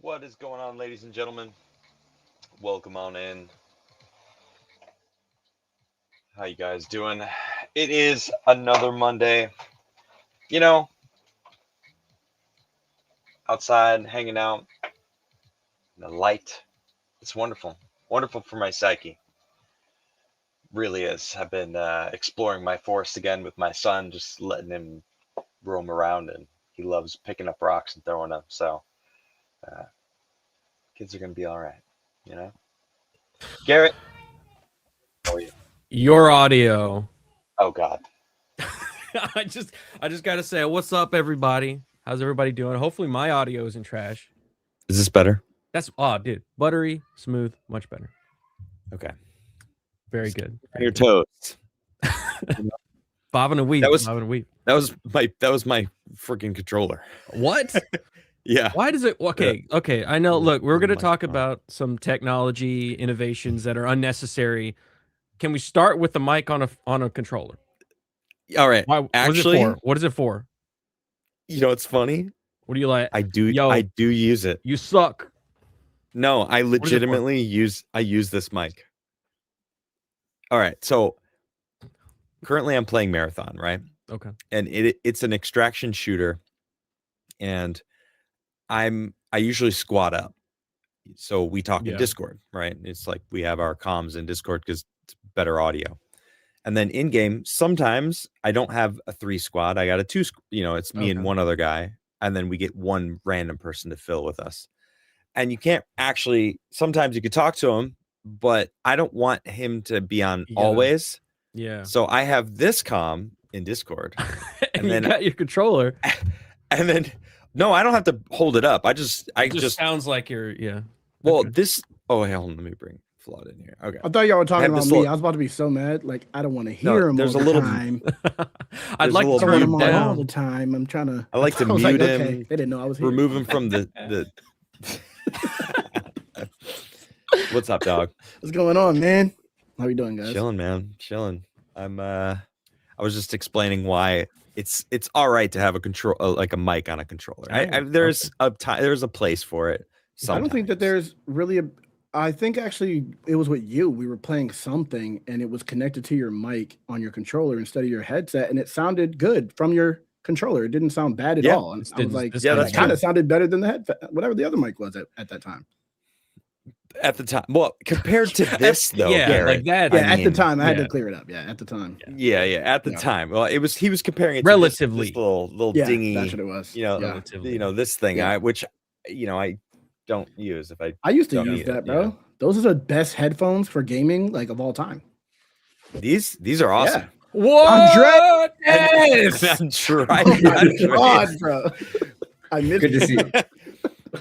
What is going on, ladies and gentlemen? Welcome on in. How you guys doing? It is another Monday. You know, outside, hanging out, in the light. It's wonderful. Wonderful for my psyche. Really is. I've been exploring my forest again with my son, just letting him roam around, and he loves picking up rocks and throwing them. So, kids are going to be all right, you know? Garrett, how are you? Your audio. Oh, God. I just gotta say, what's up, everybody? How's everybody doing? Hopefully my audio isn't trash. Is this better? That's dude, buttery, smooth, much better. Okay. Very good. On your toes. Bob and a weep. That was my freaking controller. What? Yeah. Why does it? Okay. I know. Look, we're gonna talk Microphone. about some technology innovations that are unnecessary. Can we start with the mic on a controller? All right. Why? Actually, What is it for? you know, it's funny. What do you like? I do use it. You suck. No, I legitimately use this mic. All right. So currently I'm playing Marathon, right? Okay. And it's an extraction shooter. And I usually squat up. So we talk in Discord, right? It's like we have our comms in Discord because it's better audio. And then in game, sometimes I don't have a 3 squad. I got a 2. It's me and one other guy, and then we get one random person to fill with us. And you can't actually. Sometimes you could talk to him, but I don't want him to be on always. Yeah. So I have this comm in Discord, and then you got your controller. And then no, I don't have to hold it up. I just sounds like you're Well, this. Oh, hey, hold on. Let me bring Flood in here. Okay. I thought y'all were talking about me. I was about to be so mad. Like, I don't want to hear him all the time. I'd like to turn him down all the time. I'm trying to. I like to mute him. Okay. They didn't know I was here. Remove him from the. What's up, dog? What's going on, man? How you doing, guys? Chilling, man. Chilling. I was just explaining why it's all right to have a control, like a mic on a controller. There's a place for it. Sometimes. I don't think that there's really I think actually it was with you. We were playing something and it was connected to your mic on your controller instead of your headset, and it sounded good from your controller. It didn't sound bad at all. And I was like, that kind of sounded better than whatever the other mic was at that time. At the time, well, compared to this though, Garrett, like that. Yeah, at the time, I had to clear it up. Yeah, at the time. Yeah, at the time. Well, he was comparing it relatively to this little dingy. That's what it was. This thing, which I don't use if I used to use that, bro. Those are the best headphones for gaming, like, of all time. These are awesome. Yeah. What? Yes! I'm trying. Oh my God, bro. I missed Good to see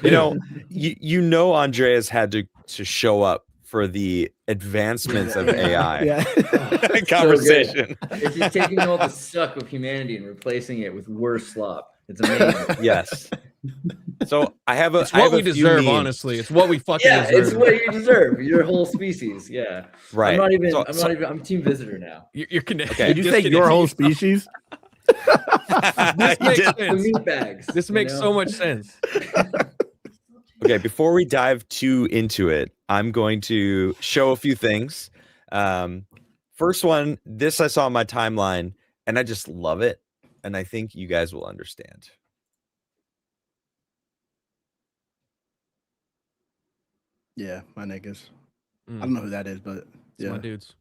you. Andreas had to show up for the advancements of AI conversation. It's just taking all the suck of humanity and replacing it with worse slop. It's amazing. Yes. So it's what we deserve, honestly. It's what we fucking deserve. It's what you deserve. Your whole species. Yeah. Right. I'm not even I'm team visitor now. You're connected. Okay. Did you say your whole species? This makes sense. The meat bags. This makes so much sense. Okay, before we dive too into it, I'm going to show a few things. First one, this I saw on my timeline, and I just love it, and I think you guys will understand. Yeah, my niggas. I don't know who that is, but it's my dudes.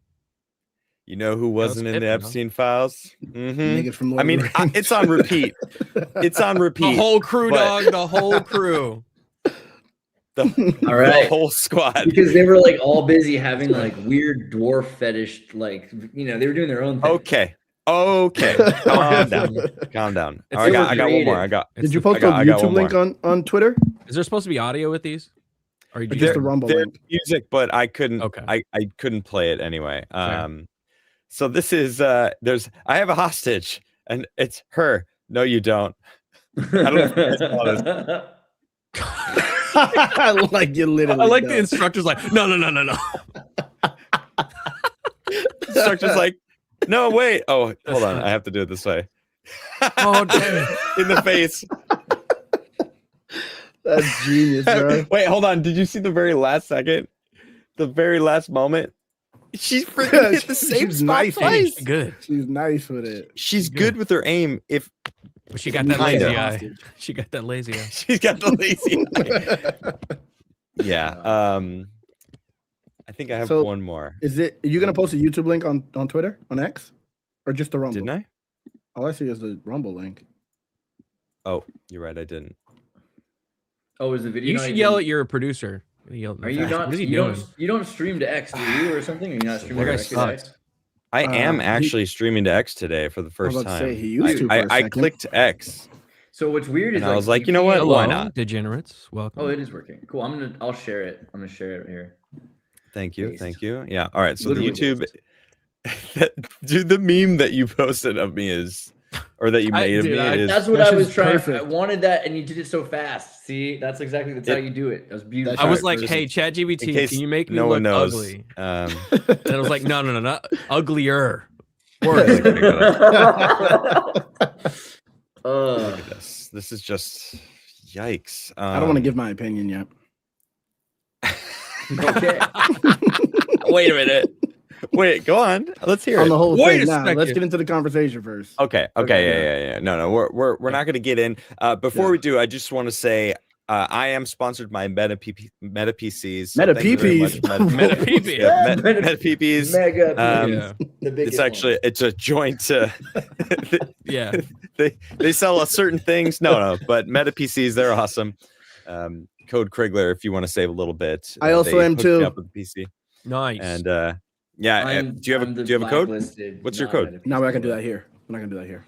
You know who wasn't in the Epstein files? Mm-hmm. Niggas from Lord it's on repeat. It's on repeat. The whole crew, dog. The whole crew. All right. The whole squad. Because they were like all busy having like weird dwarf fetish, like they were doing their own thing. Okay. Calm down. I got one more. Did you post a YouTube link on Twitter? Is there supposed to be audio with these? Or just the Rumble link? Music, but I couldn't. Okay. I couldn't play it anyway. So this is I have a hostage, and it's her. No, you don't. I don't know if you guys saw this. I like you literally. I like the instructor's like, no. Instructor's like, no, wait. Oh, hold on. I have to do it this way. Oh, damn it. In the face. That's genius, bro. Wait, hold on. Did you see the very last second? The very last moment? She's freaking hit the same She's spot nice. twice. Good. She's nice with it. She's good with her aim. If But she got that Kinda. lazy eye. She got that lazy eye. she's got the lazy eye. Yeah. I think I have So, one more. Are you gonna post a YouTube link on Twitter, on X, or just the Rumble? Didn't I? All I see is the Rumble link. Oh, you're right. I didn't. Oh, is the video? You not should even- yell at your producer. Yell, Are you not? What is he you doing? don't stream to X, do you, or something? Are you not streaming That to guy X today? sucks. I am he- actually streaming to X today for the I first was about to time. say, he used to for a I second. clicked X. So what's weird is And I was like, you know can't- what? Hello, Why not? degenerates? Welcome. Oh, it is working. Cool. I'll share it. I'm gonna share it here. Thank you. Based. Thank you. Yeah. All right. So Literally the YouTube, dude, the meme that you posted of me is, or that you made of me is. That's what That's I was just trying. I perfect. wanted that, and you did it so fast. See, that's how you do it. That was beautiful. I was Right, like, first. hey, In ChatGPT, case can you make me no look one knows. ugly? Um, And I was like, no, not uglier. Look Worse. at this. This is just yikes. I don't want to give my opinion yet. Okay. Wait a minute. Wait, go on. Let's hear On it. the whole Wait thing. a Now, let's second. get into the conversation first. Okay. Okay, Yeah. No. We're not going to get in. Before Yeah. we do, I just want to say I am sponsored by Meta PCs. so Meta thank you very PPs? much, Meta PP. Yeah, Meta PPs. Mega. Yeah. The biggest It's actually it's a joint. Yeah. They sell certain things. No, but Meta PCs, they're awesome. Code Krigler if you want to save a little bit. I also they am hooked me too. up with a PC. Nice. And yeah, do you have a code? What's your code? No, we're not gonna do that here. We're not gonna do that here.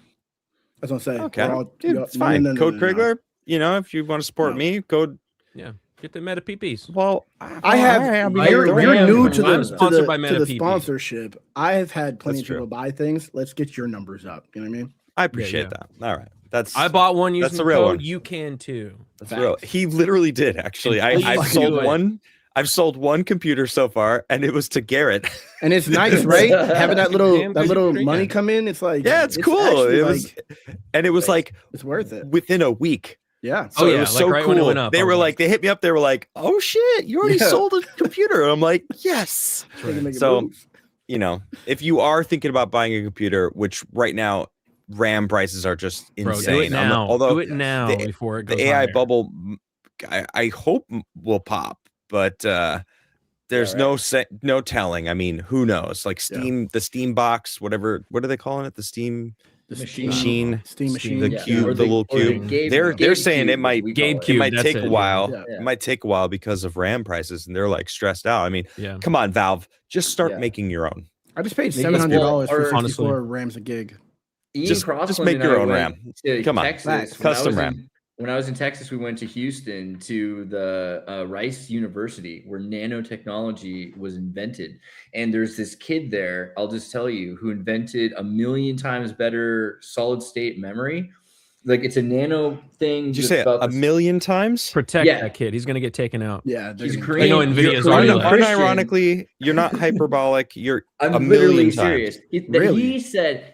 That's what I'm saying. Okay, We're all- dude, no, it's no, fine. no, no, Code no, no. Krigler. You know, if you want to support No. me, code. Yeah. Get the Meta PPs. Well, I have. all right, I'll be I You're, doing agree. it. you're new I'm to the, sponsored by to Meta the PP. sponsorship. I have had plenty That's of people true. buy things. Let's get your numbers up. You know what I mean? I appreciate yeah. that. All right, that's I bought one using That's the the real code. one. You can too. that's real. He literally did actually. Please I've do sold it. one. I've sold one computer so far, and it was to Garrett. And it's nice, right? Having that little Damn good little drink money it. come in. It's like Yeah, it's cool. actually, It was, like, and it was like it's worth it. within a week. Yeah. So Oh, it yeah, was like so right cool. when it went up, They I were was like, they hit me up. They were like, "Oh shit, you already Yeah. sold a computer." I'm like, "Yes." They can make it So, move. You know, if you are thinking about buying a computer, which right now RAM prices are just Bro, insane. do it now. Although do it now the- before it goes the AI higher. bubble, I hope will pop, but there's no telling. I mean, who knows? Like Steam, the Steam box, whatever. What are they calling it? The Steam The Machine. machine. Steam machine. The Yeah, cube, or the little or the cube. Gabe- They're Gabe saying it cube, might we Gabe call it. cube. it might that's take it, a yeah. while. Yeah. It might take a while because of RAM prices, and they're like stressed out. I mean, Yeah. come on, Valve, just start Yeah. making your own. I just paid Make it $700 for small, or- 64 rams a gig. Ian Just Crossland make and your I own went RAM. to Come on. Texas. Facts. When I Custom was RAM. When I was in Texas, we went to Houston to the Rice University where nanotechnology was invented. And there's this kid there, I'll just tell you, who invented 1,000,000 times better solid state memory. Like it's a nano thing. Did you just say about a the- million times? Protect Yeah. that kid. He's gonna get taken out. Yeah. they're He's gonna- Korean. I know Nvidia's You're already Korean left. Christian. Unironically, you're not hyperbolic. You're I'm a literally million times. serious. Really?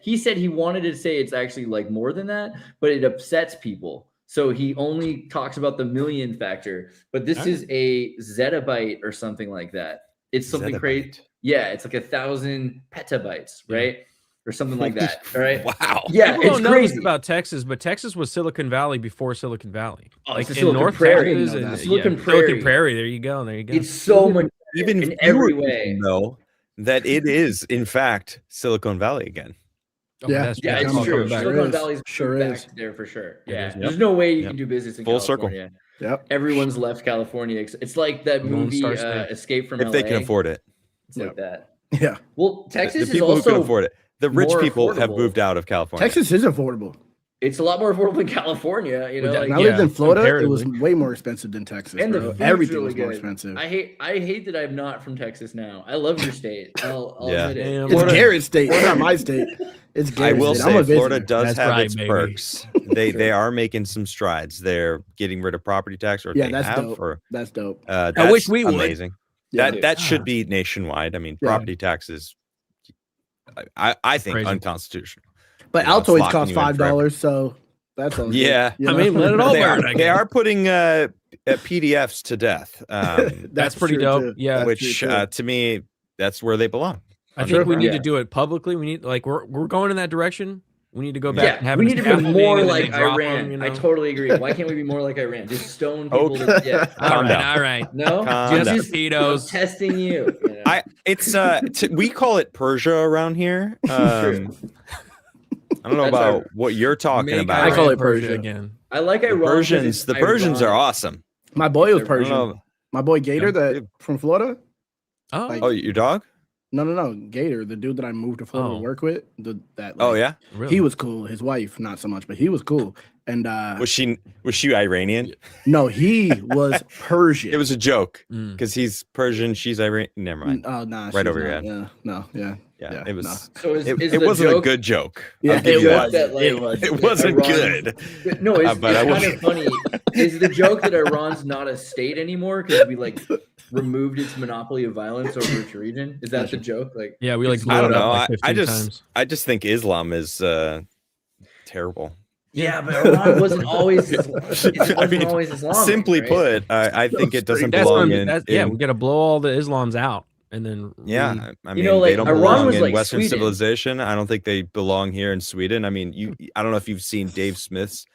He said he wanted to say it's actually like more than that, but it upsets people. So he only talks about the million factor. But this is a zettabyte or something like that. It's something crazy. Zettabyte. Yeah, it's like 1,000 petabytes, right? Or something like that. All right. Wow. Yeah, People it's don't know this crazy. about Texas, but Texas was Silicon Valley before Silicon Valley. Oh, Like it's in Silicon North Prairie. Texas, I didn't know and, that. Silicon Silicon Prairie. Prairie. There you go. There you go. It's so much Even in fewer every people way. know that it is in fact Silicon Valley again. Oh, Yeah. that's Yeah, that's it's all true. coming back. Sure Silicon is. Valley's Sure back is. there for sure. It Yeah, is. there's no way you Yep. can do business in Full circle. California. Yep. Everyone's left California. It's like that Lone movie Star State. Escape from If LA. they can afford it. It's like that. Yeah. Well, The Texas is people who can also afford it. The rich more people have affordable. moved out of California. Texas is affordable. it's a lot more affordable than California. You know, Well, like, When I lived yeah, in Florida, it was comparatively. way more expensive than Texas. and the bro. food's Everything really was more good. expensive. I hate that I'm not from Texas now. I love your state. I'll Yeah. admit it. Damn. It's Florida- Garrett State. It's not my state. It's I Garrett will State. I'm a say Florida visitor. does That's have right, its baby. perks. They are making some strides. They're getting rid of property tax, or Yeah, they that's have. dope. Or That's dope. that's wish we would. amazing. Yeah. That should be nationwide. I mean, Yeah. property taxes. I think Crazy. unconstitutional. But You know, it's Altoids locking cost you in forever. $5, so that's all. good, Yeah. you I know? mean, let it all They burn. are, I they guess. are putting PDFs to death. That's pretty true, dope. too. Yeah. That's Which true, too. to me, that's where they belong. I think we need Yeah. to do it publicly. We need like we're going in that direction. We need to go back and Yeah, have we a need to staff be meeting more and then like they drop Iran. them, you know? I totally agree. Why can't we be more like Iran? Just stone people to death. Calm down. All right. No, Calm down. just Torpedoes. testing you. You know? It's we call it Persia around here. I don't know That's about what you're talking Make about. I call Iran it Persia. again. I like the Iran. 'cause Persians. it's The Persians are ironic. awesome. My boy was I don't I don't Persian. know. My boy Gator, Yeah. that from Florida. Oh, Like- Oh, your dog? No, Gator, the dude that I moved to Florida Oh. to work with. Oh yeah. really? He was cool. His wife, not so much, but he was cool. And Was she Iranian? no, he was Persian. It was a joke Mm. because he's Persian. She's Iranian. Never mind. Oh, nah, Right she's over your not. head. Yeah, no, yeah. Yeah, Yeah, it was. no. So is It the wasn't joke, a good joke. Yeah, I'll give it you joke that. that, like, It was. It wasn't Iran- good. No, it's, But I it's will- kind of funny. Is the joke that Iran's not a state anymore because we like removed its monopoly of violence over its region? Is that the joke? Like, Yeah, we like It's- blew I it don't up know. like I 15 just times. I just think Islam is terrible. yeah, but Iran wasn't always. It wasn't I mean, always Islamic. Simply right? put, I think it doesn't That's what belong I'm- in. yeah, in- we got to blow all the Islams out and then Yeah, I mean, know, they like, don't Iran belong was in like Western Sweden. civilization. I don't think they belong here in Sweden. I mean, I don't know if you've seen Dave Smith's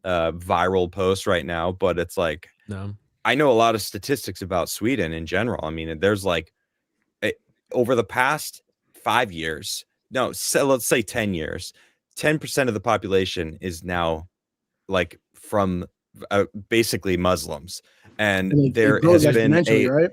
viral post right now, but it's like no. I know a lot of statistics about Sweden in general. I mean, there's like over the past 5 years, no, so let's say 10 years, 10% of the population is now like from basically Muslims, and it there grows has been exponentially, right?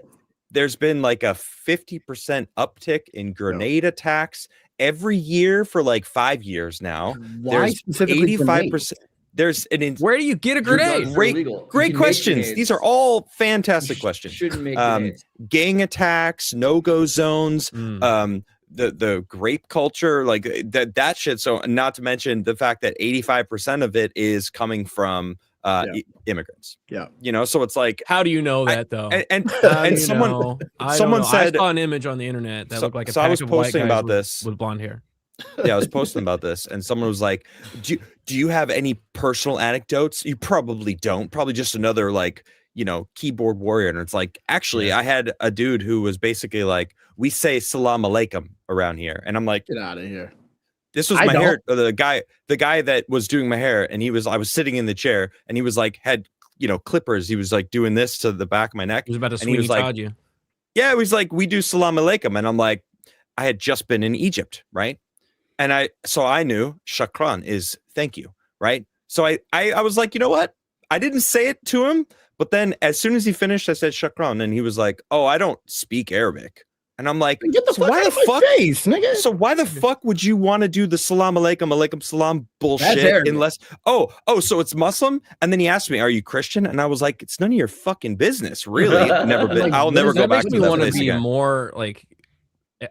there's been like a 50% uptick in grenade attacks every year for like 5 years now. Why There's specifically 85%. There's an Where do you get a grenade? Drugs are Great- illegal. You great can make questions. grenades. These are all You fantastic questions. Shouldn't make Um, grenades. Gang attacks, no-go zones, Mm. the grape culture, like that shit. So not to mention the fact that 85% of it is coming from immigrants. Yeah. You know, so it's like How do you know that though? and How do and you someone know? I don't someone know. said- I saw an image on the internet that So- looked like a so I pack was of white posting guys about with, this. with blonde hair. I was posting about this, and someone was like, do you have any personal anecdotes? You probably don't. Probably just another like, you know, keyboard warrior. And it's like, actually, I had a dude who was basically like, we say salam alaikum around here. And I'm like, Get out of here. this was I my don't. hair. The guy that was doing my hair, and I was sitting in the chair, and he was like, had, you know, clippers. He was like doing this to the back of my neck. He was about to And he Sweeney was like, Todd you. yeah, it was like, we do salam alaikum. And I'm like, I had just been in Egypt, right? And so I knew shukran is thank you, right? So I was like, you know what? I didn't say it to him, but then as soon as he finished, I said shukran, and he was like, oh, I don't speak Arabic. And I'm like, Get the so fuck why out the of my fuck? face, nigga. So why the fuck would you want to do the salam alaikum, alaikum salam bullshit Arabic. unless so it's Muslim? And then he asked me, are you Christian? And I was like, it's none of your fucking business, really. Never been. Like, I'll what never does go that back Makes to me that want to place be again. more like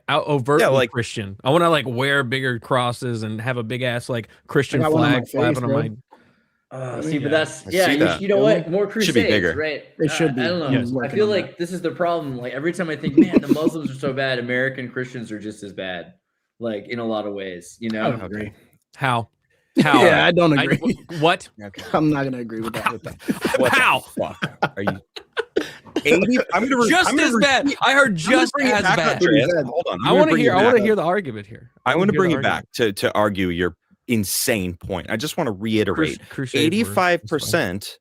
overtly like- Christian. I want to like wear bigger crosses and have a big ass like Christian I got one on my flag flapping face, on bro. my. See, but that's I yeah. see You, that. you know what? More Should crusades, be bigger. right? It should be. I don't know. Yes. I Working feel on like this is the problem. Like every time I think, man, the Muslims are so bad, American Christians are just as bad. Like in a lot of ways, you I know. don't agree. How? How? Yeah, I don't agree. What? Okay. I'm not gonna agree with that. What the How? fuck? Are you 80? Just as bad. I heard just as bad. Hold on. I want to hear. I want to hear the argument here. I want to hear bring the it back to argue your insane point. I just want to reiterate: Crusade word. 85%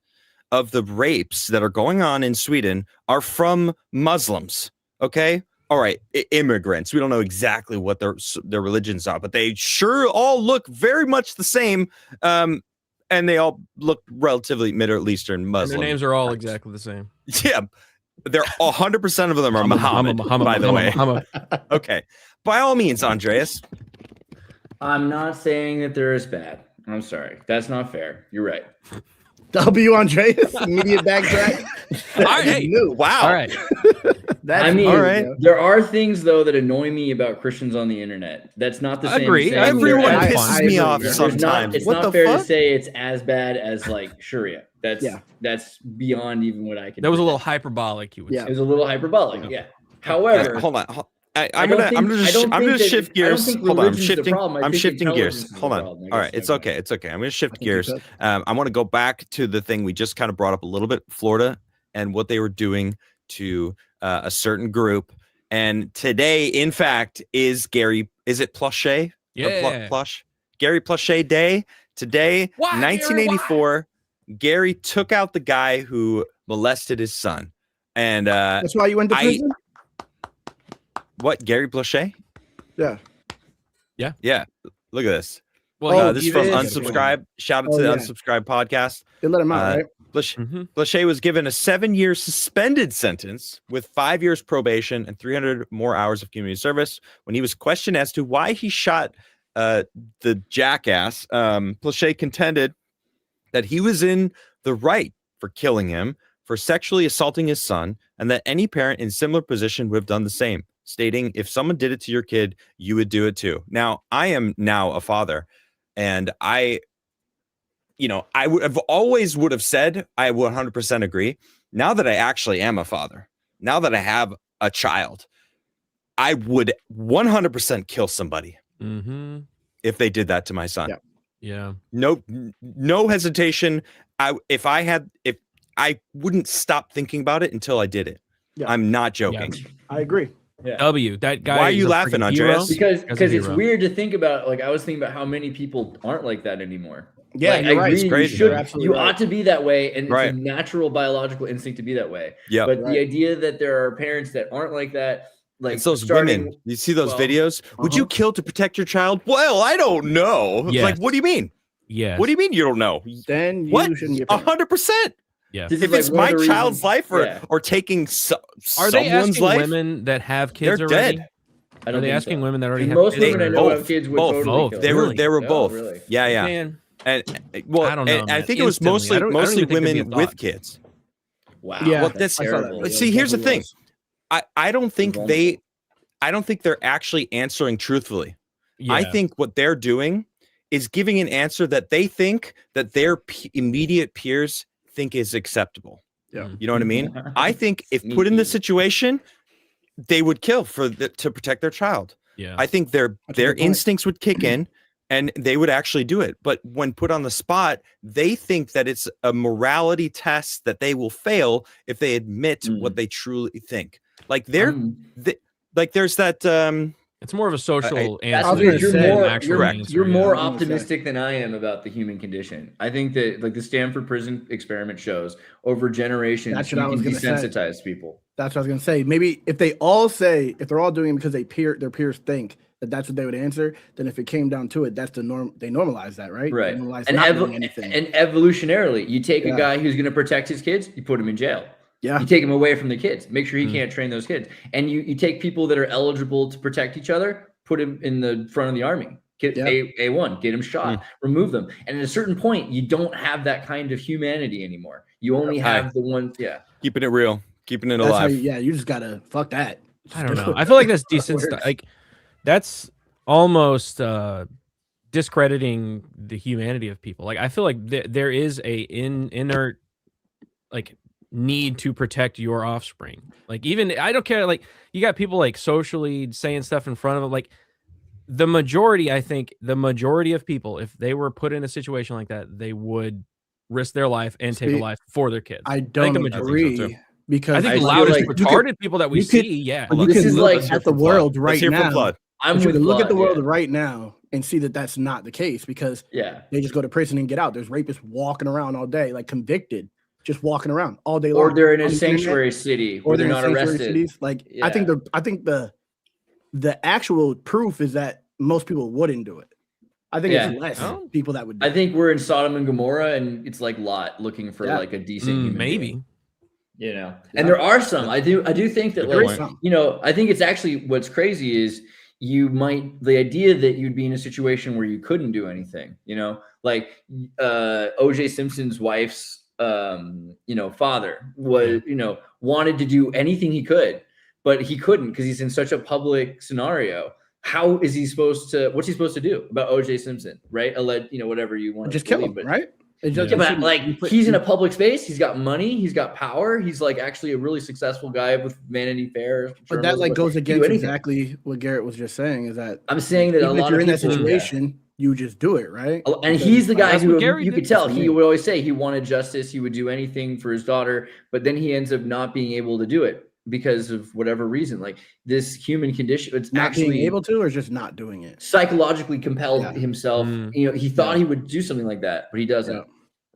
of the rapes that are going on in Sweden are from Muslims. Okay. All right, immigrants. We don't know exactly what their religions are, but they sure all look very much the same, and they all look relatively Middle Eastern And Muslim. their names are all exactly the same. Yeah, they're 100% of them are Muhammad. By the way, okay. By all means, Andreas. I'm not saying that they're as bad. I'm sorry. That's not fair. You're right. W. Andreas, immediate backtrack. All right, hey. New. Wow. All right. That's I mean, all right. there are things though that annoy me about Christians on the internet. That's not the I same. agree. as saying Everyone they're as- pisses I me agree. off There's sometimes. It's What not the fair fuck? to say it's as bad as like Sharia. That's Yeah. that's beyond even what I can. That was a do. little hyperbolic. You would Yeah. It say. was a little hyperbolic. Yeah. However, Hold on. I'm I gonna don't think shift that- I don't gears. think Hold on. I'm religion's the shifting. problem. I I'm think shifting gears. intelligence is the Hold on. problem, I All right. guess. It's okay. It's okay. I'm gonna shift think you gears. could. I want to go back to the thing we just kind of brought up a little bit. Florida. and what they were doing to a certain group. And today, in fact, is it Plushé? Yeah. Gary Plushé Day. Today, Why, 1984, Gary took out the guy who molested his son. And that's why you went to prison? What, Gary Plushé? Yeah. Yeah. Look at this. Well, this he is from is. Unsubscribe. Shout out to the Unsubscribe podcast. They let him out, right? Plushé was given a 7-year suspended sentence with 5 years probation and 300 more hours of community service. When he was questioned as to why he shot the jackass, Plushé contended that he was in the right for killing him, for sexually assaulting his son, and that any parent in similar position would have done the same, stating, if someone did it to your kid, you would do it too. Now, I am now a father, and I would have said I 100% agree. Now that I actually am a father, now that I have a child, I would 100% kill somebody if they did that to my son. Yeah. No hesitation. I wouldn't stop thinking about it until I did it. Yeah. I'm not joking. Yeah. I agree. Yeah. That guy. Why are you laughing, Andreas? Because it's weird to think about. Like, I was thinking about how many people aren't like that anymore. Yeah, like, you're right. It's crazy. You ought to be that way, and right. It's a natural biological instinct to be that way. Yeah. But the idea that there are parents that aren't like that, like it's those women. You see those videos? Would you kill to protect your child? Well, I don't know. Yes. Like, what do you mean? Yeah. What do you mean you don't know? Then you shouldn't be 100%. Yeah. If it's my child's life or taking are they asking life, women that have kids they're already? dead. Are they asking women that already have most kids? Most women I know have kids would totally kill. They were both. Really? Yeah. Man. And well, I don't know. I think it was mostly women with kids. Wow. Yeah. Well, that's terrible. See, here's the thing. I don't think they're actually answering truthfully. Yeah. I think what they're doing is giving an answer that they think that their immediate peers think is acceptable. Yeah. You know what I mean? I think if put in this situation, they would kill to protect their child. Yeah. I think their instincts would kick in and they would actually do it. But when put on the spot, they think that it's a morality test that they will fail if they admit what they truly think. Like there's that it's more of a social answer. You're more optimistic than I am about the human condition. I think that, like the Stanford prison experiment shows, over generations, you can desensitize people. That's what I was going to say. Maybe if they're all doing it because their peers think that that's what they would answer, then if it came down to it, that's the norm. They normalize that, right? Right. And evolutionarily, you take a guy who's going to protect his kids, you put him in jail. Yeah. You take him away from the kids, make sure he can't train those kids. And you take people that are eligible to protect each other, put him in the front of the army. Get A1, get him shot, remove them. And at a certain point, you don't have that kind of humanity anymore. You only have the one. Yeah. Keeping it real, keeping it alive. You just got to fuck that. I don't know. I feel like that's decent stuff. Like that's almost discrediting the humanity of people. Like I feel like there is a inner like need to protect your offspring. Like even I don't care, like you got people like socially saying stuff in front of them. Like I think the majority of people, if they were put in a situation like that, they would risk their life and take a life for their kids. I don't agree because I think the loudest retarded people that we see, you can look at the world right now. You can look at the world right now and see that that's not the case because they just go to prison and get out. There's rapists walking around all day, like convicted, just walking around all day long. Or they're in a sanctuary city where they're not arrested. Like I think the actual proof is that most people wouldn't do it. I think it's less people that would do I think we're in Sodom and Gomorrah and it's like Lot looking for like a decent human being. You know, and there are some. I do think that I think it's actually what's crazy is the idea that you'd be in a situation where you couldn't do anything, like OJ Simpson's wife's father was, wanted to do anything he could, but he couldn't because he's in such a public scenario. How is he what's he supposed to do about OJ Simpson, right? Whatever you want to kill him, but, right? But like he's in a public space, he's got money, he's got power, he's like actually a really successful guy with Vanity Fair. But that like goes against exactly what Garrett was just saying. Is that I'm saying that a lot of people in that situation, you just do it, right? And he's the guy who you could tell he would always say he wanted justice. He would do anything for his daughter, but then he ends up not being able to do it because of whatever reason. Like this human condition, it's not actually being able to, or just not doing it. Psychologically compelled himself. You know, he thought he would do something like that, but he doesn't. Yeah.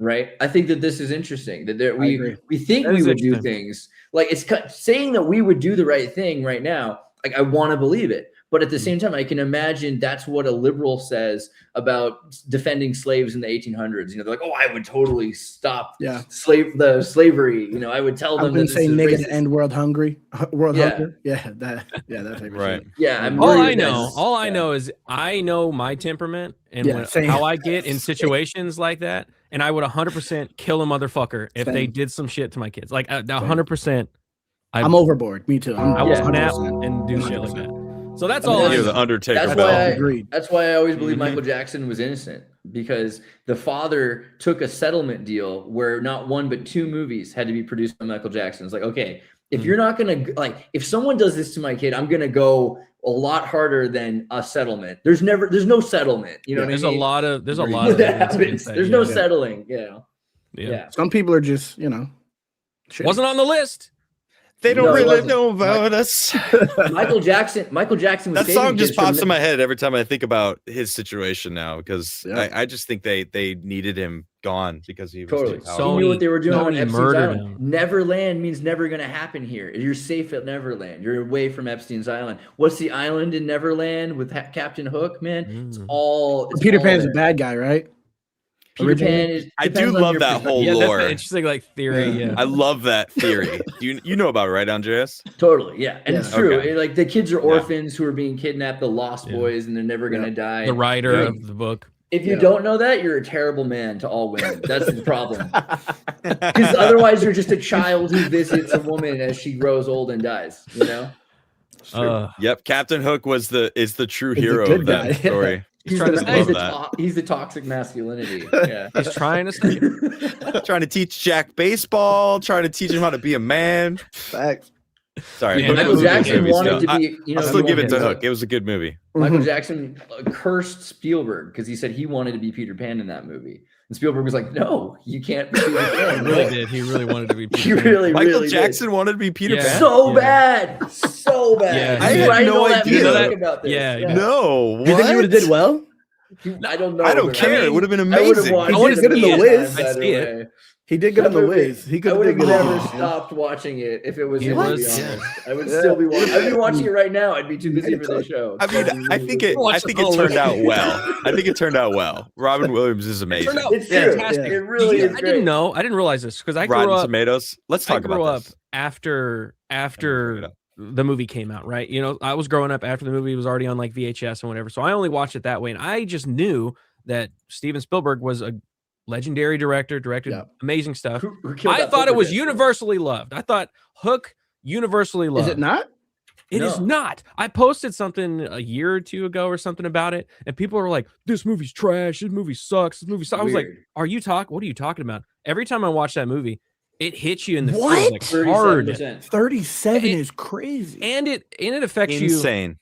Right? I think that this is interesting. That we think we would do things like it's saying that we would do the right thing right now. Like I want to believe it. But at the same time, I can imagine that's what a liberal says about defending slaves in the 1800s. You know, they're like, "Oh, I would totally stop slavery." You know, I would tell them. I'm going to say nigga to end world hunger. That's right. Yeah, all I know is I know my temperament and how I get in situations like that, and I would 100% kill a motherfucker if they did some shit to my kids. Like 100%. I'm overboard. Me too. I will snap and do shit like that. So that's all. You're the Undertaker. That's why I always believe Michael Jackson was innocent, because the father took a settlement deal where not one but two movies had to be produced by Michael Jackson. It's like, okay, if you're not gonna if someone does this to my kid, I'm gonna go a lot harder than a settlement. There's no settlement. You know what I mean? There's a lot of that happens. There's no settling. Yeah. Some people are just shit. Wasn't on the list. They don't really know about us. Michael Jackson was that song just pops in my head every time I think about his situation now, because I just think they needed him gone because he was totally. So he knew what they were doing on Epstein's Island. Neverland means never going to happen here. You're safe at Neverland. You're away from Epstein's Island. What's the island in Neverland with Captain Hook, man? It's Peter Pan's a bad guy, right? Peter Pan is. I do love that whole lore. That's interesting, like theory. Yeah, I love that theory. You know about it, right, Andreas? Totally, yeah, and it's true. Okay. Like the kids are orphans who are being kidnapped, the lost boys, and they're never gonna die. The writer of the book. If you don't know that, you're a terrible man to all women. That's the problem. Because otherwise, you're just a child who visits a woman as she grows old and dies. You know. Yep, Captain Hook is the true hero of that story. He's the toxic masculinity. Yeah. He's trying to stay. Trying to teach Jack baseball, trying to teach him how to be a man. Facts. Sorry. Michael Jackson wanted to be, I'll still give it to Hook. It was a good movie. Michael Jackson cursed Spielberg because he said he wanted to be Peter Pan in that movie. And Spielberg was like, "No, you can't be Peter Pan." He really did. He really wanted to be Peter Pan. Michael Jackson wanted to be Peter Pan? So bad. So bad. Yeah. I had no idea. About this. Yeah. No. What? You think he would have did well? I don't know. I don't care. It would have been amazing. I would have been in the Wiz. I'd see it. He did good in the Wiz. He could have never stopped watching it if it was. I would still be watching. I'd be watching it right now. I'd be too busy for the show. I mean, I think it turned out well. I think it turned out well. Robin Williams is amazing. It's fantastic. It really is. I didn't know. I didn't realize this because I grew Rotten up. Tomatoes. Let's talk about this. After the movie came out, right? You know, I was growing up after the movie was already on like VHS and whatever, so I only watched it that way, and I just knew that Steven Spielberg was a legendary director, directed amazing stuff. I thought it was universally loved. I thought Hook universally loved. Is it not? It is not. I posted something a year or two ago or something about it, and people were like, "This movie's trash. This movie sucks. This movie sucks." I was like, "What are you talking about?" Every time I watch that movie, it hits you in the feels like hard. 37 is crazy, and it affects you. Insane.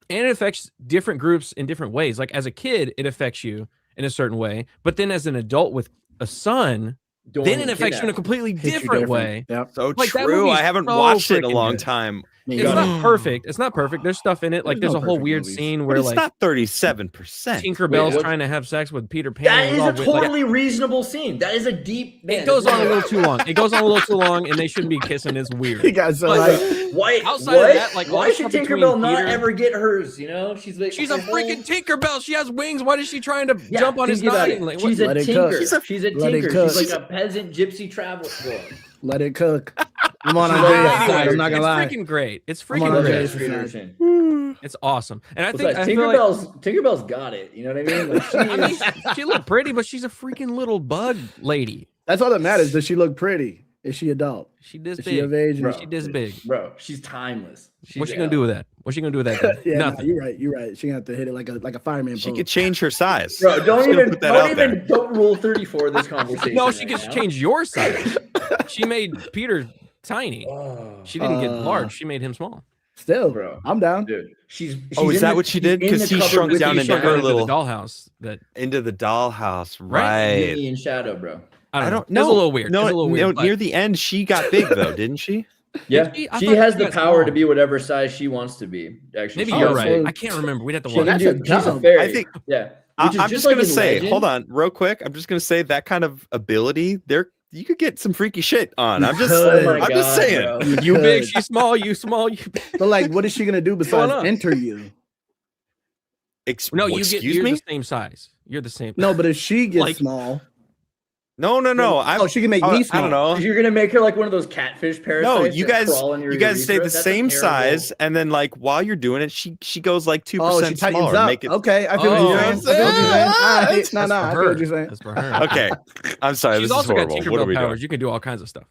And it affects different groups in different ways. Like as a kid, it affects you in a certain way, but then as an adult with a son, then it affects you in a completely different way. Yep. So like, true. I haven't watched it in a long time. It's not perfect. It's not perfect. There's stuff in it. Like there's a whole weird scene where it's like not 37%. Tinkerbell's trying to have sex with Peter Pan. That is a totally reasonable scene. That is a deep. It goes on a little too long. It goes on a little too long, and they shouldn't be kissing. It's weird. You guys are why? Outside of that, like why should Tinkerbell not ever get hers? You know, she's a freaking Tinkerbell. She has wings. Why is she trying to jump on his noggin? Like, she's a tinker. She's a tinker. She's like a peasant gypsy travel girl. Let it cook. I'm on Andreas' side. I'm not gonna lie. It's freaking great. It's freaking great. It's awesome. And I think Tinkerbell's got it. You know what I mean? Like, she looked pretty, but she's a freaking little bug lady. That's all that matters. Does she look pretty? Is she adult? She this is big. She of age? She this big. Bro, she's timeless. What's she gonna do with that? What's she gonna do with that? Nothing. You're right. She gonna have to hit it like a fireman. She could change her size. Bro, don't rule 34 this conversation. No, she could change your size. She made Peter tiny. She didn't get large. She made him small. Still, Bro. I'm down. Dude, she's Oh, is that what she did? Because he shrunk down into her little dollhouse. Into the dollhouse, Right? right? Mini and Shadow, bro. I don't know. It's a little weird. No, it's a little weird, near the end, she got big though, didn't she? Yeah, I she thought has she the got power small. to be whatever size she wants to be. Actually, Maybe she you're does. right. So- I can't remember. We'd have to She watch. can That's do- a she's a dub. fairy. I think- Yeah. I'm Which is just like gonna in say, Legend. hold on, real quick. I'm just gonna say that kind of ability, there you could get some freaky shit on. I'm just, Oh my I'm just God, saying. bro. You big, could. she small. You small. You big. But like, what is she gonna do besides on? enter you? No, you excuse you're me? the same size. You're the same. No, but if she gets Like- small, No. oh, she can make me small. I don't know. You're gonna make her like one of those catfish parasites. No, you that guys, crawl in your you guys stay urethra? the That's a same terrible- size, and then like while you're doing it, she goes like 2% Oh, she tightens smaller. up. Make it Okay, I feel what Oh, you're you know saying. what I feel what you're saying. All right, no, That's no, for I feel her. what you're saying. That's for her. Okay, I'm sorry. She's this is also got horrible. What are we Tinkerbell powers. doing? You can do all kinds of stuff.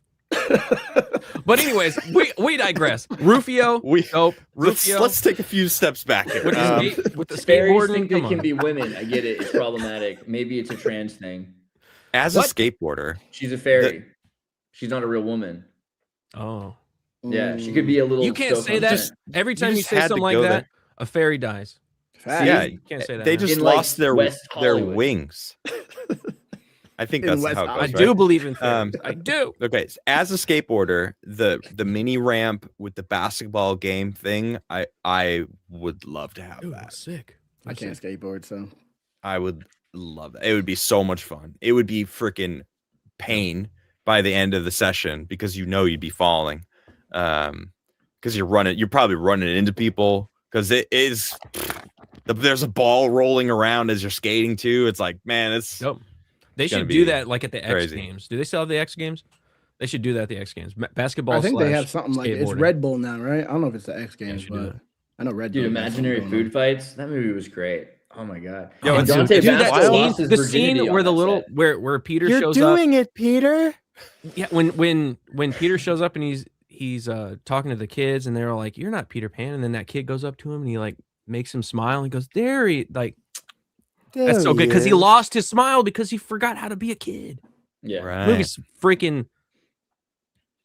But anyways, we digress. Rufio, dope. Rufio Let's take a few steps back here. with the Fairies skateboarding. think they Come can on. be women. I get it. It's problematic. Maybe it's a trans thing. As What? a skateboarder, She's a fairy. She's not a real woman. Oh, Yeah, she could be a little. you can't stuff say on that. set. Every time you just say had to something like go that, there. a fairy dies. Facts. yeah, You can't say that. they man. just In, like, lost their West Hollywood. wings. I think In that's West how it I goes, Hollywood. do believe in fairies. Um, I do. Okay, so as a skateboarder, the mini ramp with the basketball game thing, I would love to have Dude, that. sick. I can't skateboard, so I would love that. It would be so much fun. It would be freaking pain by the end of the session because you know you'd be falling. Because you're probably running into people because it is there's a ball rolling around as you're skating too. It's like, man, it's Nope. They gonna should be do that like at the X crazy. Games. Do they still have the X Games? They should do that at the X Games. Basketball. I think they slash have something like it's skateboarding. Red Bull now, right? I don't know if it's the X Games, should do but that. I know Red Dude, Bull. has imaginary something going food fights. That movie was great. Oh my god. Yo, And it's- Dante dude, Basco that lost his the virginity scene on where the that little set. where Peter shows up. it, Peter. Yeah, when Peter shows up and he's talking to the kids and they're like, "You're not Peter Pan," and then that kid goes up to him and he like makes him smile and he goes, "There he like." That's so good because he lost his smile because he forgot how to be a kid. Yeah. Right. Movie's freaking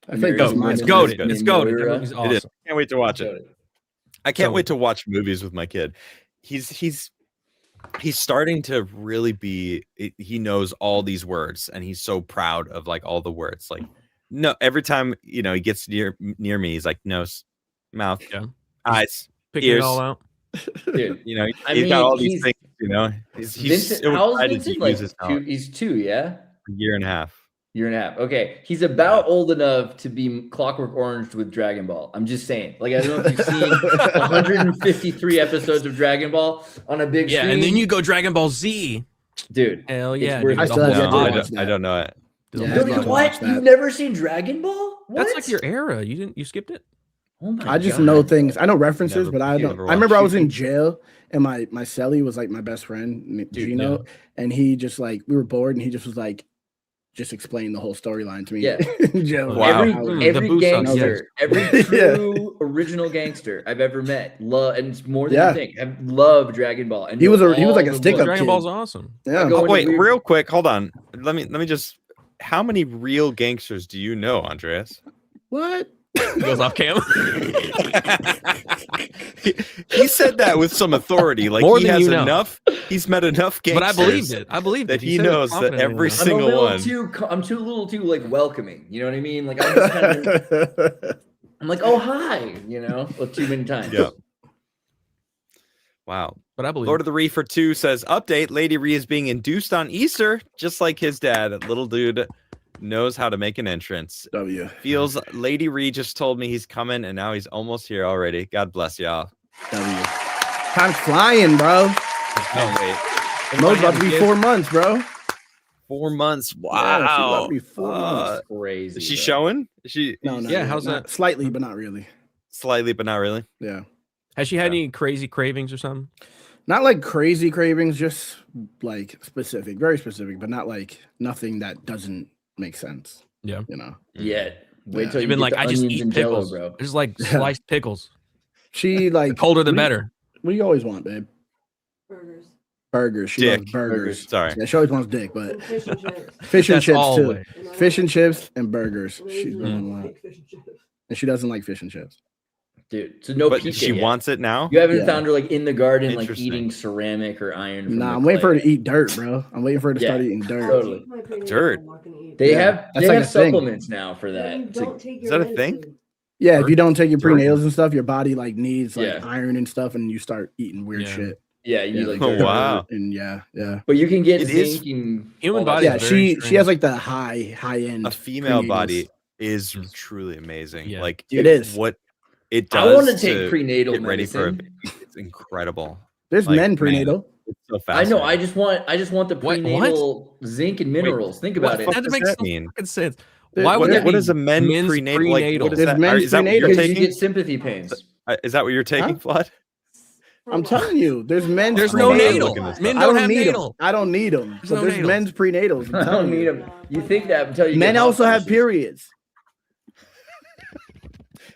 I think Go, that's my it's It's goated. good. It's goated. That Moira. movie's It awesome. is. Can't wait to watch it. I can't So- wait to watch movies with my kid. He's starting to really be. He knows all these words, and he's so proud of like all the words. Like, no, every time he gets near me, he's like nose, mouth, Yeah. eyes, Picking it ears. all out. Dude. He's I got mean, all these he's- things. He's Vincent, so how's excited Vincent to like use his two, knowledge. he's 2, yeah? A year and a half. Year and a half. Okay. He's about old enough to be Clockwork Orange with Dragon Ball. I'm just saying. Like, I don't know if you've seen 153 episodes of Dragon Ball on a big Yeah, screen. and then you go Dragon Ball Z. Dude. Hell It's yeah! worth dude, it. the I still have whole yet to No, line. watch that. I don't know it. The Yeah, whole I Dude, need line. to what? watch You've that. never seen Dragon Ball? What? That's like your era. You skipped it. Oh my I just God. know things. I know references, Never- but I you don't. never I remember I watched was in jail, and my cellie was like my best friend, Gino, and he just like we were bored, and he just was like, just explained the whole storyline to me. Yeah. in jail. Wow. The Every Boo Socks, gangster, every Yeah. true original gangster I've ever met, and it's more than Yeah. you think. I love Dragon Ball. And He was know he was like all a the stick-up books. Dragon kid. Ball's awesome. Yeah. Go Oh, into wait, weird- real quick, hold on. Let me just. How many real gangsters do you know, Andreas? What? He goes off cam. he said that with some authority. Like More he than has you know. enough. He's met enough But gangsters. I believed it. I believed that it. he said it knows that confidently every enough. single I'm a one. little little too like welcoming. You know what I mean? Like I'm just kind of, I'm like, oh hi, like too many times. Yeah. Wow. But I believe Lord of the Reefer 2 says, update, Lady Ree is being induced on Easter, just like his dad. Little dude knows how to make an entrance. W. Feels Lady Ree just told me he's coming, and now he's almost here already. God bless y'all. W. Time's flying, bro. Oh, wait. Mo's about to be 4 months, bro. 4 months. Yeah, she's about Wow. to be 4 months. Crazy. Is she bro. showing? Is she No, no. Yeah, no, how's not- that? Slightly, but not really. slightly, but not really? Yeah. Has she had any crazy cravings or something? Not like crazy cravings, just like specific, very specific, but not like nothing that doesn't make sense. Yeah. Yeah. Wait Yeah. till She's you been get like, the I just onions eat and Jell-O, pickles. bro. Just like Yeah. sliced pickles. She like The colder the what do you- better. What do you always want, babe? Burgers. Burgers. She Dick. loves burgers. Sorry. Yeah, she always wants dick, but And fish and chips. fish and That's chips always. too. And I Fish like- and chips and burgers. and I She's usually been don't on a lot. like fish and chips. And she doesn't like fish and chips. dude. So no But pizza she yet. wants it now. You haven't Yeah. found her like in the garden, like Interesting. eating ceramic or iron. From Nah, the I'm waiting for her clay. to eat dirt, bro. I'm waiting for her to start Yeah. eating dirt. Totally. Dirt. They Yeah, have that's they like have a thing. supplements now for that. Is that a thing? Yeah, if you don't take your Dirt. prenatals and stuff, your body like needs like Yeah. iron and stuff, and you start eating weird Yeah. shit. Yeah, you need like Oh, dirt. wow. And yeah. But you can get It is- zinc and Human all that body Yeah, is stuff. very she strange. has like the high end. A female prenatals. body is truly amazing. Yeah. Like Dude, it is. what it I does want to take prenatal get ready for a medicine. baby. It's incredible. There's Like, men man, prenatal. It's so I know. I fascinating. just want the What? prenatal zinc and minerals. Think about what it. the That does makes that no mean? fucking sense. There- Why would what- that What be is a men men's prenatal? Like, what is There's that? men's Is that what prenatal. you're Because you taking? get sympathy pains. Is that what you're taking, Flood? I'm telling you, there's men's. There's no I'm prenatals. natal. looking this Men up. I don't don't have need them. natal. I don't need them. There's But no there's natals. men's prenatals. I'm I telling don't need you. them. You think that until you Men get also health have issues. periods.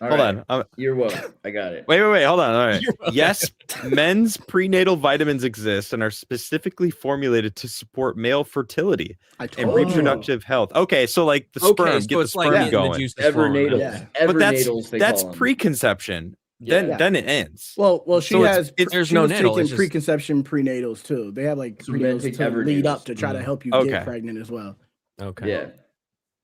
All Hold right. on. You're woke. I got it. Wait. Hold on. All right. You're welcome. Yes, men's prenatal vitamins exist and are specifically formulated to support male fertility I and told you. reproductive health. Okay, so like the sperm, Okay, get so the it's like sperm getting the going. juices flowing. Evernatals. Yeah. But Evernatals, they that's call them. preconception. Yeah. Then it ends. Well, she So it's- has. there's she no was natal, taking it's just- preconception prenatals too. They have like So men prenatals take to lead up Evernatals. to try to help you Okay. get pregnant as well. Okay. Yeah. Do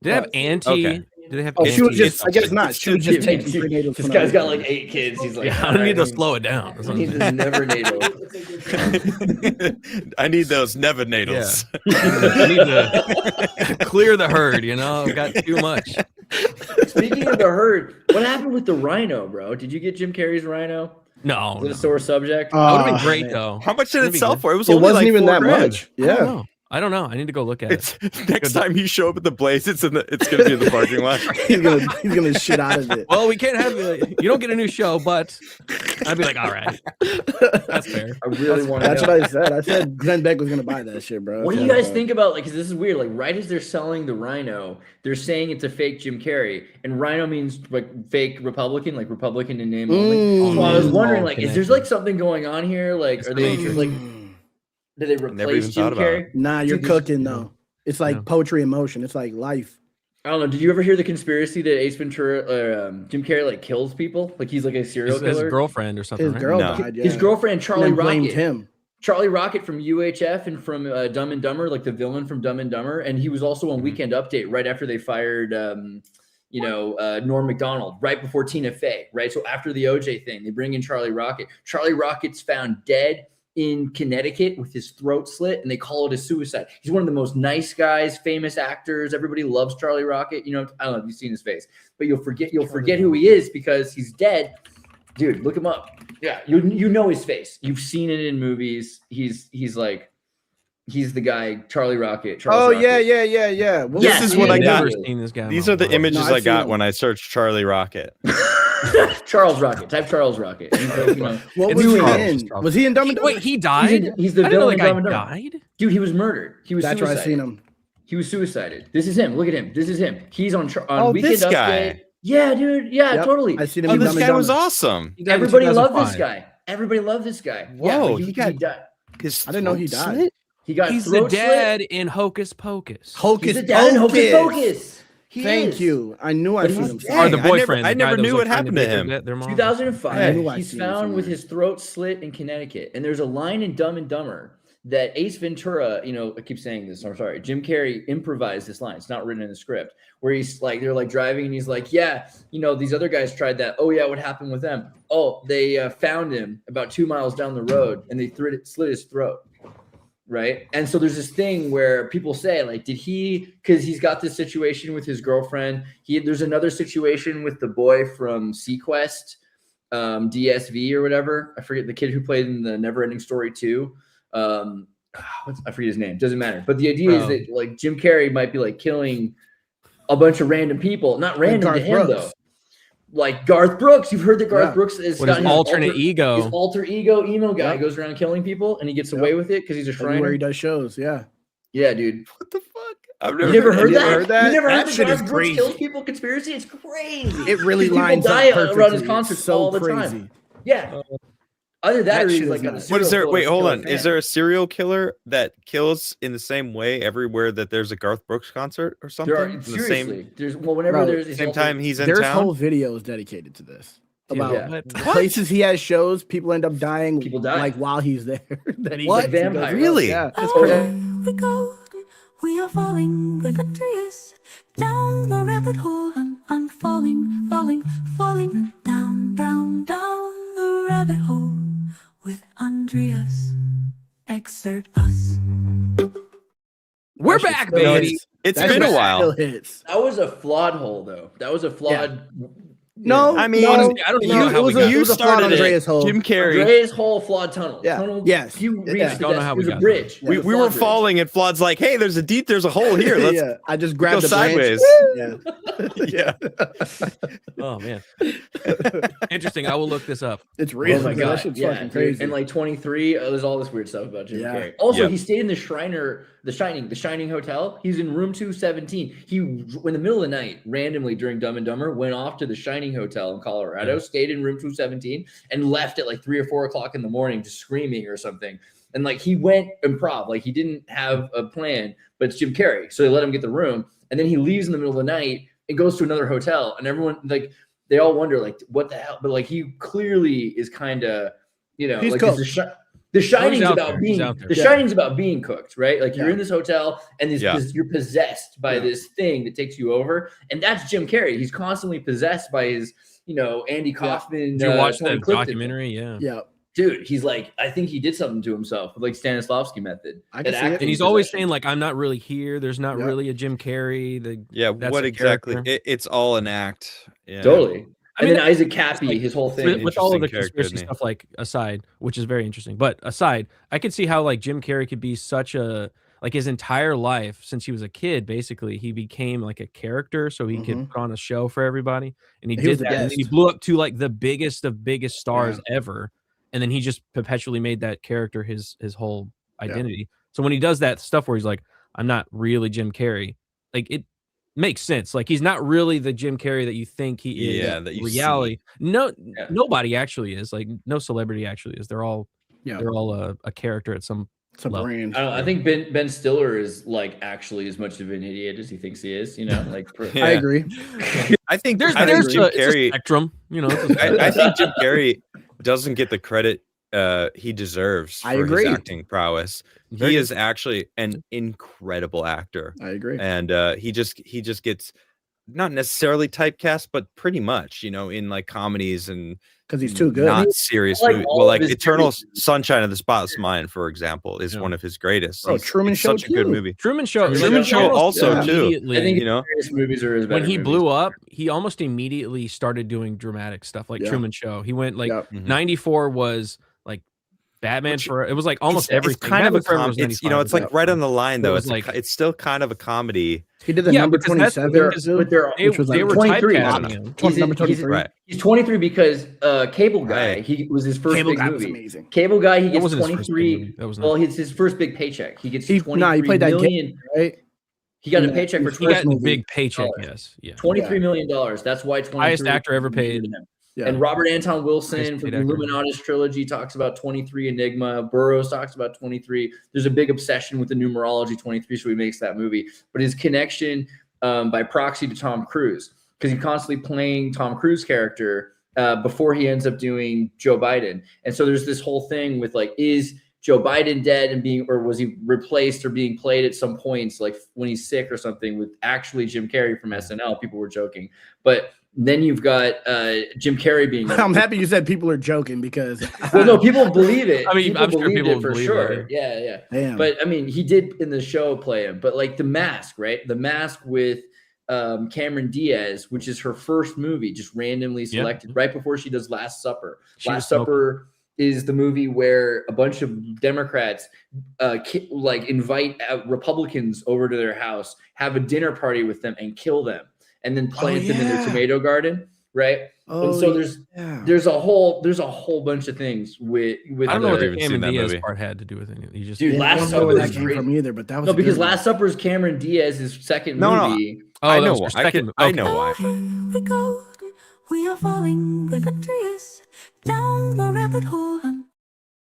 they have anti? Okay. Do they have Oh, she was anti? just. I guess not. She was just taking prenatals. This for guy's no got reason. like 8 kids. He's like, Yeah, I "All need to right, slow it down. That's I what need I'm this saying. never natal. I need those nevernatals. I need to clear the herd. You know, I've got too much. Speaking of the herd, what happened with the rhino, bro? Did you get Jim Carrey's rhino? No, Is it no. a sore subject? That would have Oh, been great man. though. How much did That'd it be sell good. for? It was It only wasn't like even $4 that grand. much. I don't Yeah. know. I don't know. I need to go look at it. It's next time you show up at the Blaze, it's gonna be in the parking lot. He's gonna shit out of it. Well, we can't have you don't get a new show, but I'd be like, all right, that's fair. I really want to That's know. what I said. I said Glenn Beck was gonna buy that shit, bro. What do you guys think about, like, because this is weird, like, right as they're selling the rhino, they're saying it's a fake Jim Carrey, and rhino means, like, fake Republican, like, Republican in name only. So I was wondering, like, is there, like, something going on here? Like, are they, like, did they Never even replace Jim thought about Carrey? Nah, you're Dude, cooking though. It's like Yeah. poetry in motion. It's like life. I don't know. Did you ever hear the conspiracy that Ace Ventura, Jim Carrey, like, kills people? Like, he's, like, a serial His killer? girlfriend or something. His right? girl No. died. Yeah. His girlfriend, And Charlie then blamed Rocket. him. Charlie Rocket from UHF and from Dumb and Dumber, like the villain from Dumb and Dumber, and he was also on Weekend Update right after they fired, Norm Macdonald, right before Tina Fey, right? So after the OJ thing, they bring in Charlie Rocket. Charlie Rocket's found dead in Connecticut with his throat slit, and they call it a suicide. He's one of the most nice guys, famous actors. Everybody loves Charlie Rocket. You know, I don't know if you've seen his face, but you'll forget who he is because he's dead. Dude, look him up. Yeah, you know his face. You've seen it in movies. He's the guy, Charlie Rocket. Charles Rocket. Yeah. What Yes, This is yeah, what I I've got. never seen this guy. These are the images No, I've I got seen when I searched Charlie Rocket. Charles Rocket. Type Charles Rocket. And he's, What It's was he Charles. in? Was he in Dumb and Dumber? Wait, he died? he's the I didn't know villain the of Dumb guy and Dumber. died. Dude, he was murdered. He was That's where I suicided. seen him. He was suicided. This is him. Look at him. This is him. He's on Oh, Weekend this guy. Update. Yeah, dude. Yeah, Yep, totally. I seen him Oh, in this Dumb and guy was Dumber. awesome. He died in Everybody loved this 2005. guy. Everybody loved this guy. Whoa, yeah, but he got- died. His I didn't know he throat died. slit? He got He's the throat slit. dad in Hocus Pocus. He's the dad in Hocus Pocus. He Thank is. you. I knew I But seen he's him. dead. Or the Dang, I boyfriend. never the guy that knew was, what like, happened trying to take him. Their mom. 2005. I knew I He's seen him found with somewhere. his throat slit in Connecticut. And there's a line in Dumb and Dumber that Ace Ventura, I keep saying this, I'm sorry. Jim Carrey improvised this line. It's not written in the script. Where he's like, they're like driving and he's like, yeah, these other guys tried that. Oh, yeah, what happened with them? Oh, they found him about 2 miles down the road and they slit his throat. Right. And so there's this thing where people say, like, because he's got this situation with his girlfriend. There's another situation with the boy from Sequest, DSV or whatever. I forget the kid who played in the Neverending Story 2. I forget his name. Doesn't matter. But the idea is that, like, Jim Carrey might be like killing a bunch of random people. Not random to him, though. Like Garth Brooks. You've heard that Garth Brooks is What, his alternate ego. His alter ego emo guy Yep. goes around killing people and he gets away with it because he's a Everywhere Shriner. he does shows. Yeah. Yeah, dude. What the fuck? I've You never heard you that? never heard that? You never That heard shit that is Garth Brooks crazy. kills people conspiracy? It's crazy. It really People lines up die perfectly. around his It's concerts so all the crazy. time. Yeah. Either that That or he's shit like is got a nuts. What is there? serial Wait, hold killer on. fan. Is there a serial killer that kills in the same way everywhere that there's a Garth Brooks concert or something? There are In the seriously. same There's whenever Bro, there's same time he's in There's town. whole videos dedicated to this. about places he has shows. People end up dying. People die like while he's there. That he What? gets to go Vampire. through. Really? Yeah. It's Oh, crazy. we go. We are falling victorious down the rabbit hole. I'm falling, falling, falling down, down, down the rabbit hole with Andreas. Exert us. We're That shit back, still baby. hits. It's That been shit a while. Still hits. That was a flawed hole, though. That was a flawed. No, I mean, no, honestly, I don't even no, know how it was we a- got it You was a flawed started Andreas it. hole. Jim Carrey. Andreas hole, flawed tunnel. Yeah. Tunnel. Yes. Few Yeah. reached Don't know the how death. we It was a got bridge. We It was a were flawed bridge. falling, and Flood's like, "Hey, there's a hole here. Let's yeah, I just grabbed go the branch. sideways." Yeah, Oh man, interesting. I will look this up. it's real. Oh my man. god, That shit's yeah, fucking dude. crazy. And like 23, there's all this weird stuff about Jim Yeah. Carrey. Also, Yep. he stayed in the the Shining Hotel. He's in room 217. He, in the middle of the night, randomly during Dumb and Dumber, went off to the Shining Hotel in Colorado, stayed in room 217, and left at like 3 or 4 o'clock in the morning, just screaming or something. And like he went improv, like he didn't have a plan, but it's Jim Carrey, so they let him get the room, and then he leaves in the middle of the night and goes to another hotel, and everyone like. They all wonder, like, what the hell? But like, he clearly is kind of, you know, He's like cooked. the Shining's out about there. He's being out there. the Shining's about being cooked, right? Like you're in this hotel and you're possessed by this thing that takes you over, and that's Jim Carrey. He's constantly possessed by his, you know, Andy Kaufman. Did you watch Tony that Clifton. documentary? Yeah. yeah, Dude, he's like, I think he did something to himself with like Stanislavski method. I can That see it. acting And he's always possession. saying like, "I'm not really here. There's not Yeah. really a Jim Carrey." That's what a exactly? character. It's all an act. Yeah. Totally. I mean, and then Isaac Cappy, like, his whole thing. with all of the Interesting character, conspiracy isn't he? stuff like aside, which is very interesting, but aside, I could see how like Jim Carrey could be such a like his entire life since he was a kid. Basically, he became like a character, so he could put on a show for everybody, and he He did was the that. And then he best. blew up to like the biggest of biggest stars ever, and then he just perpetually made that character his whole identity. So when he does that stuff where he's like, "I'm not really Jim Carrey," like it makes sense. Like he's not really the Jim Carrey that you think he is. Yeah, that you reality. No, nobody actually is. Like no celebrity actually is. They're all a character at some it's a level. brand. I think Ben Stiller is like actually as much of an idiot as he thinks he is. You know, like Yeah. I agree. I think There's I think Jim it's a Carrey. spectrum. You know, I think Jim Carrey doesn't get the credit he deserves I for agree. his acting prowess. He is actually an incredible actor, I agree. and he just gets not necessarily typecast, but pretty much, you know, in like comedies and Because he's too good. not serious like movies. all Well, of like his Eternal movies. Sunshine of the Spotless Mind, for example, is one of his greatest. Bro, Truman it's Show such a good too. movie. Truman Show. Truman Show almost also, too. immediately- I think You know, his movies are his when better he movies. blew up, he almost immediately started doing dramatic stuff like Yeah. Truman Show. He went like Yeah. Mhm. 94 was like Batman for it was like almost everything. It's kind of a Batman Forever was it's, you know, 95, it's like right on the line though. was It's like- it's still kind of a comedy. He did the Yeah, number because that's- 27. but they're- They, which was they like were 23. typecasting him. Number 23. Right. He's 23 because Cable Guy. Right. He was his first Cable big Guy was movie. amazing. Cable Guy. He That gets wasn't his first big 23. movie. That was not. Well, it's his first big paycheck. He gets He 23 played that million. game, right? He got a Yeah, paycheck for his he first got a movie. big paycheck. Yes, yeah. $23 million. That's why 23 Highest actor ever paid. Yeah. And Robert Anton Wilson Highest from paid the actor. Illuminatus trilogy talks about 23 Enigma. Burroughs talks about 23. There's a big obsession with the numerology 23, so he makes that movie. But his connection by proxy to Tom Cruise, because he's constantly playing Tom Cruise character before he ends up doing Joe Biden. And so there's this whole thing with like, is Joe Biden dead and or was he replaced or being played at some points, like when he's sick or something, with actually Jim Carrey from SNL? People were joking, but then you've got Jim Carrey being. I'm happy you said people are joking because. Well, no, people believe it. I mean, I'm sure believed people it for believe sure. it. Yeah. Damn. But I mean, he did in the show play him. But like The Mask, right? The Mask with Cameron Diaz, which is her first movie, just randomly selected right before she does Last Supper. Last Supper is the movie where a bunch of Democrats like invite Republicans over to their house, have a dinner party with them, and kill them, and then plant them in their tomato garden, right? And so there's a whole bunch of things with. I don't know what never the even seen Cameron that Diaz movie. part had to do with it. You just Dude, I Last don't know Supper where is that came great. from either, but that was No, a because good one. Last Supper is Cameron Diaz's second movie. I know. that was her I second- know why. Here we go. We are falling victorious down the rabbit hole.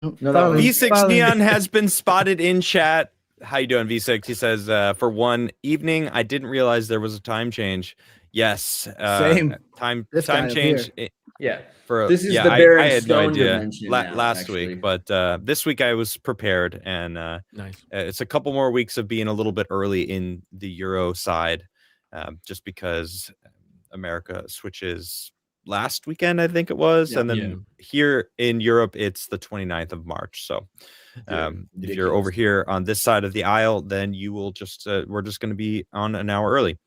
No, that was V6 Neon has been spotted in chat. How you doing, V6? He says, for one evening, I didn't realize there was a time change. Yes. Same. Time This guy up change. Yeah. This is the Baron I had no Stone idea dimension now, last actually. week, but this week I was prepared, and Nice. it's a couple more weeks of being a little bit early in the Euro side, just because America switches last weekend, I think it was, and then here in Europe it's the 29th of March. So if you're over here on this side of the aisle, then you will just we're just going to be on an hour early.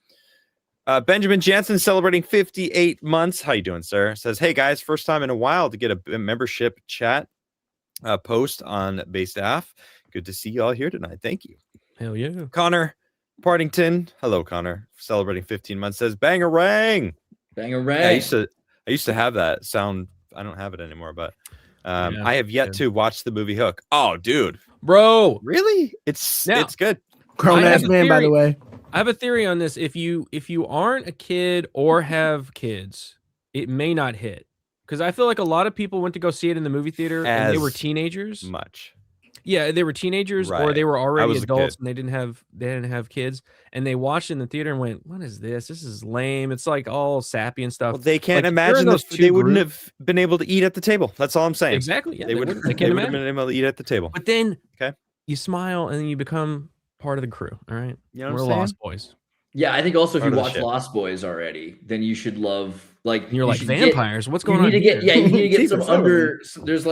Benjamin Jansen celebrating 58 months. How you doing, sir? Says, hey guys, first time in a while to get a membership chat post on Base Staff. Good to see you all here tonight. Thank you. Hell yeah. Connor Partington. Hello, Connor. Celebrating 15 months. Says, bangarang. Bangarang. I used to have that sound. I don't have it anymore, but I have yet to watch the movie Hook. Oh, dude. Bro. Really? It's good. Grown ass man, by the way. I have a theory on this. If you aren't a kid or have kids, it may not hit. Because I feel like a lot of people went to go see it in the movie theater and they were teenagers. Yeah, they were teenagers or they were already adults and they didn't have kids, and they watched it in the theater and went, "What is this? This is lame. It's like all sappy and stuff." Well, they can't imagine that they wouldn't have been able to eat at the table. That's all I'm saying. Exactly. Yeah, they would have been able to eat at the table. But then you smile and then you become part of the crew. All right. You know we're Lost Boys. Yeah, I think also if you watch Lost Boys already, then you should love you're like vampires. What's going on? You need to get some under. There's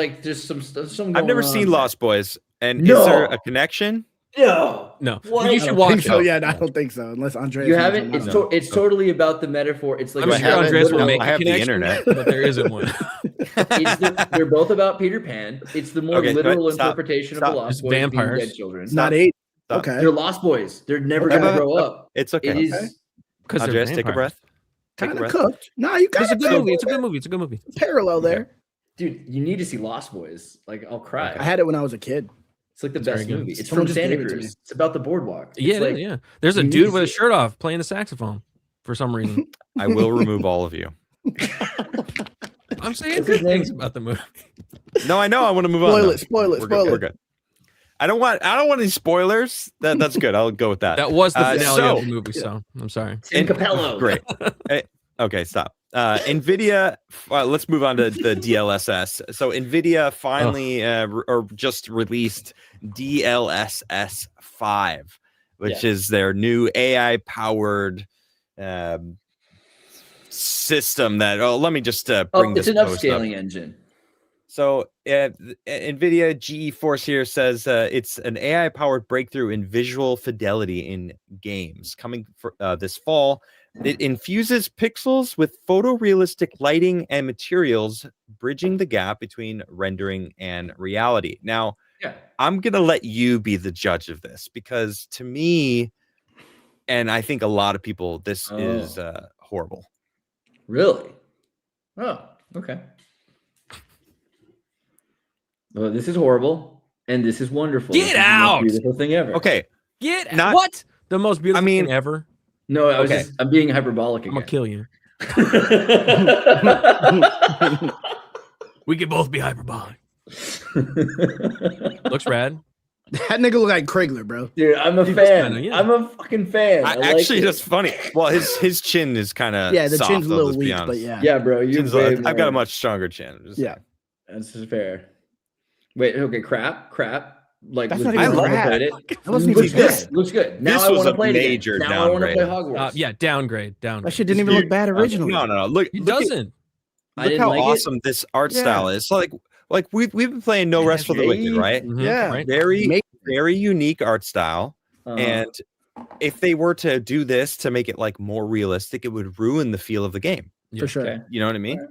some. I've never seen Lost Boys, and is there a connection? No. Well, you should watch. So yeah, I don't think so. Unless Andreas. You haven't. It's totally about the metaphor. It's like I'm sure Andreas will make I have the internet, but there isn't one. They're both about Peter Pan. It's the more literal interpretation of the Lost Boys vampires. being dead children. It's not 8. Stop. Okay. They're Lost Boys. They're never gonna grow up. It's okay. It is because Andreas, take a breath. Kind of cooked. No, you got It's a good movie. It's a good movie. It's a good movie. Parallel there. Dude, you need to see Lost Boys. Like, I'll cry. I had it when I was a kid. It's like the best movie. It's Someone from just Santa gave it to me. Cruz. It's about the boardwalk. Yeah. There's a dude with a shirt off playing the saxophone for some reason. I will remove all of you. I'm saying good things about the movie. No, I know. I want to move on. Spoil it. We're good. I don't want any spoilers. That's good. I'll go with that. That was the finale of the movie, so I'm sorry. In Capello. Great. Okay, stop. Nvidia. Let's move on to the DLSS. So Nvidia finally or just released DLSS 5, which is their new AI-powered system. That let me just bring this. It's an upscaling engine. So NVIDIA GeForce here says it's an AI-powered breakthrough in visual fidelity in games coming for this fall. It infuses pixels with photorealistic lighting and materials, bridging the gap between rendering and reality. Now, I'm going to let you be the judge of this, because to me, and I think a lot of people, this is horrible. Really? Oh, okay. Well, this is horrible, and this is wonderful. Get out! The most beautiful thing ever. Okay. Get out. What? The most beautiful thing ever? No, I'm being hyperbolic again. I'm gonna kill you. We can both be hyperbolic. Looks rad. That nigga look like Krigler, bro. Dude, I'm a fan. I'm a fucking fan. Actually, that's funny. Well, his chin is kind of the soft, chin's a little weak, but yeah, bro. I've got a much stronger chin. That's fair. Wait, okay, crap. Like, that's not even crap. Looks good. Now this I was want to a play major it. Now downgrade. I want to play Hogwarts. Downgrade. That shit didn't even look bad originally. No. Look, it doesn't. Look how awesome this art style is. Like we've been playing No Rest for the Wicked, right? Mm-hmm. Yeah, right. Very unique art style. And if they were to do this to make it like more realistic, it would ruin the feel of the game. For sure. Okay. You know what I mean?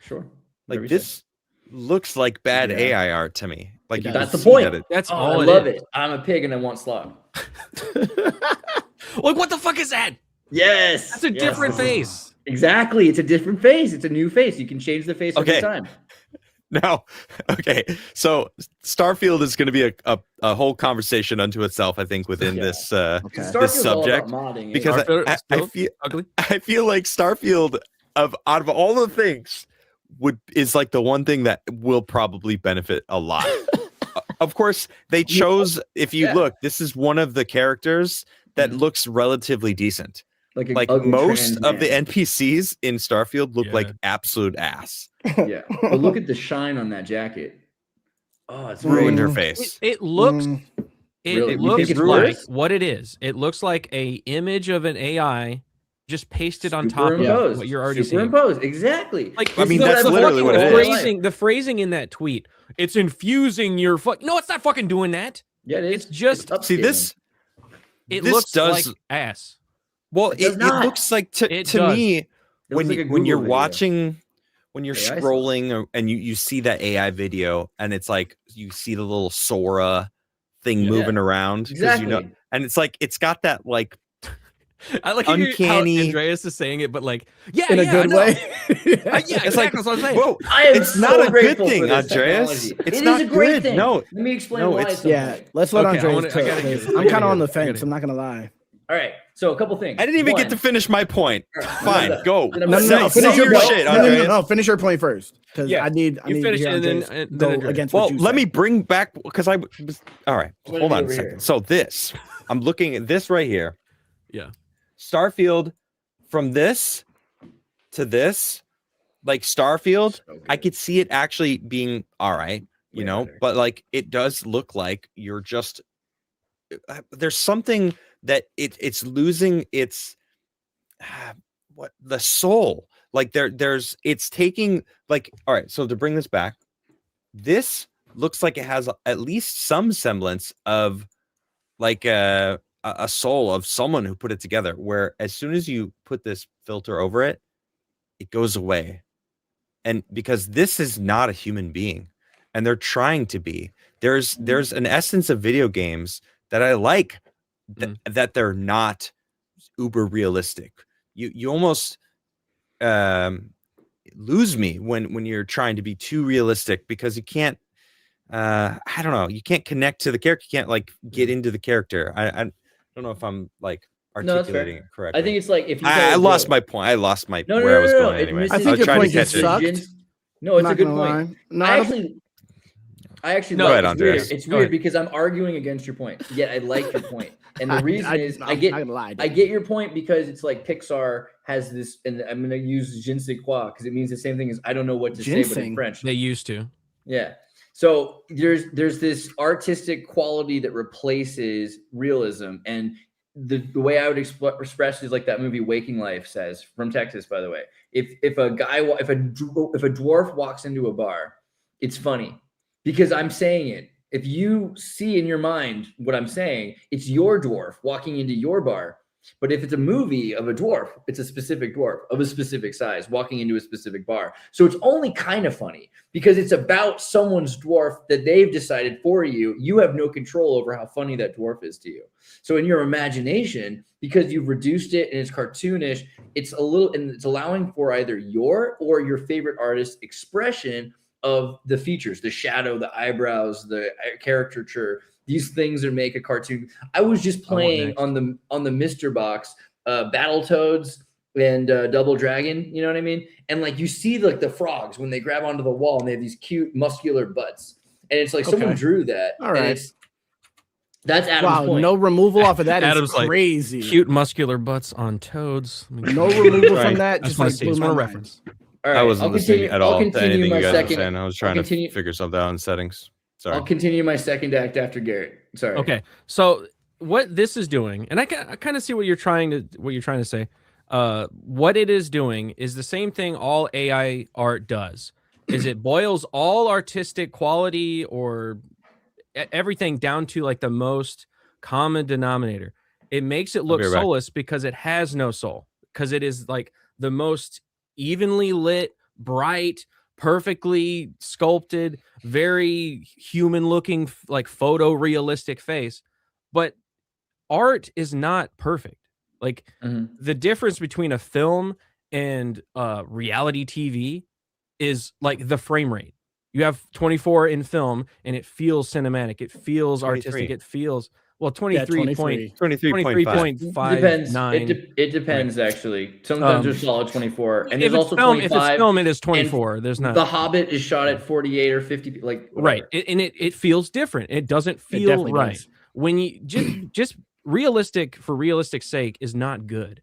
Sure. Like this looks like bad AI art to me. Like that's the point. That's all. I love it. I'm a pig and I want slop. Like, what the fuck is that? Yes. That's a different face. Exactly. It's a different face. It's a new face. You can change the face every time. Now, okay. So Starfield is going to be a whole conversation unto itself, I think, within this this subject. Because I feel like Starfield out of all the things is like the one thing that will probably benefit a lot. Of course, they chose, if you look, this is one of the characters that looks relatively decent. Like ugly most trans of the man. NPCs in Starfield look like Yeah. absolute ass. Yeah, but look at the shine on that jacket. Oh, it's Ruined great. her face. It looks. It Really? You looks think it's like worse? what it is. It looks like a image of an AI just pasted on top of Superimposed. what you're already seeing. Superimposed. Exactly. Like, I mean, This is that's what I've literally been what it watching is. all my life. The phrasing in that tweet. It's infusing your No, it's not fucking doing that. Yeah, it is. It's just See upscaling. this. it this looks does like ass. well. It does It not. looks like to It does. me It looks like a when you're Google video. watching. When you're AI scrolling and you see that AI video and it's like you see the little Sora thing Yeah. moving around 'cause Exactly. you know, and it's like it's got that like I like uncanny- how Andreas is saying it, but like, in a good way. Yeah, it's exactly. like That's what I'm saying. whoa. I am It's not a good grateful thing, for this Andreas. technology. It's It not is a great good. thing. No. Let me explain No, why. it's- At some Yeah, point. let's let Okay, Andreas I cook. gotta 'Cause hear it. I'm kind of on the I gotta fence. hear I'm not gonna lie. All right. So a couple things. I didn't even get to One, finish my point. Fine, no, go. no, No, Say- no, no. say Finish your your point. shit, No, no, no, Andreas. no. Finish your point first, because Yeah, I need you finish to hear it and then- Andreas and then go Andreas. against Well, what you let said. me bring back because I was all right. I'm gonna Hold be on a over second. here. So this, I'm looking at this right here. Yeah. Starfield, from this to this, like Starfield, So good. I could see it actually being all right, you Way know, better. but like it does look like you're just there's something that it's losing its what the soul. Like there's it's taking like all right. So to bring this back, this looks like it has at least some semblance of like a soul of someone who put it together. Where as soon as you put this filter over it, it goes away. And because this is not a human being, and they're trying to be. There's an essence of video games that I like that they're not uber realistic. You almost lose me when you're trying to be too realistic because you can't I don't know, you can't connect to the character, you can't like get into the character. I don't know if I'm like No, that's fair. articulating it correctly. I think it's like if you. I tell a lost joke- my point. I lost my No, where I was going It anyway. misses I think I was your trying to point catch just it. sucked. No, it's Not a good gonna point. lie. No, I actually No, like go ahead, it's Andreas. weird. It's Go weird ahead. because I'm arguing against your point. Yet I like your point. And the reason is I'm I get not gonna lie, I dude. get your point because it's like Pixar has this, and I'm gonna use je ne sais quoi because it means the same thing as I don't know what to say, but in Ginseng. French. They used to. Yeah. So there's this artistic quality that replaces realism, and the way I would express it is like that movie Waking Life says, from Texas, by the way. If a dwarf walks into a bar, it's funny because I'm saying it. If you see in your mind what I'm saying, it's your dwarf walking into your bar. But if it's a movie of a dwarf, it's a specific dwarf of a specific size walking into a specific bar. So it's only kind of funny because it's about someone's dwarf that they've decided for you. You have no control over how funny that dwarf is to you. So in your imagination, because you've reduced it and it's cartoonish, it's a little, and it's allowing for either your or your favorite artist's expression of the features, the shadow, the eyebrows, the caricature, these things that make a cartoon. I was just playing on the Mr. Box, Battletoads and Double Dragon, you know what I mean? And like you see like the frogs when they grab onto the wall and they have these cute muscular butts. And it's like someone drew that. All right. And that's Adam's Wow, point. no removal off of that is Adam's like, crazy. Cute muscular butts on toads. No removal Right. from that. I Just just want like to see. blew Just my want a mind. reference. All right, I wasn't listening at all to anything you guys were saying. I was trying to figure something out in settings. Sorry. I'll continue my second act after Garrett. Sorry. Okay, so what this is doing, and I kind of see what you're trying to say. What it is doing is the same thing all AI art does. Is it boils all artistic quality or everything down to like the most common denominator. It makes it look soulless because it has no soul. Because it is like the most evenly lit, bright, perfectly sculpted, very human looking, like photorealistic face. But art is not perfect. Like the difference between a film and reality TV is like the frame rate. You have 24 in film and it feels cinematic. It feels 23. artistic. It feels 23.5. 23.5. Depends. 9. It depends actually. Sometimes there's solid 24, and there's also film, 25. if it's film, it is 24. There's not. The Hobbit is shot at 48 or 50, like whatever. Right, and it feels different. It doesn't feel right does. when you just realistic for realistic sake is not good.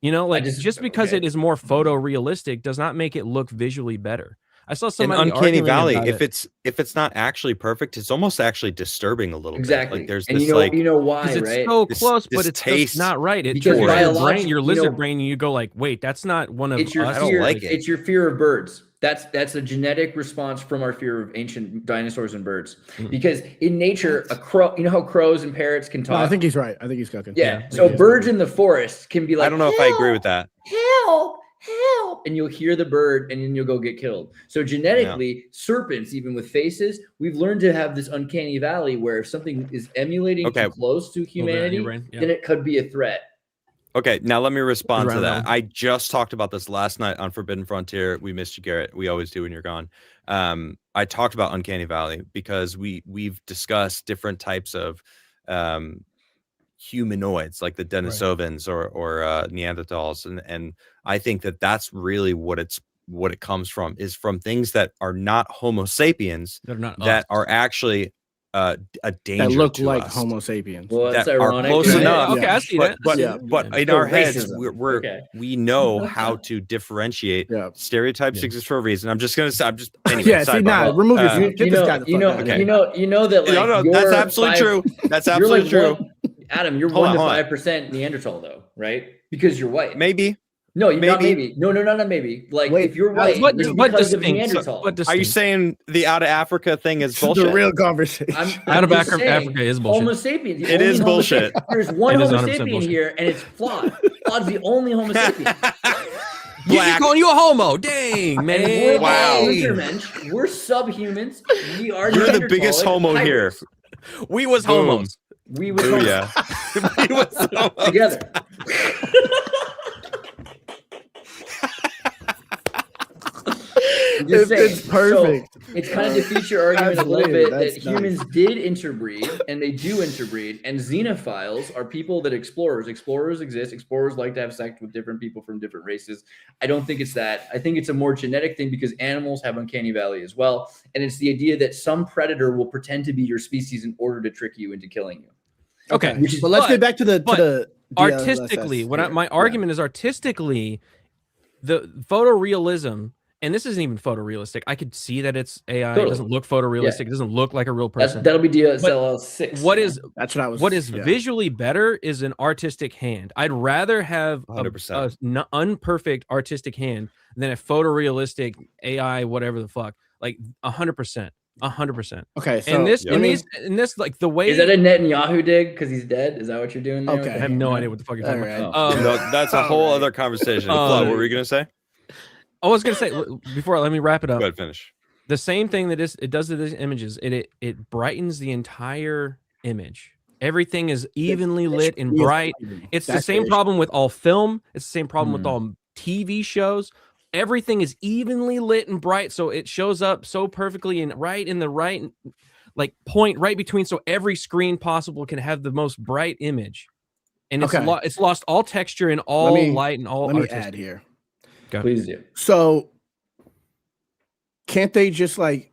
You know, like just because it is more photorealistic does not make it look visually better. I saw somebody in Uncanny Valley. If it's not actually perfect, it's almost actually disturbing a little bit. Like there's this you know why, it's right? so close, but it's just not right. It triggers your brain, your lizard brain, and you go like, wait, that's not one of us. I don't like it. It's your fear of birds. That's a genetic response from our fear of ancient dinosaurs and birds. Because in nature, a crow, you know how crows and parrots can talk? No, I think he's right. I think he's cooking. Yeah. So birds in the forest can be like, I don't know if I agree with that. Help. And you'll hear the bird and then you'll go get killed. So genetically, serpents, even with faces, we've learned to have this uncanny valley where if something is emulating too close to humanity, then it could be a threat. Okay, now let me respond to that. I just talked about this last night on Forbidden Frontier. We missed you, Garrett. We always do when you're gone. I talked about Uncanny Valley because we've discussed different types of humanoids, like the Denisovans or Neanderthals, and I think that's really what it comes from, is from things that are not Homo sapiens, that are actually a danger that look to like us. Homo sapiens. Well, that's that ironic. are close enough. Okay, I see that. But in our heads, we know how to differentiate. Stereotypes exist for a reason. I'm just gonna say. Anyway. Remove your. You know that. Like, that's absolutely true. That's absolutely true. Adam, you're 1 to 5% Neanderthal, though, right? Because you're white. Maybe. No, you're not maybe. No, not maybe. Like, if you're white, what because of Neanderthal. Are you saying the out of Africa thing is bullshit? The real conversation. Out of Africa is bullshit. Homo sapiens. It is bullshit. There's one Homo sapien here, and it's flawed. Flawed's the only Homo sapien. You calling you a homo? Dang, man! Wow. We're subhumans. We are. You're the biggest homo here. We was homos. We was homos. Yeah. We was homos. Together. It's perfect. So it's kind of defeats your argument a little bit that humans did interbreed, and they do interbreed. And xenophiles are people that explorers exist. Explorers like to have sex with different people from different races. I don't think it's that. I think it's a more genetic thing because animals have uncanny valley as well. And it's the idea that some predator will pretend to be your species in order to trick you into killing you. Okay. But let's get back to the artistically, my argument is artistically, the photorealism. And this isn't even photorealistic. I could see that it's AI. Totally. It doesn't look photorealistic. It doesn't look like a real person. That'll be DLSS. What is visually better is an artistic hand. I'd rather have an unperfect artistic hand than a photorealistic AI, whatever the fuck. Like 100%. 100%. Okay. So in this, like the way. Is that a Netanyahu dig? Because he's dead? Is that what you're doing there? Okay. I have no idea what the fuck you're talking about. No, that's a whole other conversation. What were you going to say? I was gonna say before. Let me wrap it up. Go ahead, finish. The same thing that it does to these images. It brightens the entire image. Everything is evenly lit and bright. It's the same problem with all film. It's the same problem with all TV shows. Everything is evenly lit and bright, so it shows up so perfectly and right in the right like point right between, so every screen possible can have the most bright image. And it's lost all texture and all light and all. Let me add here. Go. Please do. So, can't they just like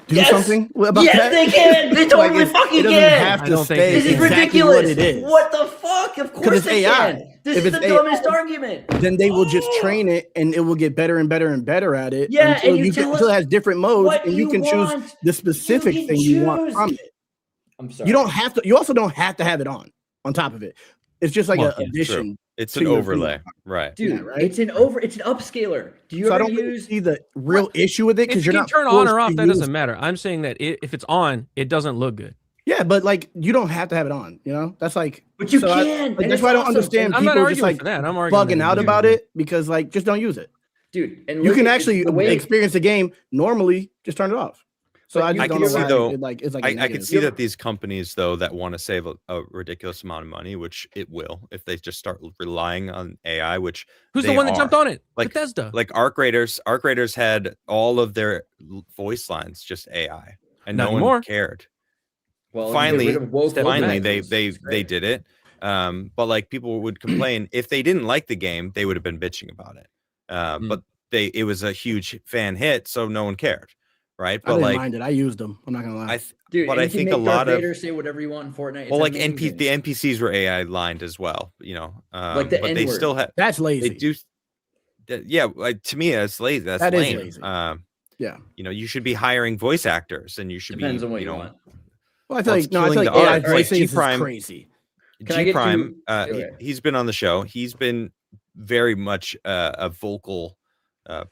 do something about that? Yes, they can. They totally fucking can. This is ridiculous. What the fuck? Of course they can. This is the dumbest argument. Then they will just train it, and it will get better and better and better at it. Yeah, until it has different modes, and you can choose the specific thing you want from it. I'm sorry. You don't have to. You also don't have to have it on top of it. It's just like an addition. It's an overlay, right? Dude, right? It's an upscaler. Do you ever see the real issue with it? Because you're not turn on or off. That doesn't matter. I'm saying that if it's on, it doesn't look good. Yeah, but like you don't have to have it on. You know, that's like. But you can. That's why I don't understand people just like bugging out about it, because like just don't use it, dude. And you can actually experience the game normally. Just turn it off. So I just don't know why. Though, I can see that these companies, though, that want to save a ridiculous amount of money, which it will if they just start relying on AI. Which who's the one that jumped on it? Like Bethesda. Like Arc Raiders. Arc Raiders had all of their voice lines just AI, and no one cared. Well, finally, they did it. But like people would complain if they didn't like the game, they would have been bitching about it. But it was a huge fan hit, so no one cared. right? I But didn't like, mind it. I used them. I'm not gonna lie. Dude, but and I you can think make a lot Darth Vader of say whatever you want in Fortnite. It's well, like amazing. the NPCs were AI lined as well, you know, Like the but they N-word. still have That's lazy. they do. Yeah, like, to me, that's lazy. That's That is lame. lazy. Yeah. You know, you should be hiring voice actors, and you should Depends be, on what you you know, want. Well, I well, feel it's like no, I feel killing like the AI art. It's like voicing is G-Prime- crazy. Can I get G-Prime, to- okay. he's been on the show. He's been very much a vocal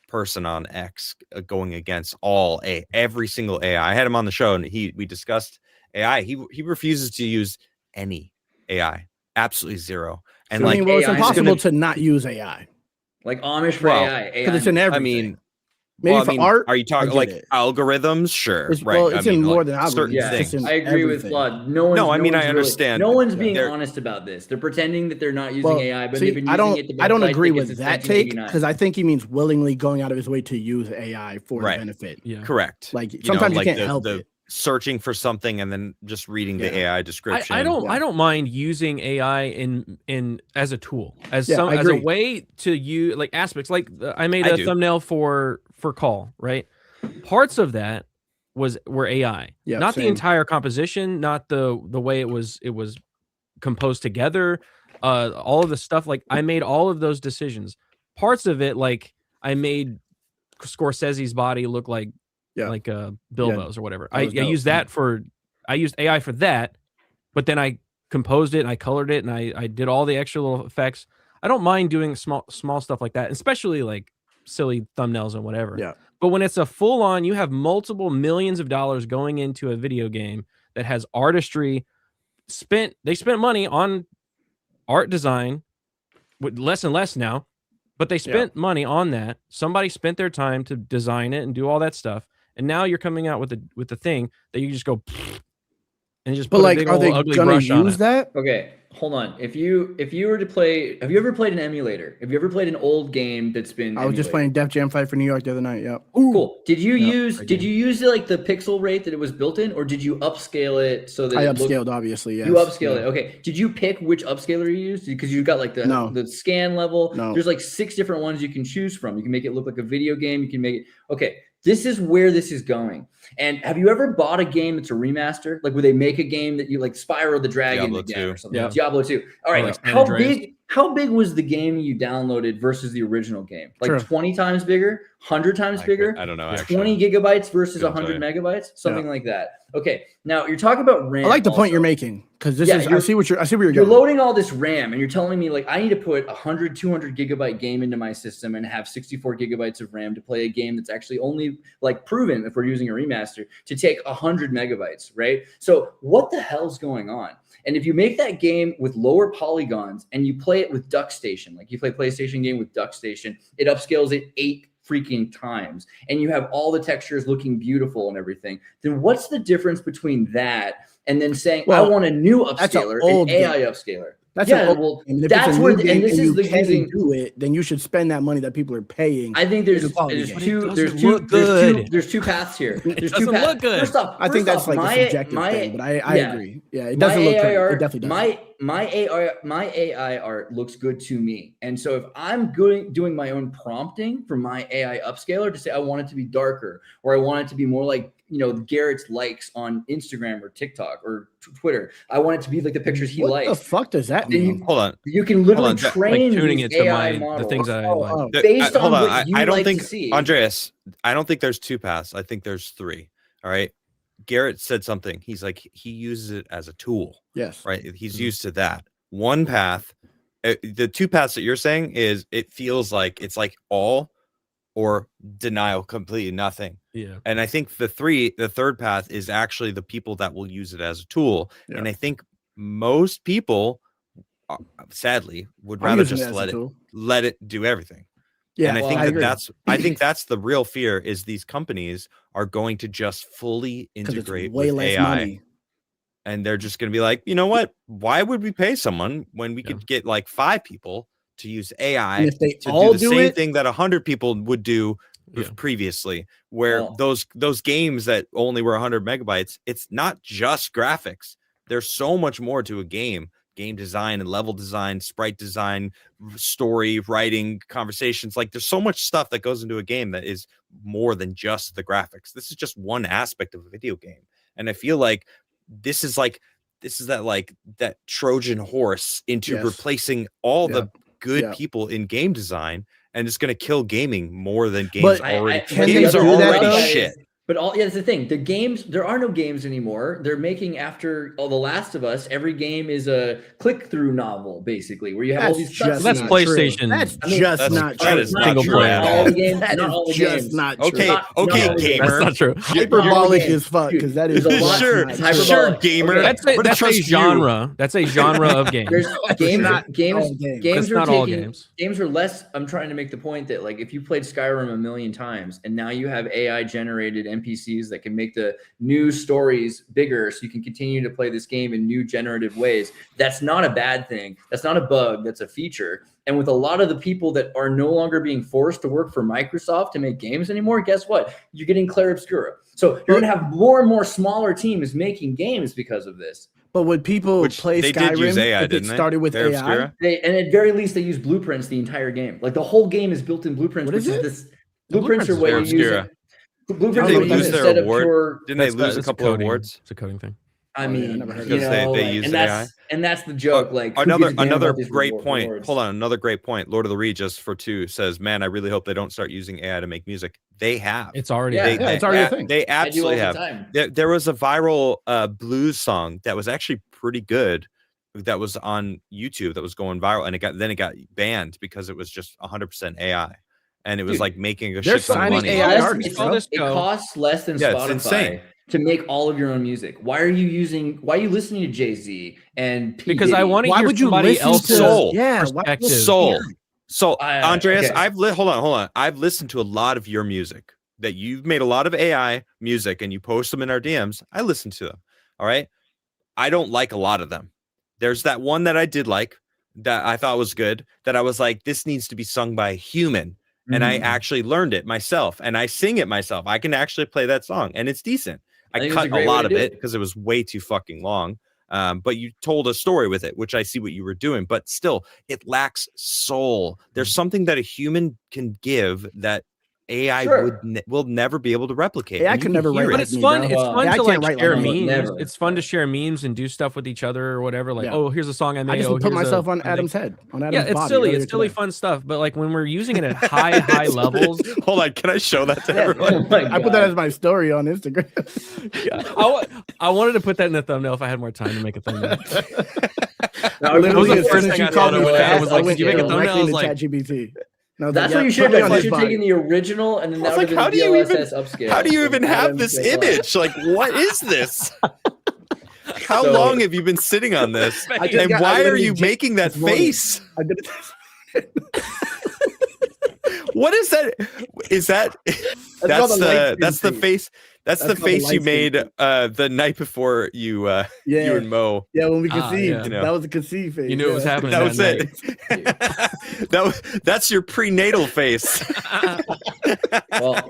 person on X, going against every single AI. I had him on the show, and we discussed AI. He refuses to use any AI, absolutely zero. And So I like, mean, well, it's AI is impossible gonna- to not use AI Like Amish for Well, AI. because it's in everything. I mean, maybe well, I for mean, art. are you talking I get like it. algorithms? Sure, It's, right. well, it's I mean, in more like, than algorithms. certain Yeah, It's just things. in I agree everything. with Flood. No one's. No, I mean, one's I really- understand. No one's being They're- honest about this. They're pretending that they're not using Well, AI, but see, they've been I using it. don't. I don't agree with that take because because I think he means willingly going out of his way to use AI for Right. the benefit. Yeah. Like Correct. sometimes you like can't help it. searching for something and then just reading the Yeah. AI description. I don't mind using AI in as a tool, as Yeah, I as a agree. way to use like aspects. Like I made I a do. thumbnail for Call, right? Parts of that were AI, Yeah, not the same. entire composition, not the way it was composed together. All of the stuff, like I made all of those decisions. Parts of it, like I made Scorsese's body look like Bilbo's or whatever. I used that I used AI for that, but then I composed it and I colored it and I did all the extra little effects. I don't mind doing small stuff like that, especially like silly thumbnails and whatever. Yeah. But when it's a full on, you have multiple millions of dollars going into a video game that has artistry. They spent money on art design, with less and less now, but they spent money on that. Somebody spent their time to design it and do all that stuff, and now you're coming out with the thing that you just go and just But put a like, big are old they ugly gonna brush on use it. that? Okay, hold on. If you were to play, have you ever played an emulator? Have you ever played an old game that's been? I was just playing Def Jam Fight for New York the other night. Yeah. Cool. Did you Yeah, use like the pixel rate that it was built in, or did you upscale it so that I it upscaled, obviously. Yes. You upscaled it. Okay. Did you pick which upscaler you used? Because you got like the scan level. No. There's like 6 different ones you can choose from. You can make it look like a video game. You can make it. Okay. This is where this is going. And have you ever bought a game that's a remaster? Like where they make a game that you like Spyro the Dragon Diablo again 2. or something. Yeah. Diablo 2. All right. like San how Andreas. big was the game you downloaded versus the original game? Like Sure. 20 times bigger, 100 times bigger? I don't know. 20 Actually. gigabytes versus Couldn't 100 tell megabytes, something like that. Okay, now you're talking about RAM. I like the point also. you're making because this Yeah, is. I see where you're You're going. loading all this RAM, and you're telling me like I need to put 100, 200 gigabyte game into my system and have 64 gigabytes of RAM to play a game that's actually only like proven if we're using a remaster to take 100 megabytes, right? So what the hell's going on? And if you make that game with lower polygons and you play it with DuckStation, like you play PlayStation game with DuckStation, it upscales it 8 freaking times and you have all the textures looking beautiful and everything, then what's the difference between that and then saying, I want a new upscaler, an AI upscaler? That's well, that's where, and this is the using. Do it, then you should spend that money that people are paying. I think there's two paths here. There's two paths. Look good. I think that's like a subjective thing, but I agree. Yeah, it doesn't look good. It definitely does. My AI art looks good to me, and so if I'm doing my own prompting for my AI upscaler to say I want it to be darker or I want it to be more like Garrett's likes on Instagram or TikTok or Twitter, I want it to be like the pictures he likes. What the fuck does that mean? Hold on. You can literally train like tuning these it to AI the models things that I like. based on what you I don't like think to see. Andreas, I don't think there's 2 paths. I think there's 3. All right. Garrett said something. He's like, he uses it as a tool. Yes. Right. He's used to that. One path, the 2 paths that you're saying is it feels like it's like all or denial, completely nothing. Yeah. And I think the third path is actually the people that will use it as a tool. Yeah. And I think most people, sadly, would rather just let it do everything. Yeah. And I think that's the real fear is these companies are going to just fully integrate with AI. Money. And they're just going to be like, you know what? Why would we pay someone when we could get like 5 people to use AI if they to all do the same thing that 100 people would do previously? Where those games that only were 100 megabytes, it's not just graphics. There's so much more to a game game design and level design, sprite design, story writing, conversations. Like there's so much stuff that goes into a game that is more than just the graphics. This is just one aspect of a video game. And I feel like this is that Trojan horse into replacing all the good people in game design, and it's going to kill gaming more than games already. Games are already shit. But that's the thing. The games, there are no games anymore. They're making after The Last of Us. Every game is a click-through novel, basically, where you have all these. That's PlayStation. That's just not true. That is not true at all. All the games, That not is all the just games. not true. Okay, gamer. That's not true. Hyperbolic as fuck, because that is There's a lot. Sure, gamer. Okay. That's a genre. That's a genre of games. There's games That's are not all taking games. games are less. I'm trying to make the point that like if you played Skyrim a million times and now you have AI generated NPCs that can make the new stories bigger so you can continue to play this game in new generative ways, that's not a bad thing. That's not a bug. That's a feature. And with a lot of the people that are no longer being forced to work for Microsoft to make games anymore, guess what? You're getting Claire Obscura. So you're going to have more and more smaller teams making games because of this. But would people play they Skyrim did use AI, if it didn't they? started with Claire AI? Obscura? And at very least, they use blueprints the entire game. Like the whole game is built in blueprints. What is it? This blueprints are what you use. Obscura. Blueprints Didn't are they lose used their instead of award? pure. Didn't they lose a It's couple of coding. awards? It's a coding thing. I mean, I never heard of you that. know, They use and that's the joke. Like another about these great point. awards? Hold on, another great point. Lord of the Regis for 2 says, "Man, I really hope they don't start using AI to make music." They have. It's already. it's already a thing. They I do all absolutely the have. time. There was a viral blues song that was actually pretty good. That was on YouTube. That was going viral, and it got banned because it was just 100% AI, and it was like making a they're shit ton of signing money. AI artists, bro. It costs less than Yeah, it's Spotify insane. to make all of your own music. Why are you listening to Jay-Z and P. Because Diddy? I want to Why hear would you somebody listen else's Soul. perspective. Soul. So Andreas, okay. hold on. I've listened to a lot of your music that you've made a lot of AI music and you post them in our DMs. I listen to them. All right. I don't like a lot of them. There's that one that I did like that I thought was good that I was like, this needs to be sung by a human. And I actually learned it myself and I sing it myself. I can actually play that song and it's decent. I cut a lot of it because it was way too fucking long. But you told a story with it, which I see what you were doing, but still it lacks soul. There's something that a human can give that AI will never be able to replicate. AI can never write But like it's me, fun. bro. It's fun I to can't like write share like me. memes. Never. It's fun to share memes and do stuff with each other or whatever. Like, Yeah. oh, here's a song I made. I just oh, put here's myself on thing. Adam's head. On Adam's Yeah, it's body silly. earlier It's silly, today. fun stuff. But like when we're using it at high levels, Hold on, can I show that to Yeah. everyone? I put that as my story on Instagram. I wanted to put that in the thumbnail if I had more time to make a thumbnail. Literally, the as first soon as thing you I called thought me of when Adam fast, was I like, went "Did you make a thumbnail?" directly I was into like, ChatGPT. That's what you should have done. You should have taken the original and then that would have been DLSS upscale. How do you even have Adam's this just image? Like, what is this? How So- long have you been sitting on this? I just And got- I why are literally you just making that this morning. face? I did it. What is that? Is that called a light that's the skin face? That's the That's called a face you light made skin the night before you Yeah. and Mo. Yeah, when we Ah, conceived, yeah. You know. that was the conceived phase. You knew it was yeah. happening. That was night. it. That's your prenatal face. Well,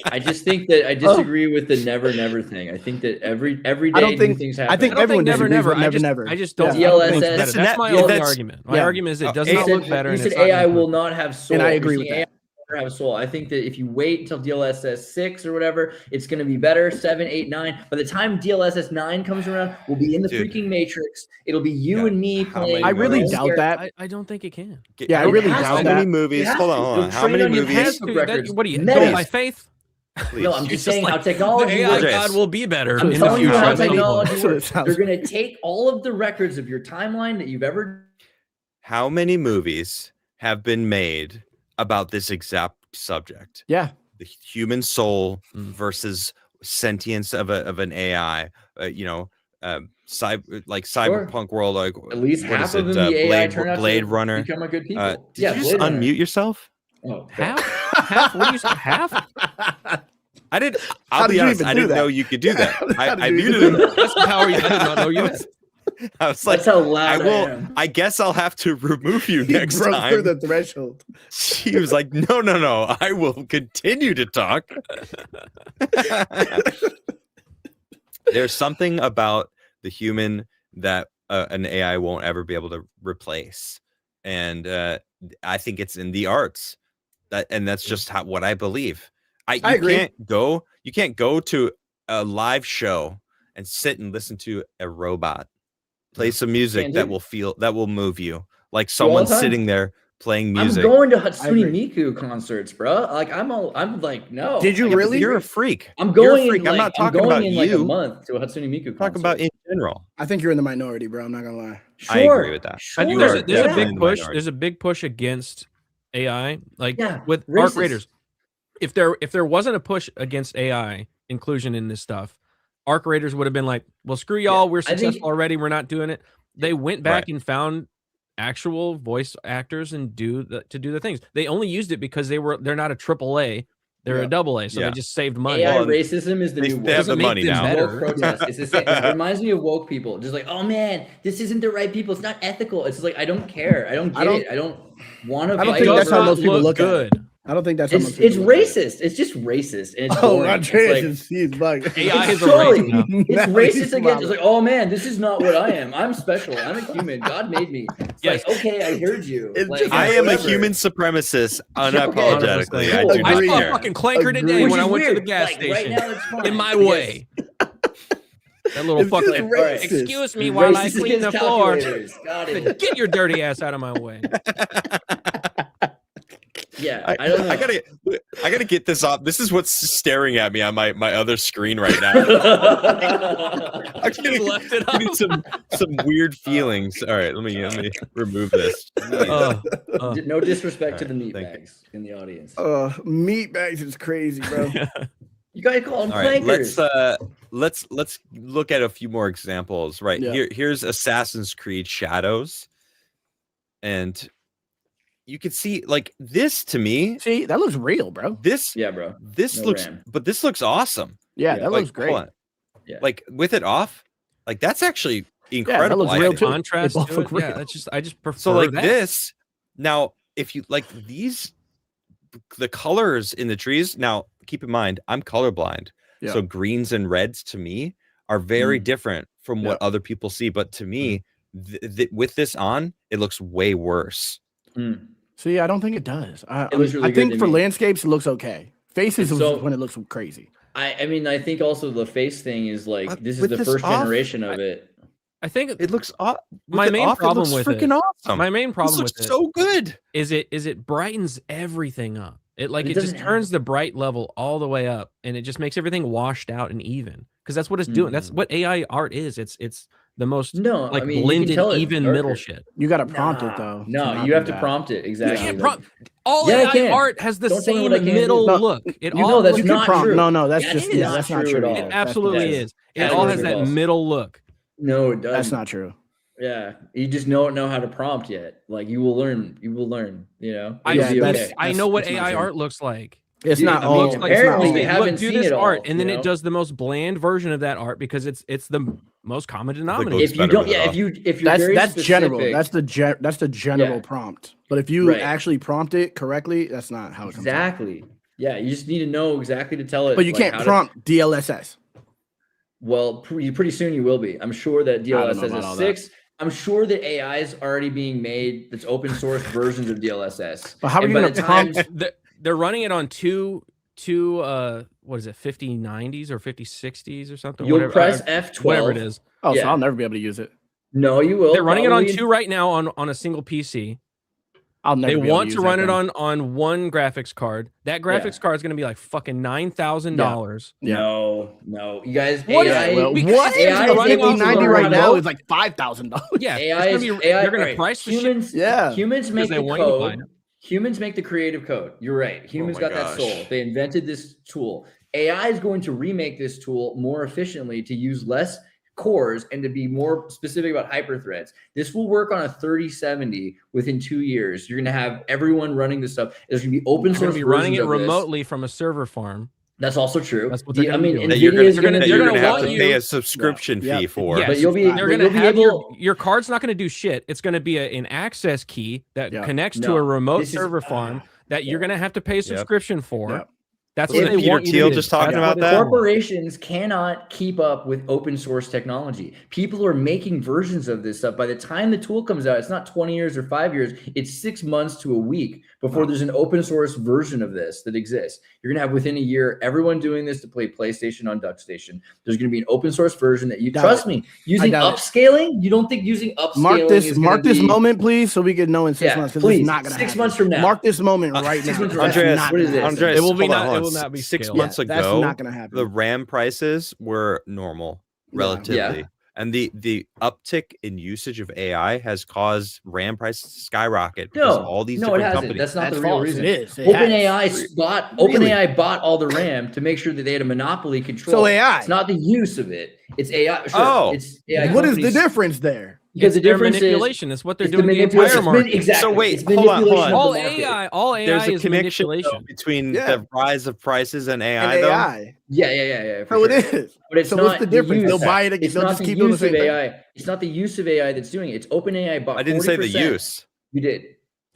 I just think that I disagree with the never thing. I think that every day I don't think- new things I happen. think I don't everyone think disagrees with never. never. I just don't. Yeah. I don't think DLSS it's better. That's my yeah, only that's- argument. My yeah. argument is it does You not said, look better. you And said it's not AI gonna will improve. not have soul. And I You're agree saying with that. AI will never have soul. I think that if you wait until DLSS 6 or whatever, it's going to be better. 7, 8, 9. By the time DLSS 9 comes around, we'll be in the Dude. freaking Matrix. It'll be you Yeah. and me How playing. many I really movies? doubt that. I don't think it can. Yeah, I It really has doubt How that. many movies? It has Hold to. on, hold on. It'll How train many on your movies? past- That- records. what do you Meta. go by faith? Please. No, I'm It's just just saying how like, technology The AI works. God will be better I'm in the telling you future. how at some point. technology That's what it works. sounds They're going to take all of the records of your timeline that you've ever. How many movies have been made about this exact subject? Yeah. The human soul versus sentience of an AI. Cyberpunk world. Like At least what half is of it, them, the AI Blade, turn out Blade to Runner. become a good people. Did Yeah, you just Blade Runner. unmute yourself? Oh, Half? Half? What do you say? Half? I didn't. How I'll did be you honest. even I do didn't that? know you could do that. How did I you muted even him. That's how you. I did not know you. I was like, That's how loud I I will. am. I guess I'll have to remove you He next broke through time. the threshold. She was like, no. I will continue to talk. There's something about the human that an AI won't ever be able to replace. And I think it's in the arts. That's just what I believe. You agree. You can't go to a live show and sit and listen to a robot play some music that will move you, like someone sitting there playing music. I'm going to Hatsune Miku concerts, bro. Like I'm like, no. Did you really? You're a freak. I'm going. You're a freak. I'm not talking about you. Like a month to a Hatsune Miku concert. Talking about in general. I think you're in the minority, bro. I'm not gonna lie. Sure. I agree with that. Sure. I think there's a big push. There's a big push against AI, like with art creators. If there wasn't a push against AI inclusion in this stuff, art creators would have been like, well, screw y'all. We're successful already. We're not doing it. They went back and found actual voice actors and do the things. They only used it because they're not a AAA, they're a AA, so they just saved money. AI racism is the new they have the money now. Better. Protest. It's the same. It reminds me of woke people. Just like, oh man, this isn't the right people. It's not ethical. It's just like I don't care. I don't get it. I don't want to. I don't think that's how most people look at it. I don't think that's how it's racist. It's just racist. And it's Andreas he's like AI is a racist now. It's racist again. It's like, oh man, this is not what I am. I'm special. I'm a human. God made me. It's like, okay, I heard you. Like, I am a human supremacist unapologetically. I do not saw care. fucking clanker today when I went to the gas station. Right now it's fine. In my way. That little fucking excuse me while I clean the floor. Get your dirty ass out of my way. Yeah, I don't know. I gotta get this off. This is what's staring at me on my other screen right now. I'm getting some weird feelings. All right, let me remove this. No disrespect to the meat bags in the audience. Meat bags is crazy, bro. You gotta call them clankers. Let's look at a few more examples. Right here's Assassin's Creed Shadows, and you can see like this to me. See, that looks real, bro. This looks awesome. Yeah, that looks great. Yeah. Like with it off, like that's actually incredible. That looks real too. Contrast to it. Yeah, I just prefer so like that. this. Now, if you like the colors in the trees. Now, keep in mind, I'm colorblind, so greens and reds to me are very different from what other people see. But to me, with this on, it looks way worse. See, I don't think it does. I really think for landscapes, it looks okay. Faces is when it looks crazy. I mean, I think also the face thing is like this is the first generation of it. I think it looks my main problem with it. Awesome. My main problem with it so good is it brightens everything up. It just turns the bright level all the way up, and it just makes everything washed out and even. Because that's what it's doing. That's what AI art is. It's the most blended, even middle shit. You got to prompt it though. No, you have to prompt it exactly. You can't prompt. All AI art has the same middle look. That's not true. No, that's not true at all. It absolutely is. It all has that middle look. No, it doesn't. That's not true. Yeah, you just don't know how to prompt yet. Like you will learn. You know. I know what AI art looks like. It's not all. Apparently, we haven't seen this it all, art, and then it does the most bland version of that art because it's the most common denominator. If you don't, if you're that's general. That's the general prompt. But if you actually prompt it correctly, that's not how it comes exactly. Yeah, you just need to know exactly to tell it. But you can't prompt DLSS. Well, pretty soon you will be. I'm sure that DLSS is 6. I'm sure that AI is already being made. That's open source versions of DLSS. But how are you going to prompt? They're running it on two what is it, 5090s or 5060s or something? You'll press F12. Whatever it is. Oh, so I'll never be able to use it. No, you will. They're running it on 2 right now on a single PC. They want to run it on one graphics card. That graphics card is going to be like fucking $9,000. No, you guys. What? AI, what? AI running on 90 right now is like $5,000. Yeah, AI. They're going to price humans. Humans make the code. Humans make the creative code. You're right. Humans got that soul. They invented this tool. AI is going to remake this tool more efficiently to use less cores and to be more specific about hyperthreads. This will work on a 3070 within 2 years. You're going to have everyone running this stuff. There's going to be open source. Be running it remotely from a server farm. That's also true. That's what they're Nvidia is going to have to pay a subscription fee for. Yes, but you'll be your card's not going to do shit. It's going to be an access key that connects to a remote server farm that you're going to have to pay a subscription for. That's Wasn't what they Peter want you to Thiel do. just talking That's about what it that? is. Corporations cannot keep up with open source technology. People are making versions of this stuff. By the time the tool comes out, it's not 20 years or 5 years. It's 6 months to a week before there's an open source version of this that exists. You're going to have within a year, everyone doing this to play PlayStation on DuckStation. There's going to be an open source version that you trust me. Using upscaling, you don't think using upscaling Mark this moment, please, so we can know in 6 months, because it's not going to happen. 6 months from now. Mark this moment right now. Andreas, what is this? Andreas, It will be hold on, not. hold It on. will not be 6 scaled. months That's ago, not going to happen. the RAM prices were normal, relatively. Yeah. And the uptick in usage of AI has caused RAM prices to skyrocket because all these it different hasn't. companies. That's not That's the real false. reason. It is. It OpenAI bought all the RAM to make sure that they had a monopoly control. So AI. It's not the use of it. It's AI. Sure, Oh. it's AI. What is the companies- difference there? Because the Their difference is manipulation. It's what they're it's doing. The manipulation. entire market. Exactly. So wait, It's hold on, manipulation hold of on. the market. All AI There's a is connection manipulation. between Yeah. the rise of prices and AI, And though. AI. Yeah. For So sure. it is. But it's So not what's the difference? use. They'll buy it. It's They'll not just the keep doing the use of same thing. AI. It's not the use of AI that's doing it. It's OpenAI bought. I didn't say the 40%. use. You did.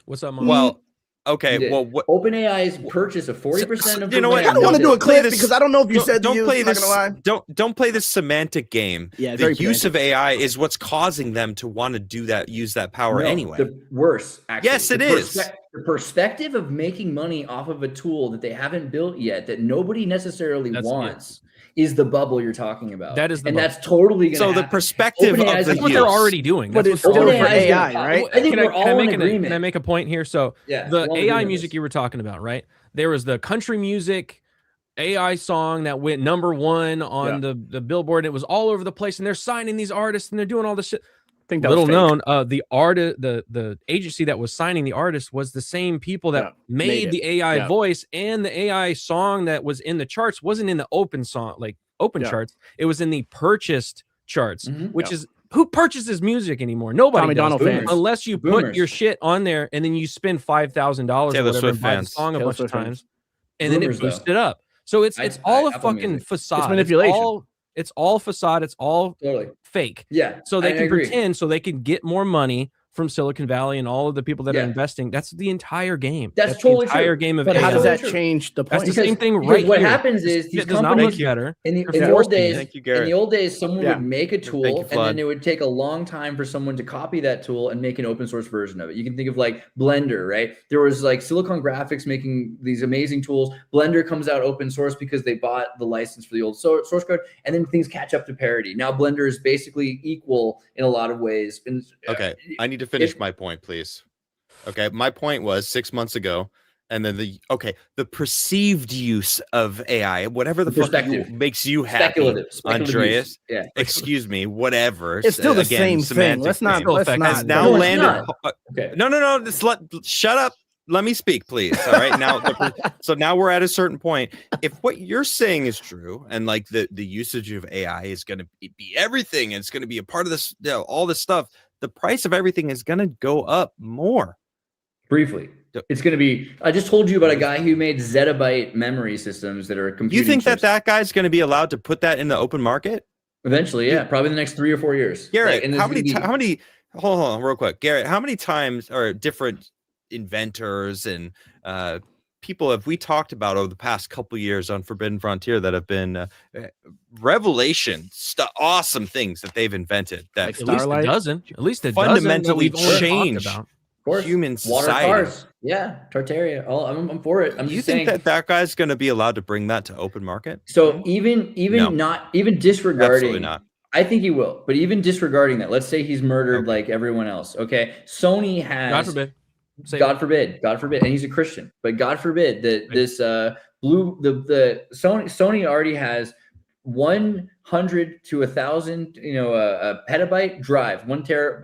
What's up, Mom? Well, okay. You did. Well, what? OpenAI's purchase of 40% of you know what? the I don't want to do a Play clip this- because I don't know if you said the don't use. play I'm not this. gonna lie. Don't play this semantic game. Yeah, the use of AI is what's causing them to want to do that, use that power anyway. The worse, actually. Yes, it is. The perspective of making money off of a tool that they haven't built yet, that nobody necessarily wants, is the bubble you're talking about. That is the and bubble. that's totally going to So the happen. perspective OpenAI of is the That's what use. they're already doing. But That's it's what still they're for already doing. AI, right? I think Can we're all in agreement. Can I make a point here? So Yeah, the we're all in AI agreement music on this. you were talking about, right? There was the country music AI song that went #1 on the Billboard. It was all over the place, and they're signing these artists and they're doing all this shit. I think that Little was fake. known, the agency that was signing the artist was the same people that made the AI voice, and the AI song that was in the charts wasn't in the open charts. It was in the purchased charts, which is who purchases music anymore? Nobody Tommy does, Donald fans. unless you put your shit on there and then you spend $5,000 or Taylor whatever Swift and buy the fans. song a Taylor bunch of Swift fans. times, and then Boomers, it boosts though. it up. So it's all a Apple fucking Music. facade. It's manipulation. It's all facade. It's all Totally. fake. Yeah. So they I can agree. pretend, so they can get more money from Silicon Valley and all of the people that are Yeah. investing. That's the entire game. That's totally the entire true. game of But AI. how does that True. change the That's point? the same thing Because right what here. happens This is these shit does not companies look better. in the You're old forcing it. days, Thank you, Garrett. someone Yeah. would make a tool, Thank you, and Flood. then it would take a long time for someone to copy that tool and make an open source version of it. You can think of like Blender, right? There was like Silicon Graphics making these amazing tools. Blender comes out open source because they bought the license for the old source code, and then things catch up to parity. Now Blender is basically equal in a lot of ways. And Okay, I need to finish my point, please. Okay, my point was 6 months ago, and then the perceived use of AI, whatever the fuck makes you happy, speculative Andreas. use. Yeah. Excuse me, whatever. It's still the Again, same thing. semantic Let's not. game. Let's Has not. Now No, it's landed. not. Okay. No. Shut up. Let me speak, please. All right. Now, so now we're at a certain point. If what you're saying is true, and like the usage of AI is going to be everything, and it's going to be a part of this, all this stuff, the price of everything is going to go up more. Briefly, it's going to be. I just told you about a guy who made zettabyte memory systems that are computing. You think chips. that guy's going to be allowed to put that in the open market? Eventually, yeah, probably in the next 3 or 4 years. Garrett, Like, how many? Hold on, real quick, Garrett. How many times are different inventors and people have we talked about over the past couple years on Forbidden Frontier that have been awesome things that they've invented that Like, at least a dozen. At least a fundamentally dozen that we've only change talked about. Of course. human Water society. cars. Yeah, Tartaria. I'm for it. I'm Do you just think saying. that guy's going to be allowed to bring that to open market? So even No. not even disregarding. Absolutely not. I think he will, but even disregarding that, let's say he's murdered like everyone else. Okay, Sony has. God forbid. God forbid, and he's a Christian. But God forbid that this the Sony already has 100 to 1,000, a petabyte drive, 100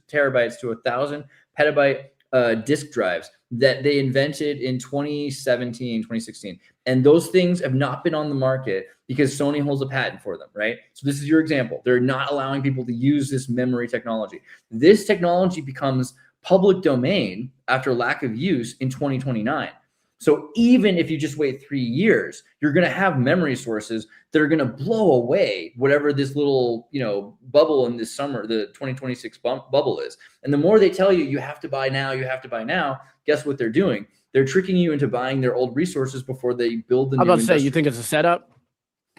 terabytes to 1,000 petabyte disk drives that they invented in 2017, 2016. And those things have not been on the market because Sony holds a patent for them, right? So this is your example. They're not allowing people to use this memory technology. This technology becomes public domain after lack of use in 2029. So even if you just wait 3 years, you're going to have memory sources that are going to blow away whatever this little, bubble in this summer, the 2026 bubble is. And the more they tell you, you have to buy now, guess what they're doing? They're tricking you into buying their old resources before they build the I'm new about to say, you think it's a setup?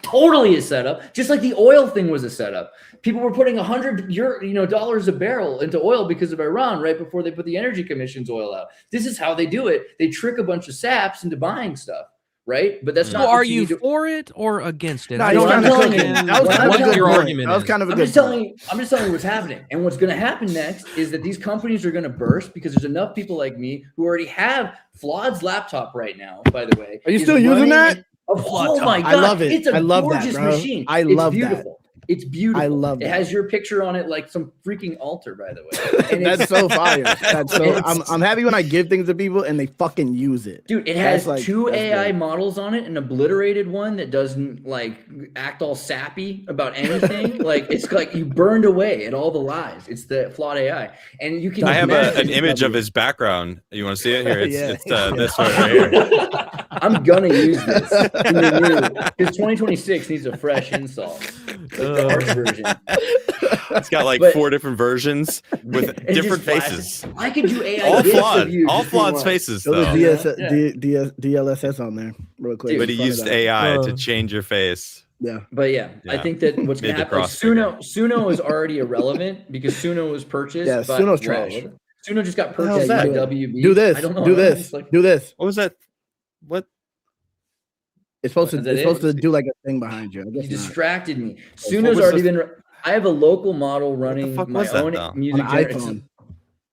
Totally a setup, just like the oil thing was a setup. People were putting $100 a barrel into oil because of Iran right before they put the Energy Commission's oil out. This is how they do it. They trick a bunch of saps into buying stuff, right? But that's not. So are you for it or against it? No, I don't I'm telling you, understand that was kind of what a good your point. argument That was is. kind of a I'm good just telling you what's happening. And what's going to happen next is that these companies are going to burst because there's enough people like me who already have Flaud's laptop right now, by the way. Are you still using that? Oh my God. I love it. It's a I love gorgeous that, bro. machine. I It's love beautiful. It's beautiful. I love it. that. It has your picture on it like some freaking altar, by the way. And That's so fire. That's so. It's- I'm happy when I give things to people and they fucking use it. Dude, it That's has like- two that's AI great. models on it, an obliterated one that doesn't like act all sappy about anything. Like it's like you burned away at all the lies. It's the flawed AI, and you can. I have imagine- an image of his background. You want to see it here? It's, Yeah. it's this one right here. I'm gonna use this because 2026 needs a fresh install. The art version. It's got like But- 4 different versions with It different just faces. flashes. I could do AI All gifs flawed. of you. All if you flawed want. faces Throw the though. DLSS on there real quick. Dude, But he in front of used that. AI to Uh. change your face. Yeah. But yeah, I Yeah. think that what's Made gonna the happen. Like cross figure. Suno is already irrelevant because Suno was purchased. Yeah, by, Suno's trash. Suno just got hell is purchased by that? WB. Do this. I don't know. Do I'm this. just like- Do this. What was that? What? It's supposed Is to. that It's it? supposed to do like a thing behind you. I You guess not. distracted me. What Suno's was already this? been. I have a local model running fuck my was that, own though? music On generator. iPhone.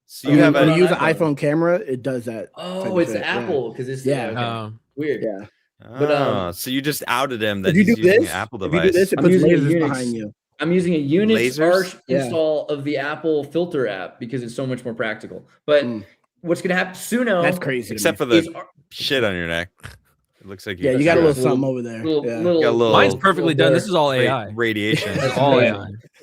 So you have when a you use an iPhone. iPhone camera, it does that. type Oh, of it's shit, yeah. Apple because it's Yeah. okay. Weird. Yeah. But, Oh, so you just outed him that If you he's do using this, an Apple if you device. do this, it I'm puts using a lasers Unix. behind you. I'm using a Unix Lasers? Arch Yeah. install of the Apple filter app because it's so much more practical. But Mm. what's gonna happen? Suno. That's crazy. to Except me. for the is shit on your neck. It looks like Yeah, you got a Little- little something over there. little, Yeah. little, Got a little- Mine's perfectly done. This is all ra- AI. radiation. That's All amazing.